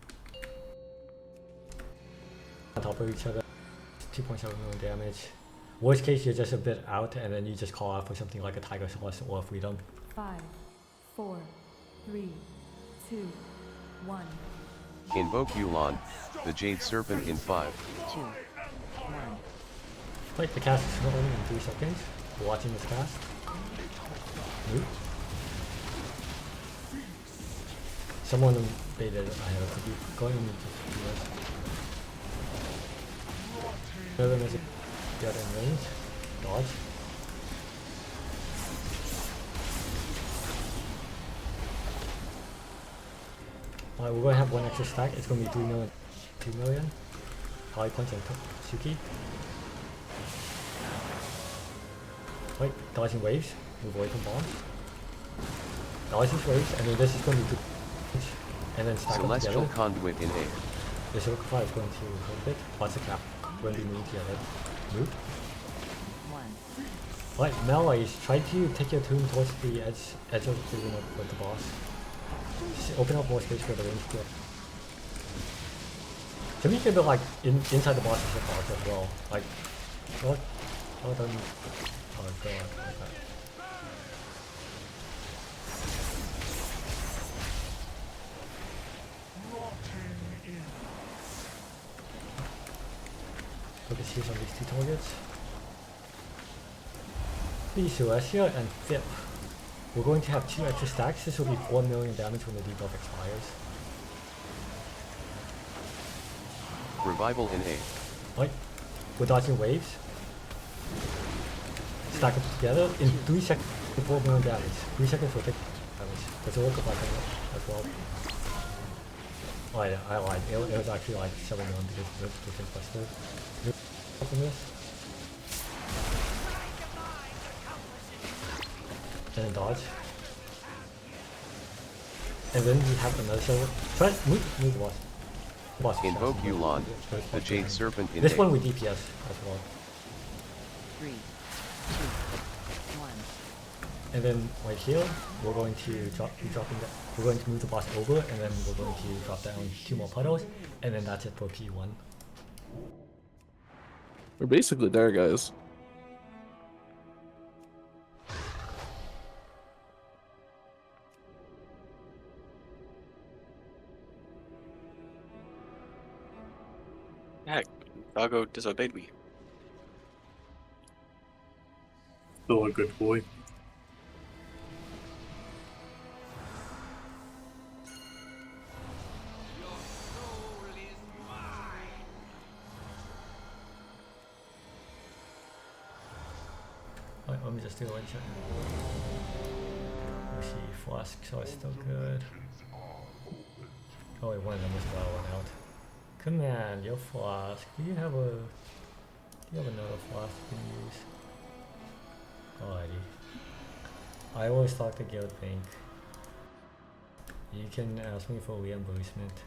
On top of each other. 2.7 million damage. Worst case, you're just a bit out, and then you just call out for something like a Tiger Celeste or a Freedom. 5, 4, 3, 2, 1. Invoke Yulan, the Jade Serpent in 5. 2, 1. Like the cast is rolling in 3 seconds. We're watching this cast. Move. Someone baited it. I have to keep going and just do this. Another is got in range. Dodge. Alright, we're gonna have one extra stack. It's gonna be 3 million. 2 million. High punch and Suki. Wait, dodging waves. Move away from bombs. Dodging waves, and then this is going to be 2 and then stack Celestial them together. Conduit in 8. The Silk Fire is going to hold it. Lots of cap. When we move together. Move. 1. Right, melees, try to take your tomb towards the edge of the arena with the boss. Just open up more space for the range to. To me, a bit like inside the boss is a boss as well. Like, what? Oh, don't. Oh, go on like that. Focus here on these 2 targets. The Celestia and Fip. We're going to have 2 extra stacks. This will be 4 million damage when the debuff expires. Revival in A. Right. We're dodging waves. Stack it together in 3 seconds for 4 million damage. 3 seconds for 6 damage. That's a work of like as well. Oh yeah, I lied. It was actually like 7 million because the thing faster. From this. And then dodge. And then we have another server. Try move the boss. Invoke Yulan, the Jade Serpent in this A. one with DPS as well. 3, 2, 1. And then right here, we're going to be dropping that. We're going to move the boss over, and then we're going to drop down 2 more puddles, and then that's it for P1. We're basically there, guys. Heck, Doggo disobeyed me. Still a good boy. Wait, let me just do one check. Let me see, flasks are still good. Oh wait, one of them was about one out. Command, your flask. Do you have another flask you can use? Alrighty. I always talk to Guild Pink. You can ask me for reimbursement.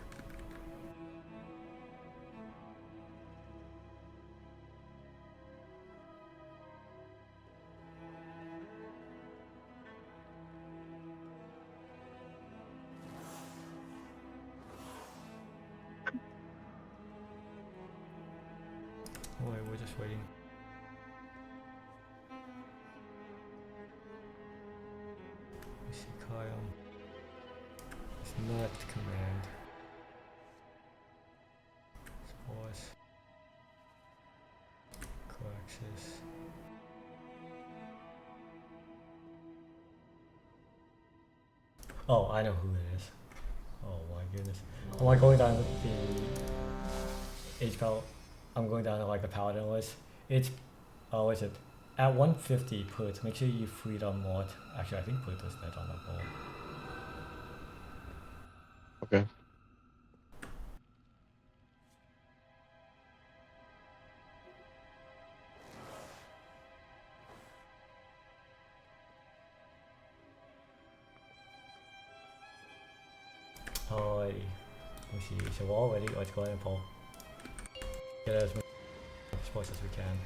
Oh wait, we're just waiting. We see Kyle. It's not command. Spores. Coaxis. Oh, I know who it is. Oh my goodness. Am I going down the H Pal? I'm going down to like the Paladin list. It's, what is it? At 150 put, make sure you freed on mod. Actually, I think put is dead on that ball. Okay. Alrighty. Let me see. So we're all ready. Let's go ahead and pull. Get as many spots as we can.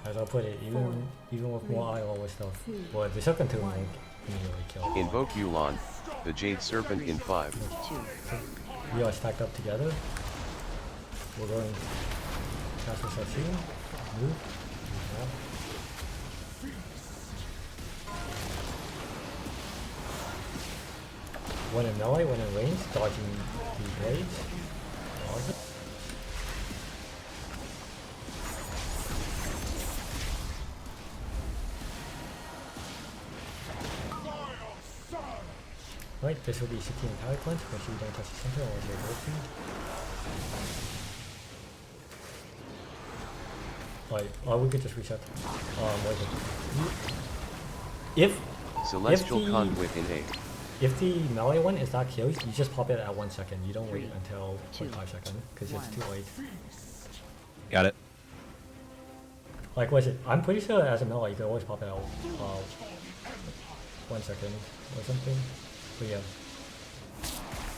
As I put it, even with more IO stuff. But the second two won't immediately kill. Invoke Yulan, the Jade Serpent in 5. We are stacked up together. We're going cast this at move. One in melee, one in range, dodging the blades. Right, this will be 16 power punch, make sure you don't touch the center or you'll go to. Right, or we could just reset. What is it? Celestial Conduit in A. If the melee one is not killed, you just pop it at 1 second. You don't wait until 5 seconds, because it's too late. Got it. Like, what is it? I'm pretty sure as a melee, you can always pop it out 1 second or something. But yeah.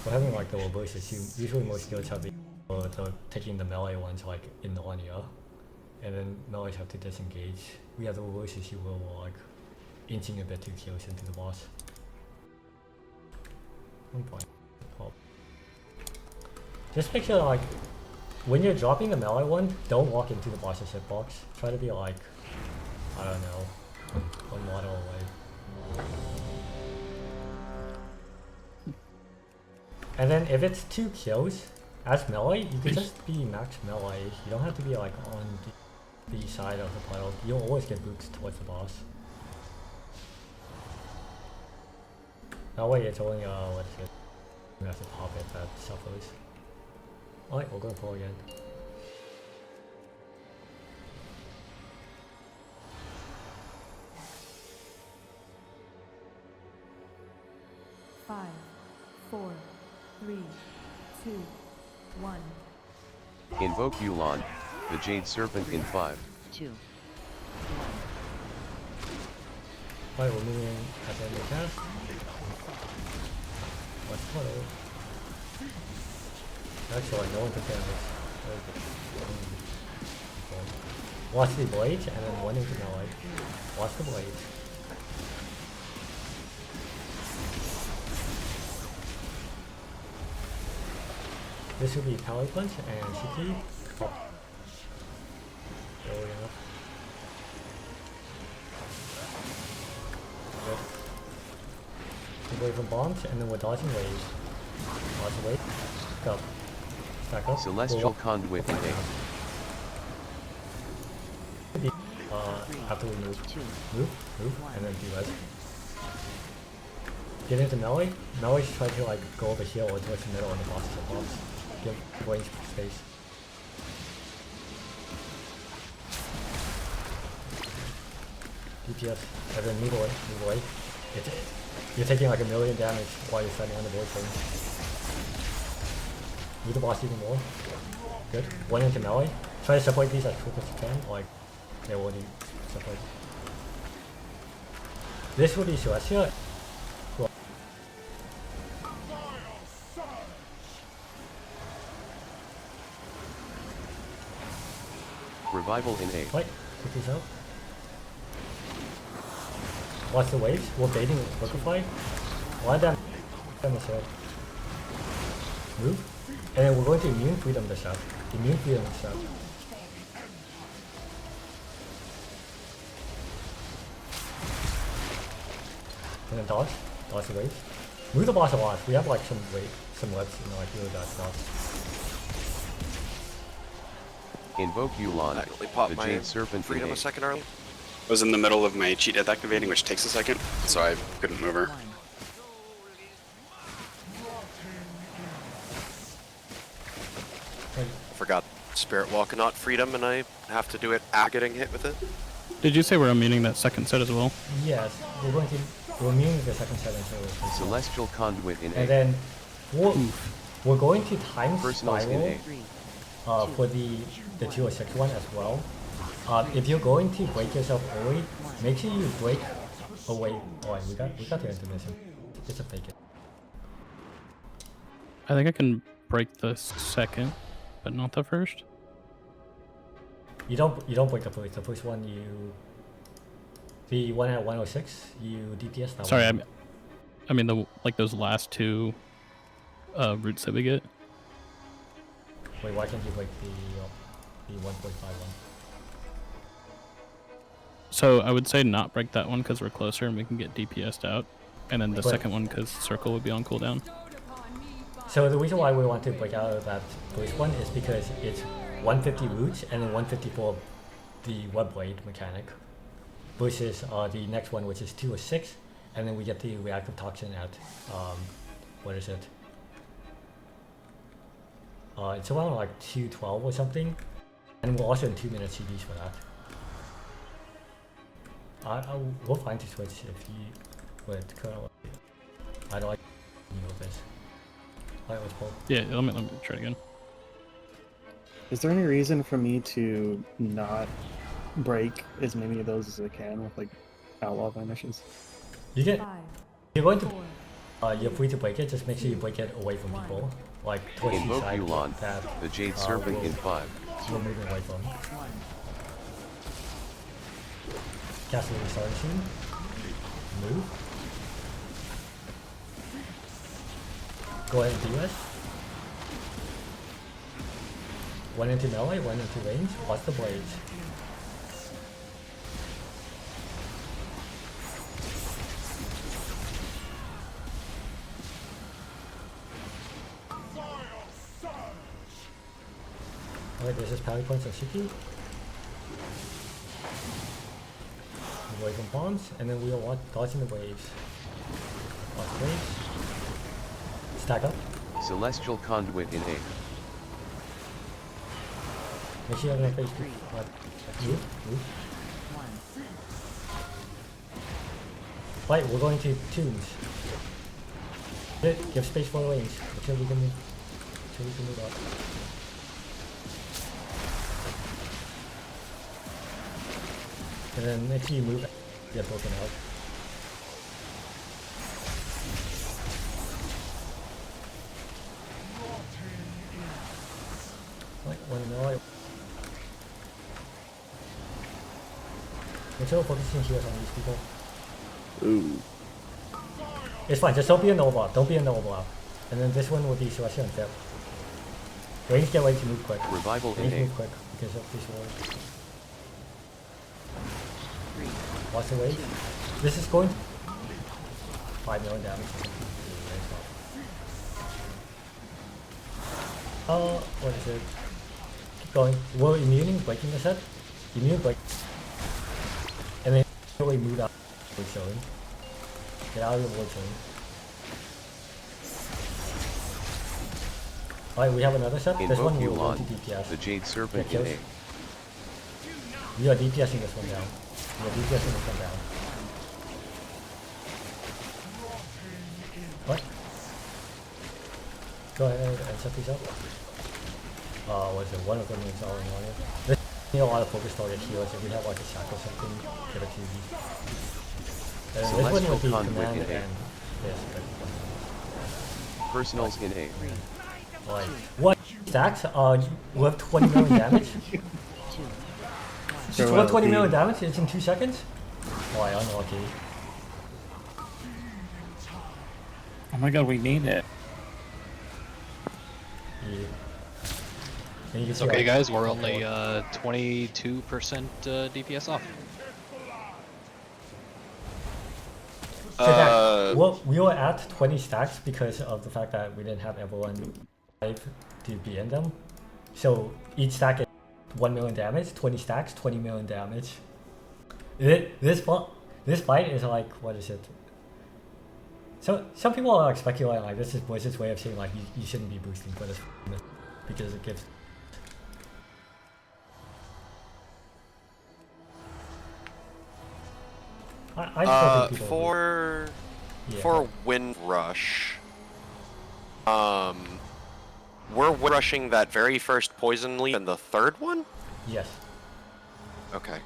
We're having like the reverse issue. Usually most guilds have the taking the melee ones like in the linear. And then melees have to disengage. We have the reverse issue where we're like inching a bit too close into the boss. I'm fine. Oh. Just make sure like when you're dropping the melee one, don't walk into the boss's hitbox. Try to be like, I don't know, 1 model away. And then if it's 2 kills, as melee, you can just be max melee. You don't have to be like on the side of the puddle. You'll always get boots towards the boss. That way it's only, what is it? We have to pop it that suffers. Alright, we'll go for again. Five, 4, 3, 2, 1. Invoke Yulon, the Jade Serpent in 5. 2. Alright, we're moving at the end of the cast. What's follow? Actually, no one can this. Watch the blade and then one into melee. Watch the blade. This will be Power Punch and Shiki. Oh. There we go. Good. We're away from bombs and then we're dodging waves. Dodge the wave. Go. Stack up. Celestial Conduit in 8. After we move, and then do res. Get into melee. Melee should try to like go over here or towards the middle and the bosses are bombs. Give range space. DPS, and then move away. You're taking like 1,000,000 damage while you're standing on the board thing. Move the boss even more. Good. One into melee. Try to separate these as quick as you can, like they already separate. This will be Celestia. Revival in 8. Right, pick these out. Watch the waves. We're baiting Liquefy. Lie down on the sword. Move. And then we're going to Immune Freedom this up. Immune Freedom this up. And then dodge. Dodge the waves. Move the boss a lot. We have like some lets, you know, like really bad stuff. Invoke Yulon, the Jade Serpent freedom in a 8. second early. I was in the middle of my cheat death activating, which takes a second, so I couldn't move her. Forgot Spirit Walk not freedom, and I have to do it after getting hit with it. Did you say we're unmuting that second set as well? Yes, we're muting the second set until it's Celestial Conduit in 8. and then we're going to time Personals in spiral 8. for the 206 one as well. If you're going to break yourself early, make sure you break away. Oh, we got the intermission. It's a fake it. I think I can break the second, but not the first. You don't break the first. The first one the one at 106 you DPS that Sorry, one. I mean the those last two routes that we get. Wait, why can't you break the 1.5 one? So I would say not break that one because we're closer and we can get DPS'd out, and then the second one because circle would be on cooldown. So the reason why we want to break out of that first one is because it's 150 roots and then 150 for the web blade mechanic, versus the next one which is 206, and then we get the reactive toxin at what is it? It's around like 212 or something, and we're also in 2-minute CDs for that. We'll find to switch if you would curl. I don't like this. Alright, let's pull. Yeah, let me try it again. Is there any reason for me to not break as many of those as I can with like outlaw vanishes? You get. You're going to. You're free to break it. Just make sure you break it away from people, like towards the Invoke side. Yulon, the Jade Serpent in 5. We're moving away from. Castle Restart Machine. Move. Go ahead and do it. One into melee, one into range. Watch the blades. Alright, this is Power Points and Shiki. Away from bombs, and then we'll watch dodging the waves. Watch waves. Stack up. Celestial Conduit in 8. Make sure you have enough HP. Move. Right, we're going to tombs. Give space for range until we can move. Up. And then make sure you move, get broken out. Right, one more. Make sure we're focusing here on these people. Ooh. It's fine, just don't be a noble block. Don't be a noble block. And then this one will be Celestial and Zip. Range get ready to move quick. Revival Range in move quick because of this wall. Watch the wave. This is going 5 million damage. What is it? Keep going. We're immuning, breaking the set. Immune break. And then we move out. Showing. Get out of your ward zone. Alright, we have another set. This one we will go to DPS. The Jade Serpent in 8. You are DPSing this one down. You are DPSing this one down. What? Go ahead and set these up. What is it? One of them is all in on it. There's a lot of focus target heals. If we have like a shack or something, get a TV. This one will be command and this. Personals in 8. Like, what stacks? You have 20 million damage? Just 20 million damage? It's in 2 seconds? Oh, I unlucky. Oh my god, we need it. Yeah. It's okay, guys. We're only 22% DPS off. Well, we were at 20 stacks because of the fact that we didn't have everyone alive to be in them. So each stack is 1 million damage, 20 stacks, 20 million damage. This fight is like, what is it? So some people are like speculating like this is Blizzard's way of saying like you shouldn't be boosting for this because it gives. For Windrush, we're rushing that very first poison leaf and the third one? Yes. Okay.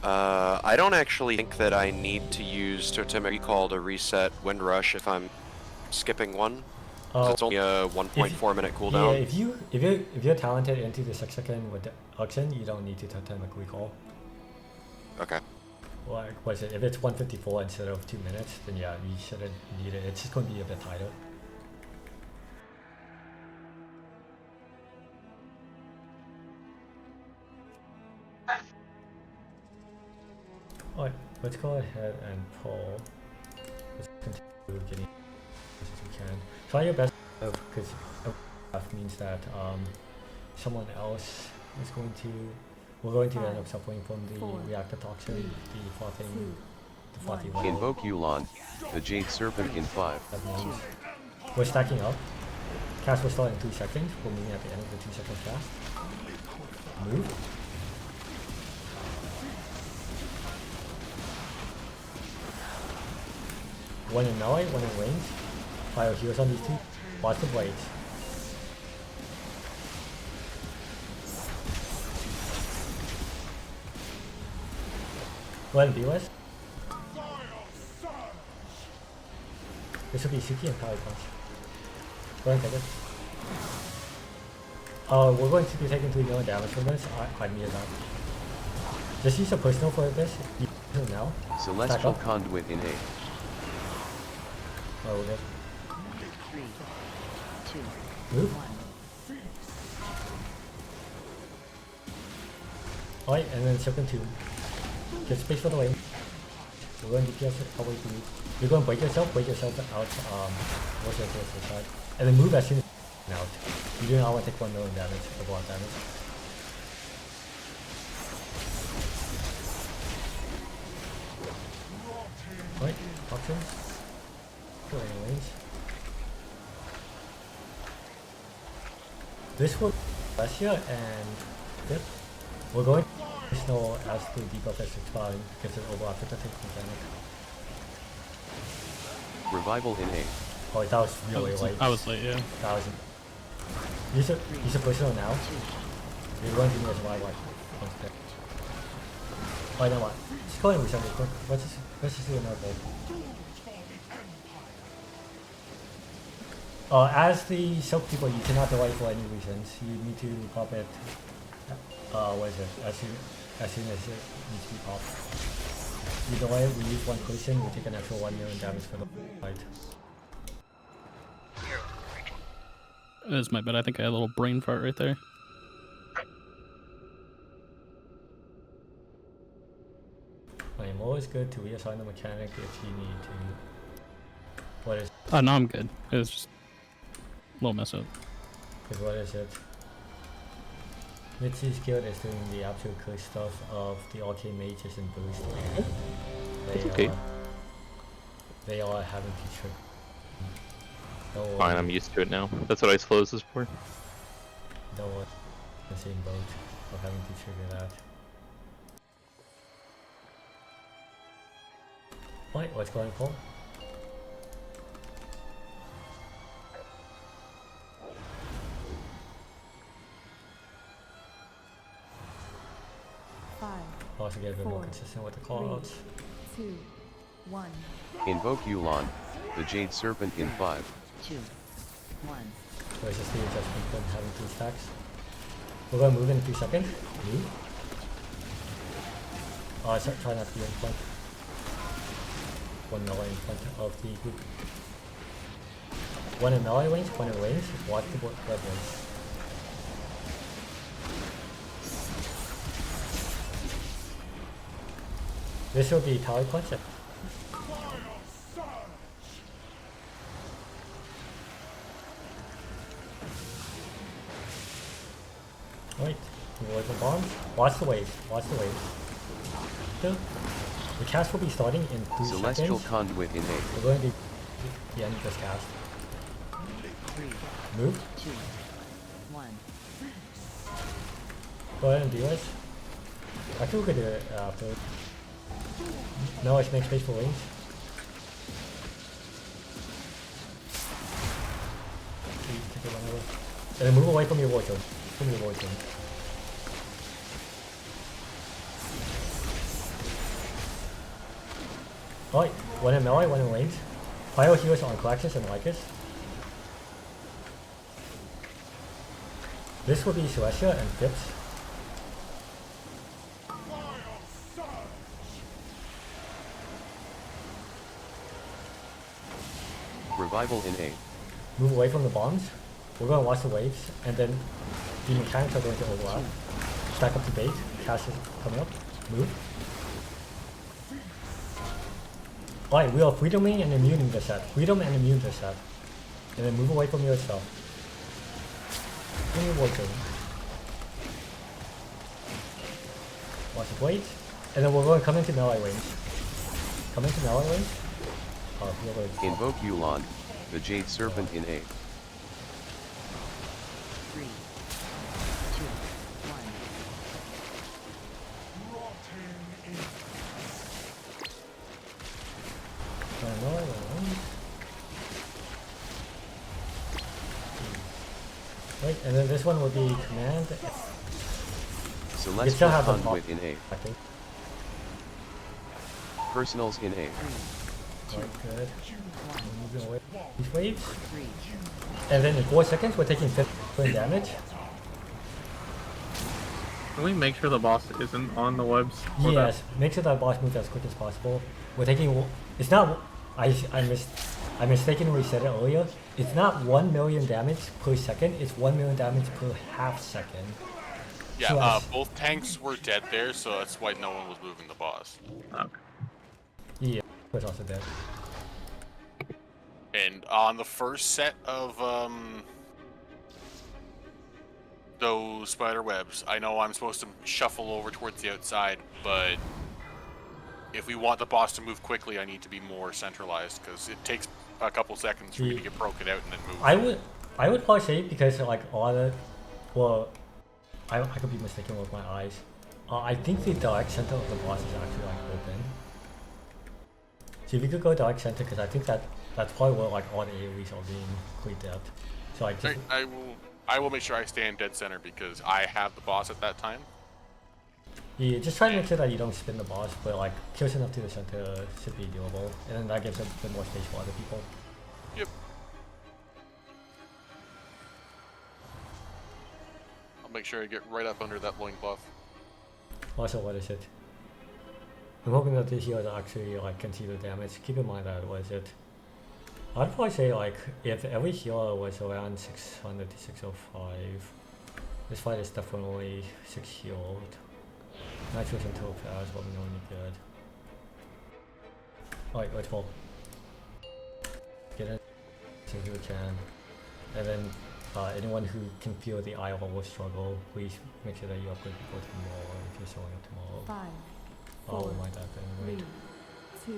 I don't actually think that I need to use Totemic Recall to reset Windrush if I'm skipping one. It's only a 1.4 minute cooldown. Yeah, if you're talented into the 6 second with the auction, you don't need to Totemic Recall. Okay. Like, what is it? If it's 154 instead of 2 minutes, then yeah, you shouldn't need it. It's just going to be a bit tighter. Alright, let's go ahead and pull. Let's continue getting as we can. Try your best, because means that someone else is going to. We're going to end up suffering from the reactor toxin, the frothy one. Invoke Yulon, the Jade Serpent in 5. That means we're stacking up. Cast will start in 2 seconds. We're moving at the end of the 2 second cast. Move. One in melee, one in range. Fire heals on these two. Watch the blades. Go ahead and B-West. This will be CP and Power Punch. Go ahead and take it. We're going to be taking 3 million damage from this. I need that. Just use a personal for this. Use it now. Celestial Conduit in 8. Oh, we're good. 3, 2, Move. 1. Alright, and then Serpent 2. Get space for the lane. We're going to DPS it probably to move. You're going to break yourself out, what's your side. And then move as soon as you out. You do not want to take 1 million damage, or block damage. options. So anyways. This will Russia and yep. We're going to snow as to debuff as expand because it overlaps with the mechanic. Revival in 8. Oh, that was really late. I was late, yeah. That was. Use a personal now. You're going to need a survival. Oh, you know what? Just go ahead and reset real quick. Let's just do another build. As the Silk people, you cannot delay for any reasons. You need to pop it. What is it? As soon as it needs to be popped. You delay it, we use one person, we take an extra 1 million damage for the fight. That is my bad. I think I had a little brain fart right there. I'm always good to reassign the mechanic if you need to. What is? Oh no, I'm good. It was just a little mess up. Because what is it? Mitzi's guild is doing the absolute good stuff of the arcane mages and boost. That's okay. They are having to trick. Fine, I'm used to it now. That's what Ice Flows is for. No one in the same boat of having to trigger that. Wait, what's going on? Also get a bit more consistent with the callouts. 2, 1. Invoke Yulon, the Jade Serpent in 5. 2, 1. So it's just the adjustment from having 2 stacks. We're gonna move in 3 seconds. Move. Try not to be in front. 1 melee in front of the group. 1 in melee range, 1 in range. Watch the red range. This will be Tally Punch. Wait, avoid the bombs. Watch the waves. Watch the waves. The cast will be starting in 2 Celestial seconds. Conduit in 8. We're going to be the end of this cast. 3, Move. 2, 1. Go ahead and do this. Actually, we could do it after. No, let's make space for wings. Take it whenever. And then move away from your war zone. From your war zone. Alright, 1 in melee, 1 in range. Pyro heals on Calaxus and Lycus. This will be Celestia and Phipps. Revival in 8. Move away from the bombs. We're going to watch the waves, and then the mechanics are going to overlap. Stack up the bait. Cast is coming up. Move. Alright, we are freedoming and immuning the set. Freedom and immune the set. And then move away from your stuff. In your war zone. Watch the blades. And then we're going to come into melee range. Come into melee range. Invoke Yulon, the Jade Serpent in 8. 3, 2, 1. Wait, and then this one will be command. Celestial Conduit in 8. Personals in 8. Good. Moving away these waves. And then in 4 seconds, we're taking 50 damage. Can we make sure the boss isn't on the webs? Yes, make sure that boss moves as quick as possible. We're taking. It's not. I mistakenly said it earlier. It's not 1 million damage per second. It's 1 million damage per half second. Yeah, So both tanks were dead there, so that's why no one was moving the boss. Okay. Yeah, was also dead. And on the first set of those spider webs, I know I'm supposed to shuffle over towards the outside, but if we want the boss to move quickly, I need to be more centralized because it takes a couple seconds for me to get broken out and then move. I would probably say because like all the, well, I could be mistaken with my eyes. I think the direct center of the boss is actually like open. So if you could go direct center, because I think that's probably where like all the AoEs are being cleared out. So like just, I will make sure I stay in dead center because I have the boss at that time. yeah, just try to make sure that you don't spin the boss, but like close enough to the center should be doable, and then that gives a bit more space for other people. Yep. I'll make sure I get right up under that loincloth. Also, what is it? I'm hoping that the healers actually like can see the damage. Keep in mind that, what is it? I'd probably say like if every healer was around 600 to 605, this fight is definitely 6 healed. Not choosing too fast, but we know any good. Alright, let's fall. Get in as soon as we can. And then anyone who can feel the eye will struggle, please make sure that you upgrade before tomorrow if you're showing up tomorrow. 5, 4, mind that then, right? 3,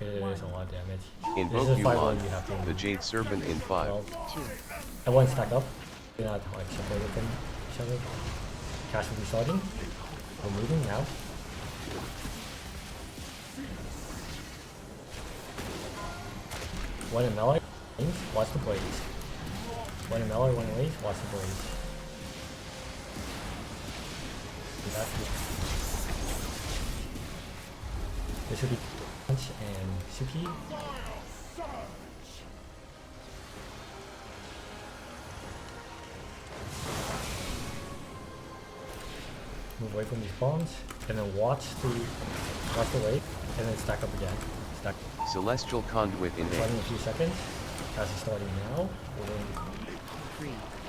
2, it is a lot of damage. Invoke Yulon, the Jade Serpent in 5. Everyone stack up. You're not like separated from each other. Cast will be starting. We're moving now. One in melee, watch the blades. One in melee, one in range, watch the blades. This should be punch and Suki. Move away from these bombs, and then watch the wave, and then stack up again. Stack. Celestial Conduit in Starting in a few seconds. As it's starting now. We're going to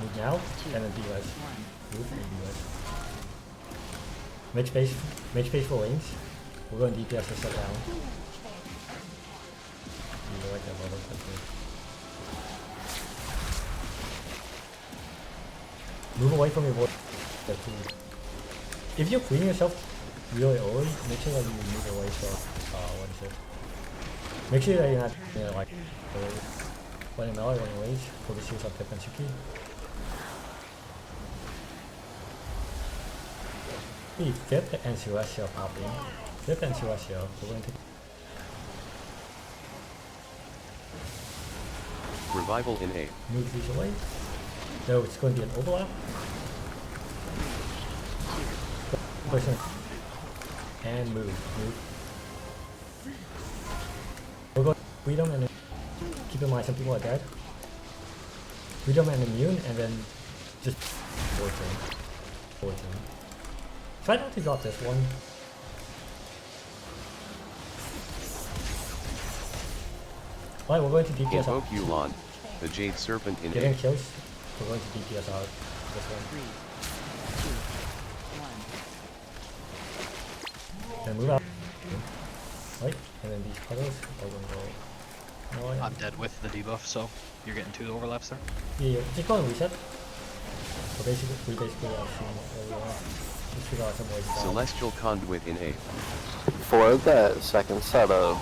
move now, and then DOS. Move and DOS. Make space for lanes. We're going DPS to shut down. You like that level quickly. Move away from your voice. If you're cleaning yourself really early, make sure that you move away from, what is it? Make sure that you're not, you know, like, one in melee, one in rage, focus yourself on Pip and Suki. Pip and Celestial popping. Pip and Celestial, we're going to... Revival in A. Move these away. So it's going to be an overlap. Person. And move. We'll go freedom and then keep in mind some people are dead. Freedom and immune, and then just fortune. Try not to drop this one. Alright, we're going to DPS Invoke out. Yulon, the Jade Serpent in Getting A. kills. We're going to DPS out this one. 3, 2, 1. Then move out. Right, and then these puddles are going to go. No, I'm dead with the debuff, so you're getting 2 overlaps there. Yeah, just go and reset. So basically, we basically have seen what we want. Just figure out some ways to Celestial Conduit in A. For the second set of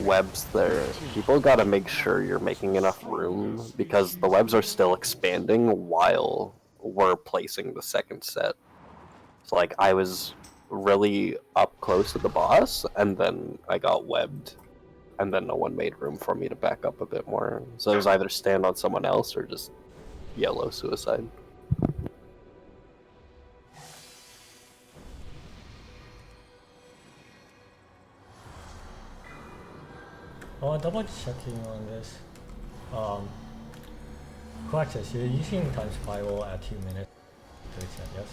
webs there, people gotta make sure you're making enough room because the webs are still expanding while we're placing the second set. So like I was really up close to the boss and then I got webbed and then no one made room for me to back up a bit more. So it was either stand on someone else or just yellow suicide. Double checking on this. Quaxis, you're using time spiral at 2 minutes. Yes?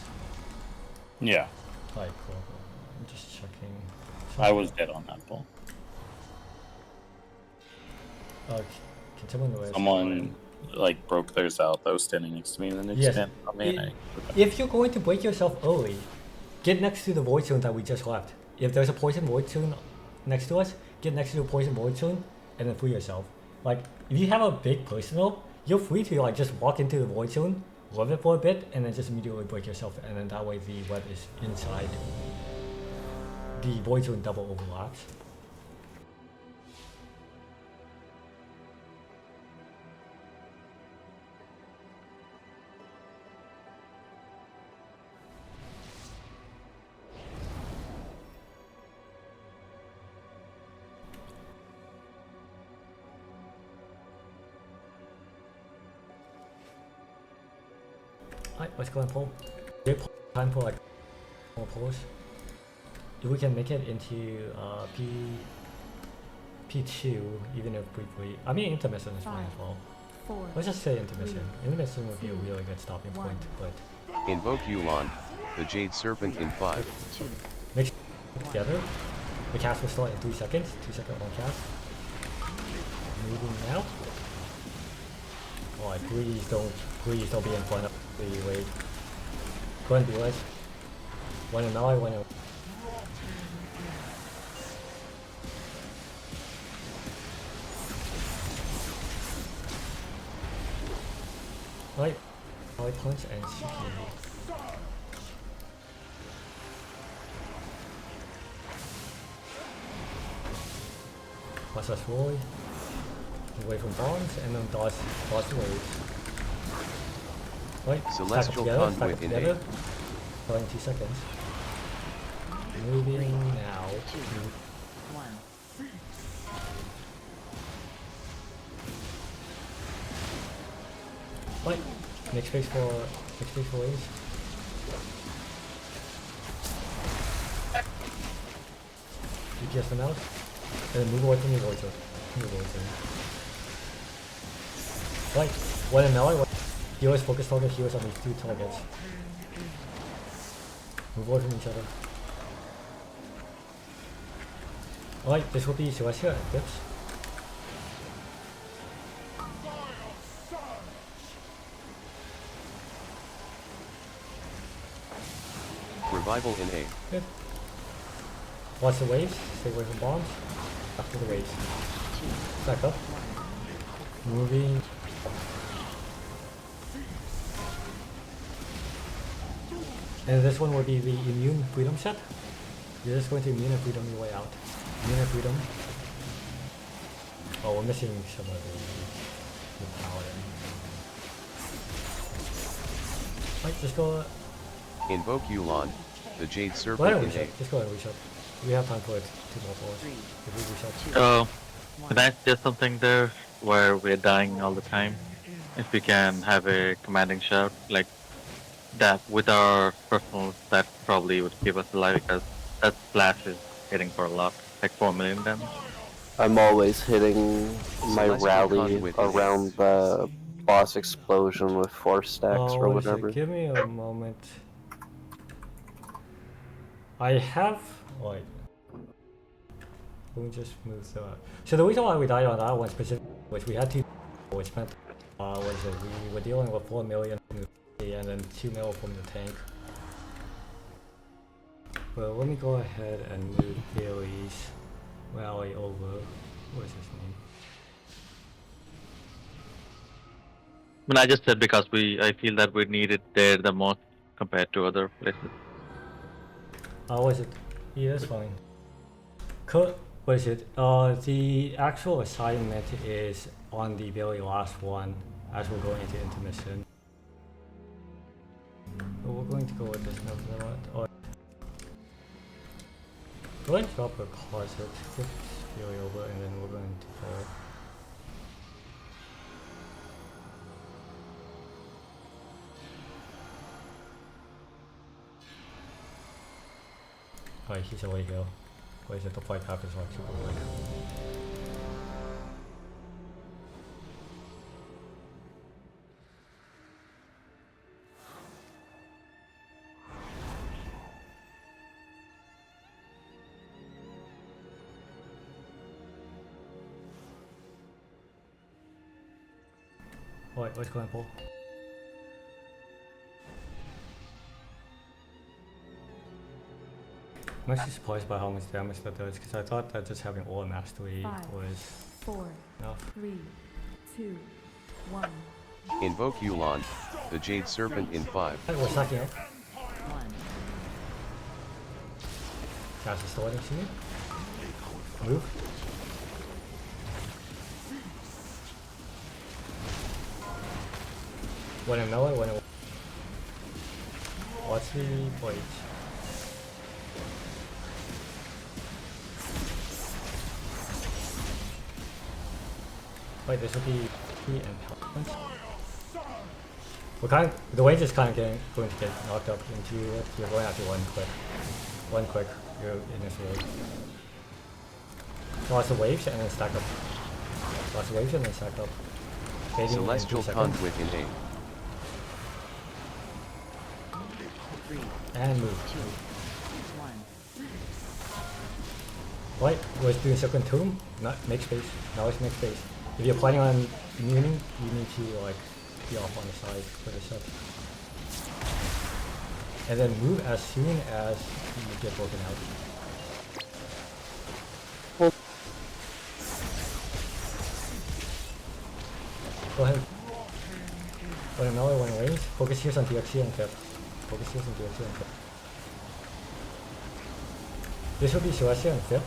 Yeah. Alright, cool. I'm just checking. I was dead on that ball. Can someone Someone like broke theirs out that was standing next to me and then they stand on me. If you're going to break yourself early, get next to the void zone that we just left. If there's a poison void zone next to us, get next to the poison void zone and then free yourself. Like, if you have a big personal, you're free to like just walk into the void zone, love it for a bit, and then just immediately break yourself, and then that way the web is inside. the void zone double overlaps. Alright, let's go and pull. Time for like more pulls. If we can make it into P2, even if briefly, I mean intermission is fine as well. Let's just say intermission. Intermission would be a really good stopping point, but Invoke Yulon, the Jade Serpent in 5. make sure together. The cast will start in 3 seconds. 2 second one cast. Moving now. Alright, please don't be in front of the wait. Go and be right. One and now, one and right. Power punch and CP. Process Roy. Away from bonds and then dodge the waves. Right, Celestial stack Conduit in together. 8. Starting 2 seconds. Moving now. Right, make space for waves. DPS them out. And then move away from your void zone. Right, one and now. Healers focus target, healers on these 2 targets. Move away from each other. Alright, this will be Celestia and Dips. Revival in 8. Good. Watch the waves, stay away from bombs. After the waves. Back up. Moving. And this one will be the immune freedom set. You're just going to immune and freedom your way out. Immune and freedom. Oh, we're missing some of the paladin. Right, just go. Invoke Yulon, the Jade Go ahead Serpent and in reset. 8. Just go ahead and reset. We have time for it. 2 more floors. If we reset. Oh, can I suggest something there where we're dying all the time? If we can have a commanding shout like that with our personals, that probably would keep us alive because that splash is hitting for a lot, like 4 million damage. I'm always hitting my Celestial rally Conduit in 8. around the boss explosion with 4 stacks or what is it? whatever. Give me a moment. I have. Wait. Let me just move that. So the reason why we died on that one specifically was we had 2, which meant was that we were dealing with 4 million from the and then 2 mil from the tank. Well, let me go ahead and move Bailey's rally over. What is his name? I mean, I just said because I feel that we need it there the most compared to other places. What is it? Yeah, that's fine. What is it? The actual assignment is on the very last one as we're going into intermission. But we're going to go with this number. Go ahead and drop a closet, flip Fury over, and then we're going to go. Alright, he's away here. What is it? The flight path is like super quick. Alright, let's go and pull. I'm actually surprised by how much damage that does, because I thought that just having all mastery 5, was 4, enough. 3, 2, 1. Invoke Yulon, the Jade Serpent in 5. We're stacking up. Cast a sword into you. Move. When in melee, when in... What's the blades? Wait, this would be P and Pounce. We're the wage is kind of going to get knocked up into you. You're going after one click. You're in this wave. Lots of waves and then stack up. Lots of waves and then stack up. Fading Celestial Conduit in A. And move. Right, we're doing second tomb. Not make space. Now let's make space. If you're planning on immuning, you need to like be off on the side for the set. And then move as soon as you get broken out. Go ahead. When in melee, when in range, focus heals on DXC and cap. Focus heals on DXC and cap. This will be Celestia and Fip.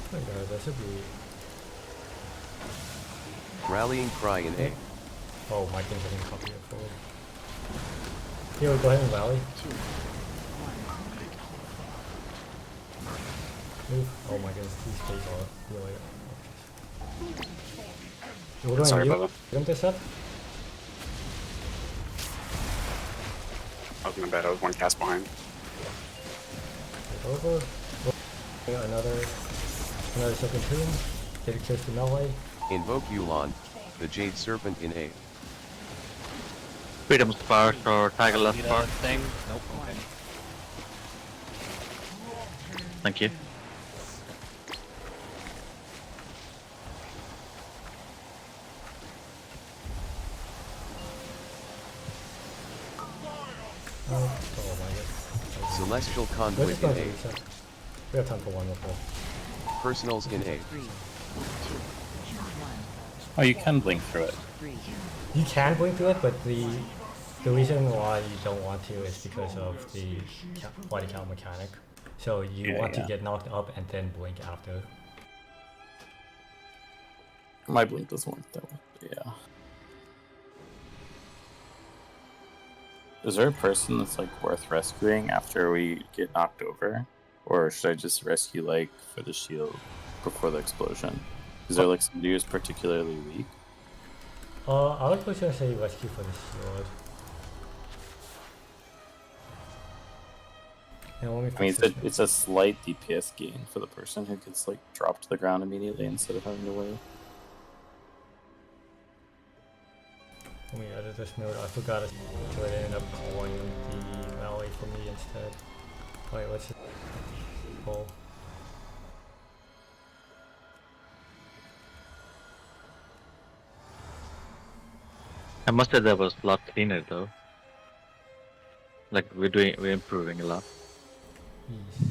Oh my god, that should be... Rallying Cry in A. Oh, my things didn't copy it forward. Here, we'll go ahead and rally. Move. Oh my goodness, these days are really... We're going Sorry, to Bubba. Get him this up. I was in the bed. I was one cast behind. Get over. Another second tomb. Get it close to melee. Invoke Yulon, the Jade Serpent in A. Freedom Spark or Tiger Left Need a Spark. thing? Nope, okay. Thank you. Oh my god. Celestial Conduit in A. We have time for one before. Personals in A. Oh, you can blink through it. You can blink through it, but the reason why you don't want to is because of the body count mechanic. So you want to get knocked up and then blink after. My blink doesn't work that way. Yeah. Is there a person that's like worth rescuing after we get knocked over? Or should I just rescue like for the shield before the explosion? Is there like somebody who's particularly weak? I would personally say rescue for the shield. Yeah, let me I mean, it's a slight DPS gain for the person who gets like dropped to the ground immediately instead of having to wait. Let me edit this note. I forgot it, so I ended up calling the melee for me instead. Alright, let's just pull. I must say that was a lot cleaner though. Like we're improving a lot. Yes.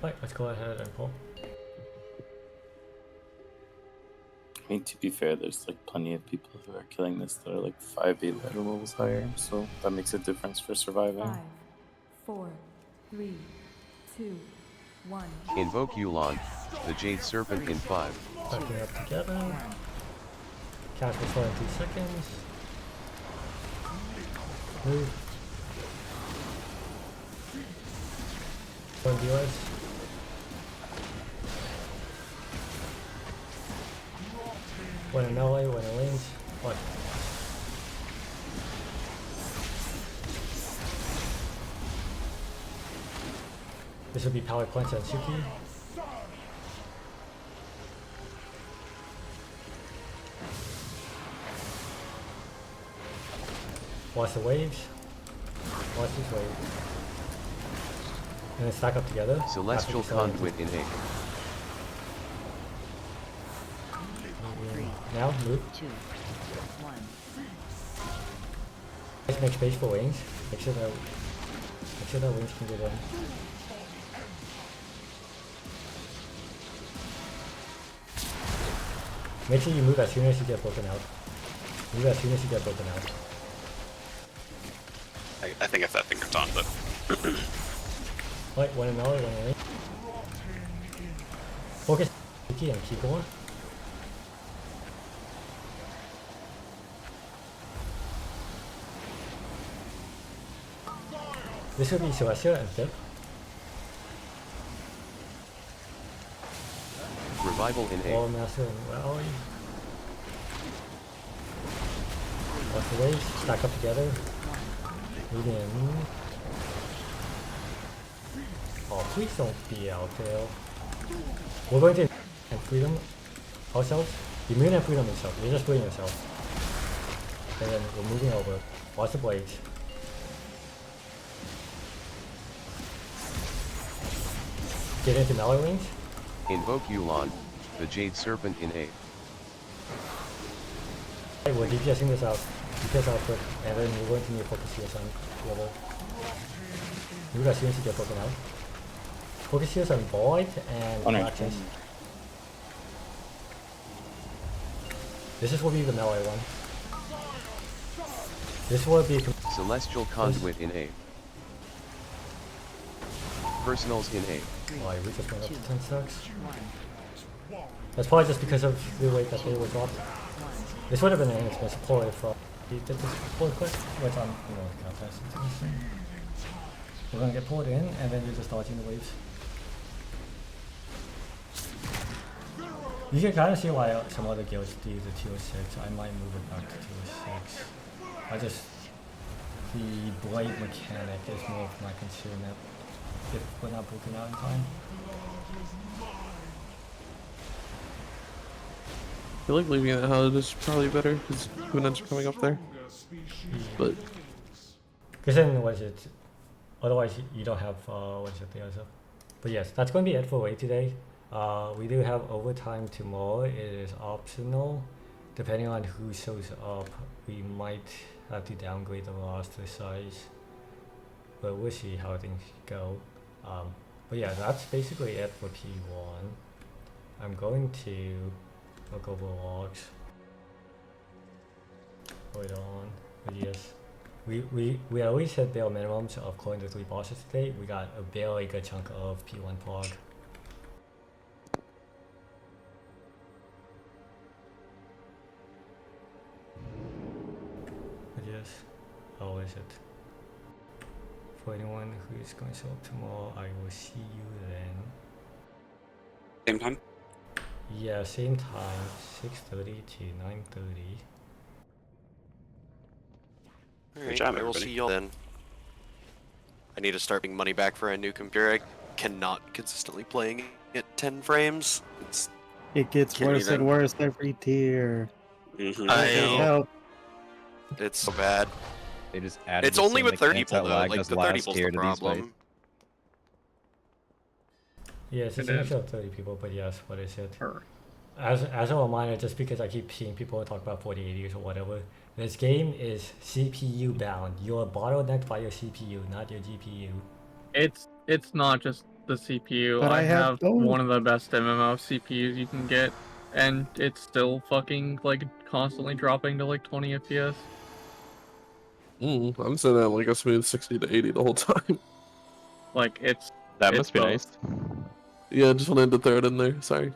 Right, let's go ahead and pull. I mean, to be fair, there's like plenty of people who are killing this that are like 5-8 letter levels higher, so that makes a difference for surviving. 5, 4, 3, 2, 1. Invoke Yulon, the Jade Serpent in 5. Backing up together. Cast before in 2 seconds. Move. One viewers. One in melee, one in range. What? This would be power points on Suki. Watch the waves. Watch these waves. And then stack up together. Celestial Conduit in A. Now, move. 2, 1. Let's make space for wings. Make sure that wings can get in. Make sure you move as soon as you get broken out. Move as soon as you get broken out. I think if that thing comes on, but Wait, one and another, one and focus key and keep going. This will be Celestia and Dip. Revival in All A. Master and Rally. Watch the waves, stack up together. Move in. Oh, please don't be out there. We're going to and freedom ourselves. Immune and freedom yourself. You're just freeing yourself. And then we're moving over. Watch the blades. Get into melee range. Invoke Yulon, the Jade Serpent in A. Hey, we're DPSing this out. DPS out quick, and then we're going to need to focus heals on whoever. You guys seem to get broken out. Focus heals on Void and Fractions. This is will be the melee one. This will be Celestial Conduit in A. Personals in A. Oh, we just went up to 10 stacks. That's probably just because of the way that they were dropped. This would have been an inexpensive pull if he did this pull quick, which I'm, contest. We're gonna get pulled in, and then you're just dodging the waves. You can kind of see why some other guilds do the 206. I might move it back to 206. The blade mechanic is more of my concern that if we're not broken out in time. I feel like leaving it how it is probably better because humans are coming up there. But because then what is it? Otherwise you don't have what is it the other? But yes, that's going to be it for Way today. We do have overtime tomorrow. It is optional. Depending on who shows up, we might have to downgrade the roster size. But we'll see how things go. But yeah, that's basically it for P1. I'm going to look over logs. Hold on. But yes. We at least hit bare minimums of killing the 3 bosses today. We got a very good chunk of P1 prog. But yes, how is it? For anyone who is going to show up tomorrow, I will see you then. Same time? Yeah, same time, 6:30 to 9:30. Alright, I will see y'all then. I need to start paying money back for a new computer. I cannot consistently playing at 10 frames. It gets worse and worse every tier. Help. It's so bad. They just added It's only with 30 people though, like the 30 people's the problem. Yes, it's a mix of 30 people, but yes, what is it? As a reminder, just because I keep seeing people talk about 4080s or whatever, this game is CPU bound. You're bottlenecked by your CPU, not your GPU. It's not just the CPU. But I have both. one of the best MMO CPUs you can get, and it's still fucking like constantly dropping to like 20 FPS. I'm sitting at like a smooth 60 to 80 the whole time. Like That must be both. nice. Yeah, just wanted to throw it in there. Sorry.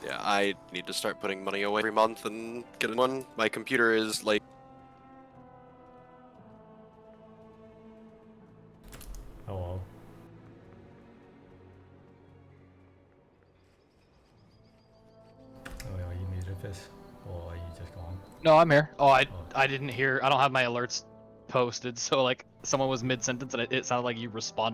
Yeah, I need to start putting money away every month and get one. My computer is like... Oh well. Oh yeah, you muted this? Or are you just gone? No, I'm here. Oh, I didn't hear. I don't have my alerts posted, so like someone was mid-sentence and it sounded like you responded.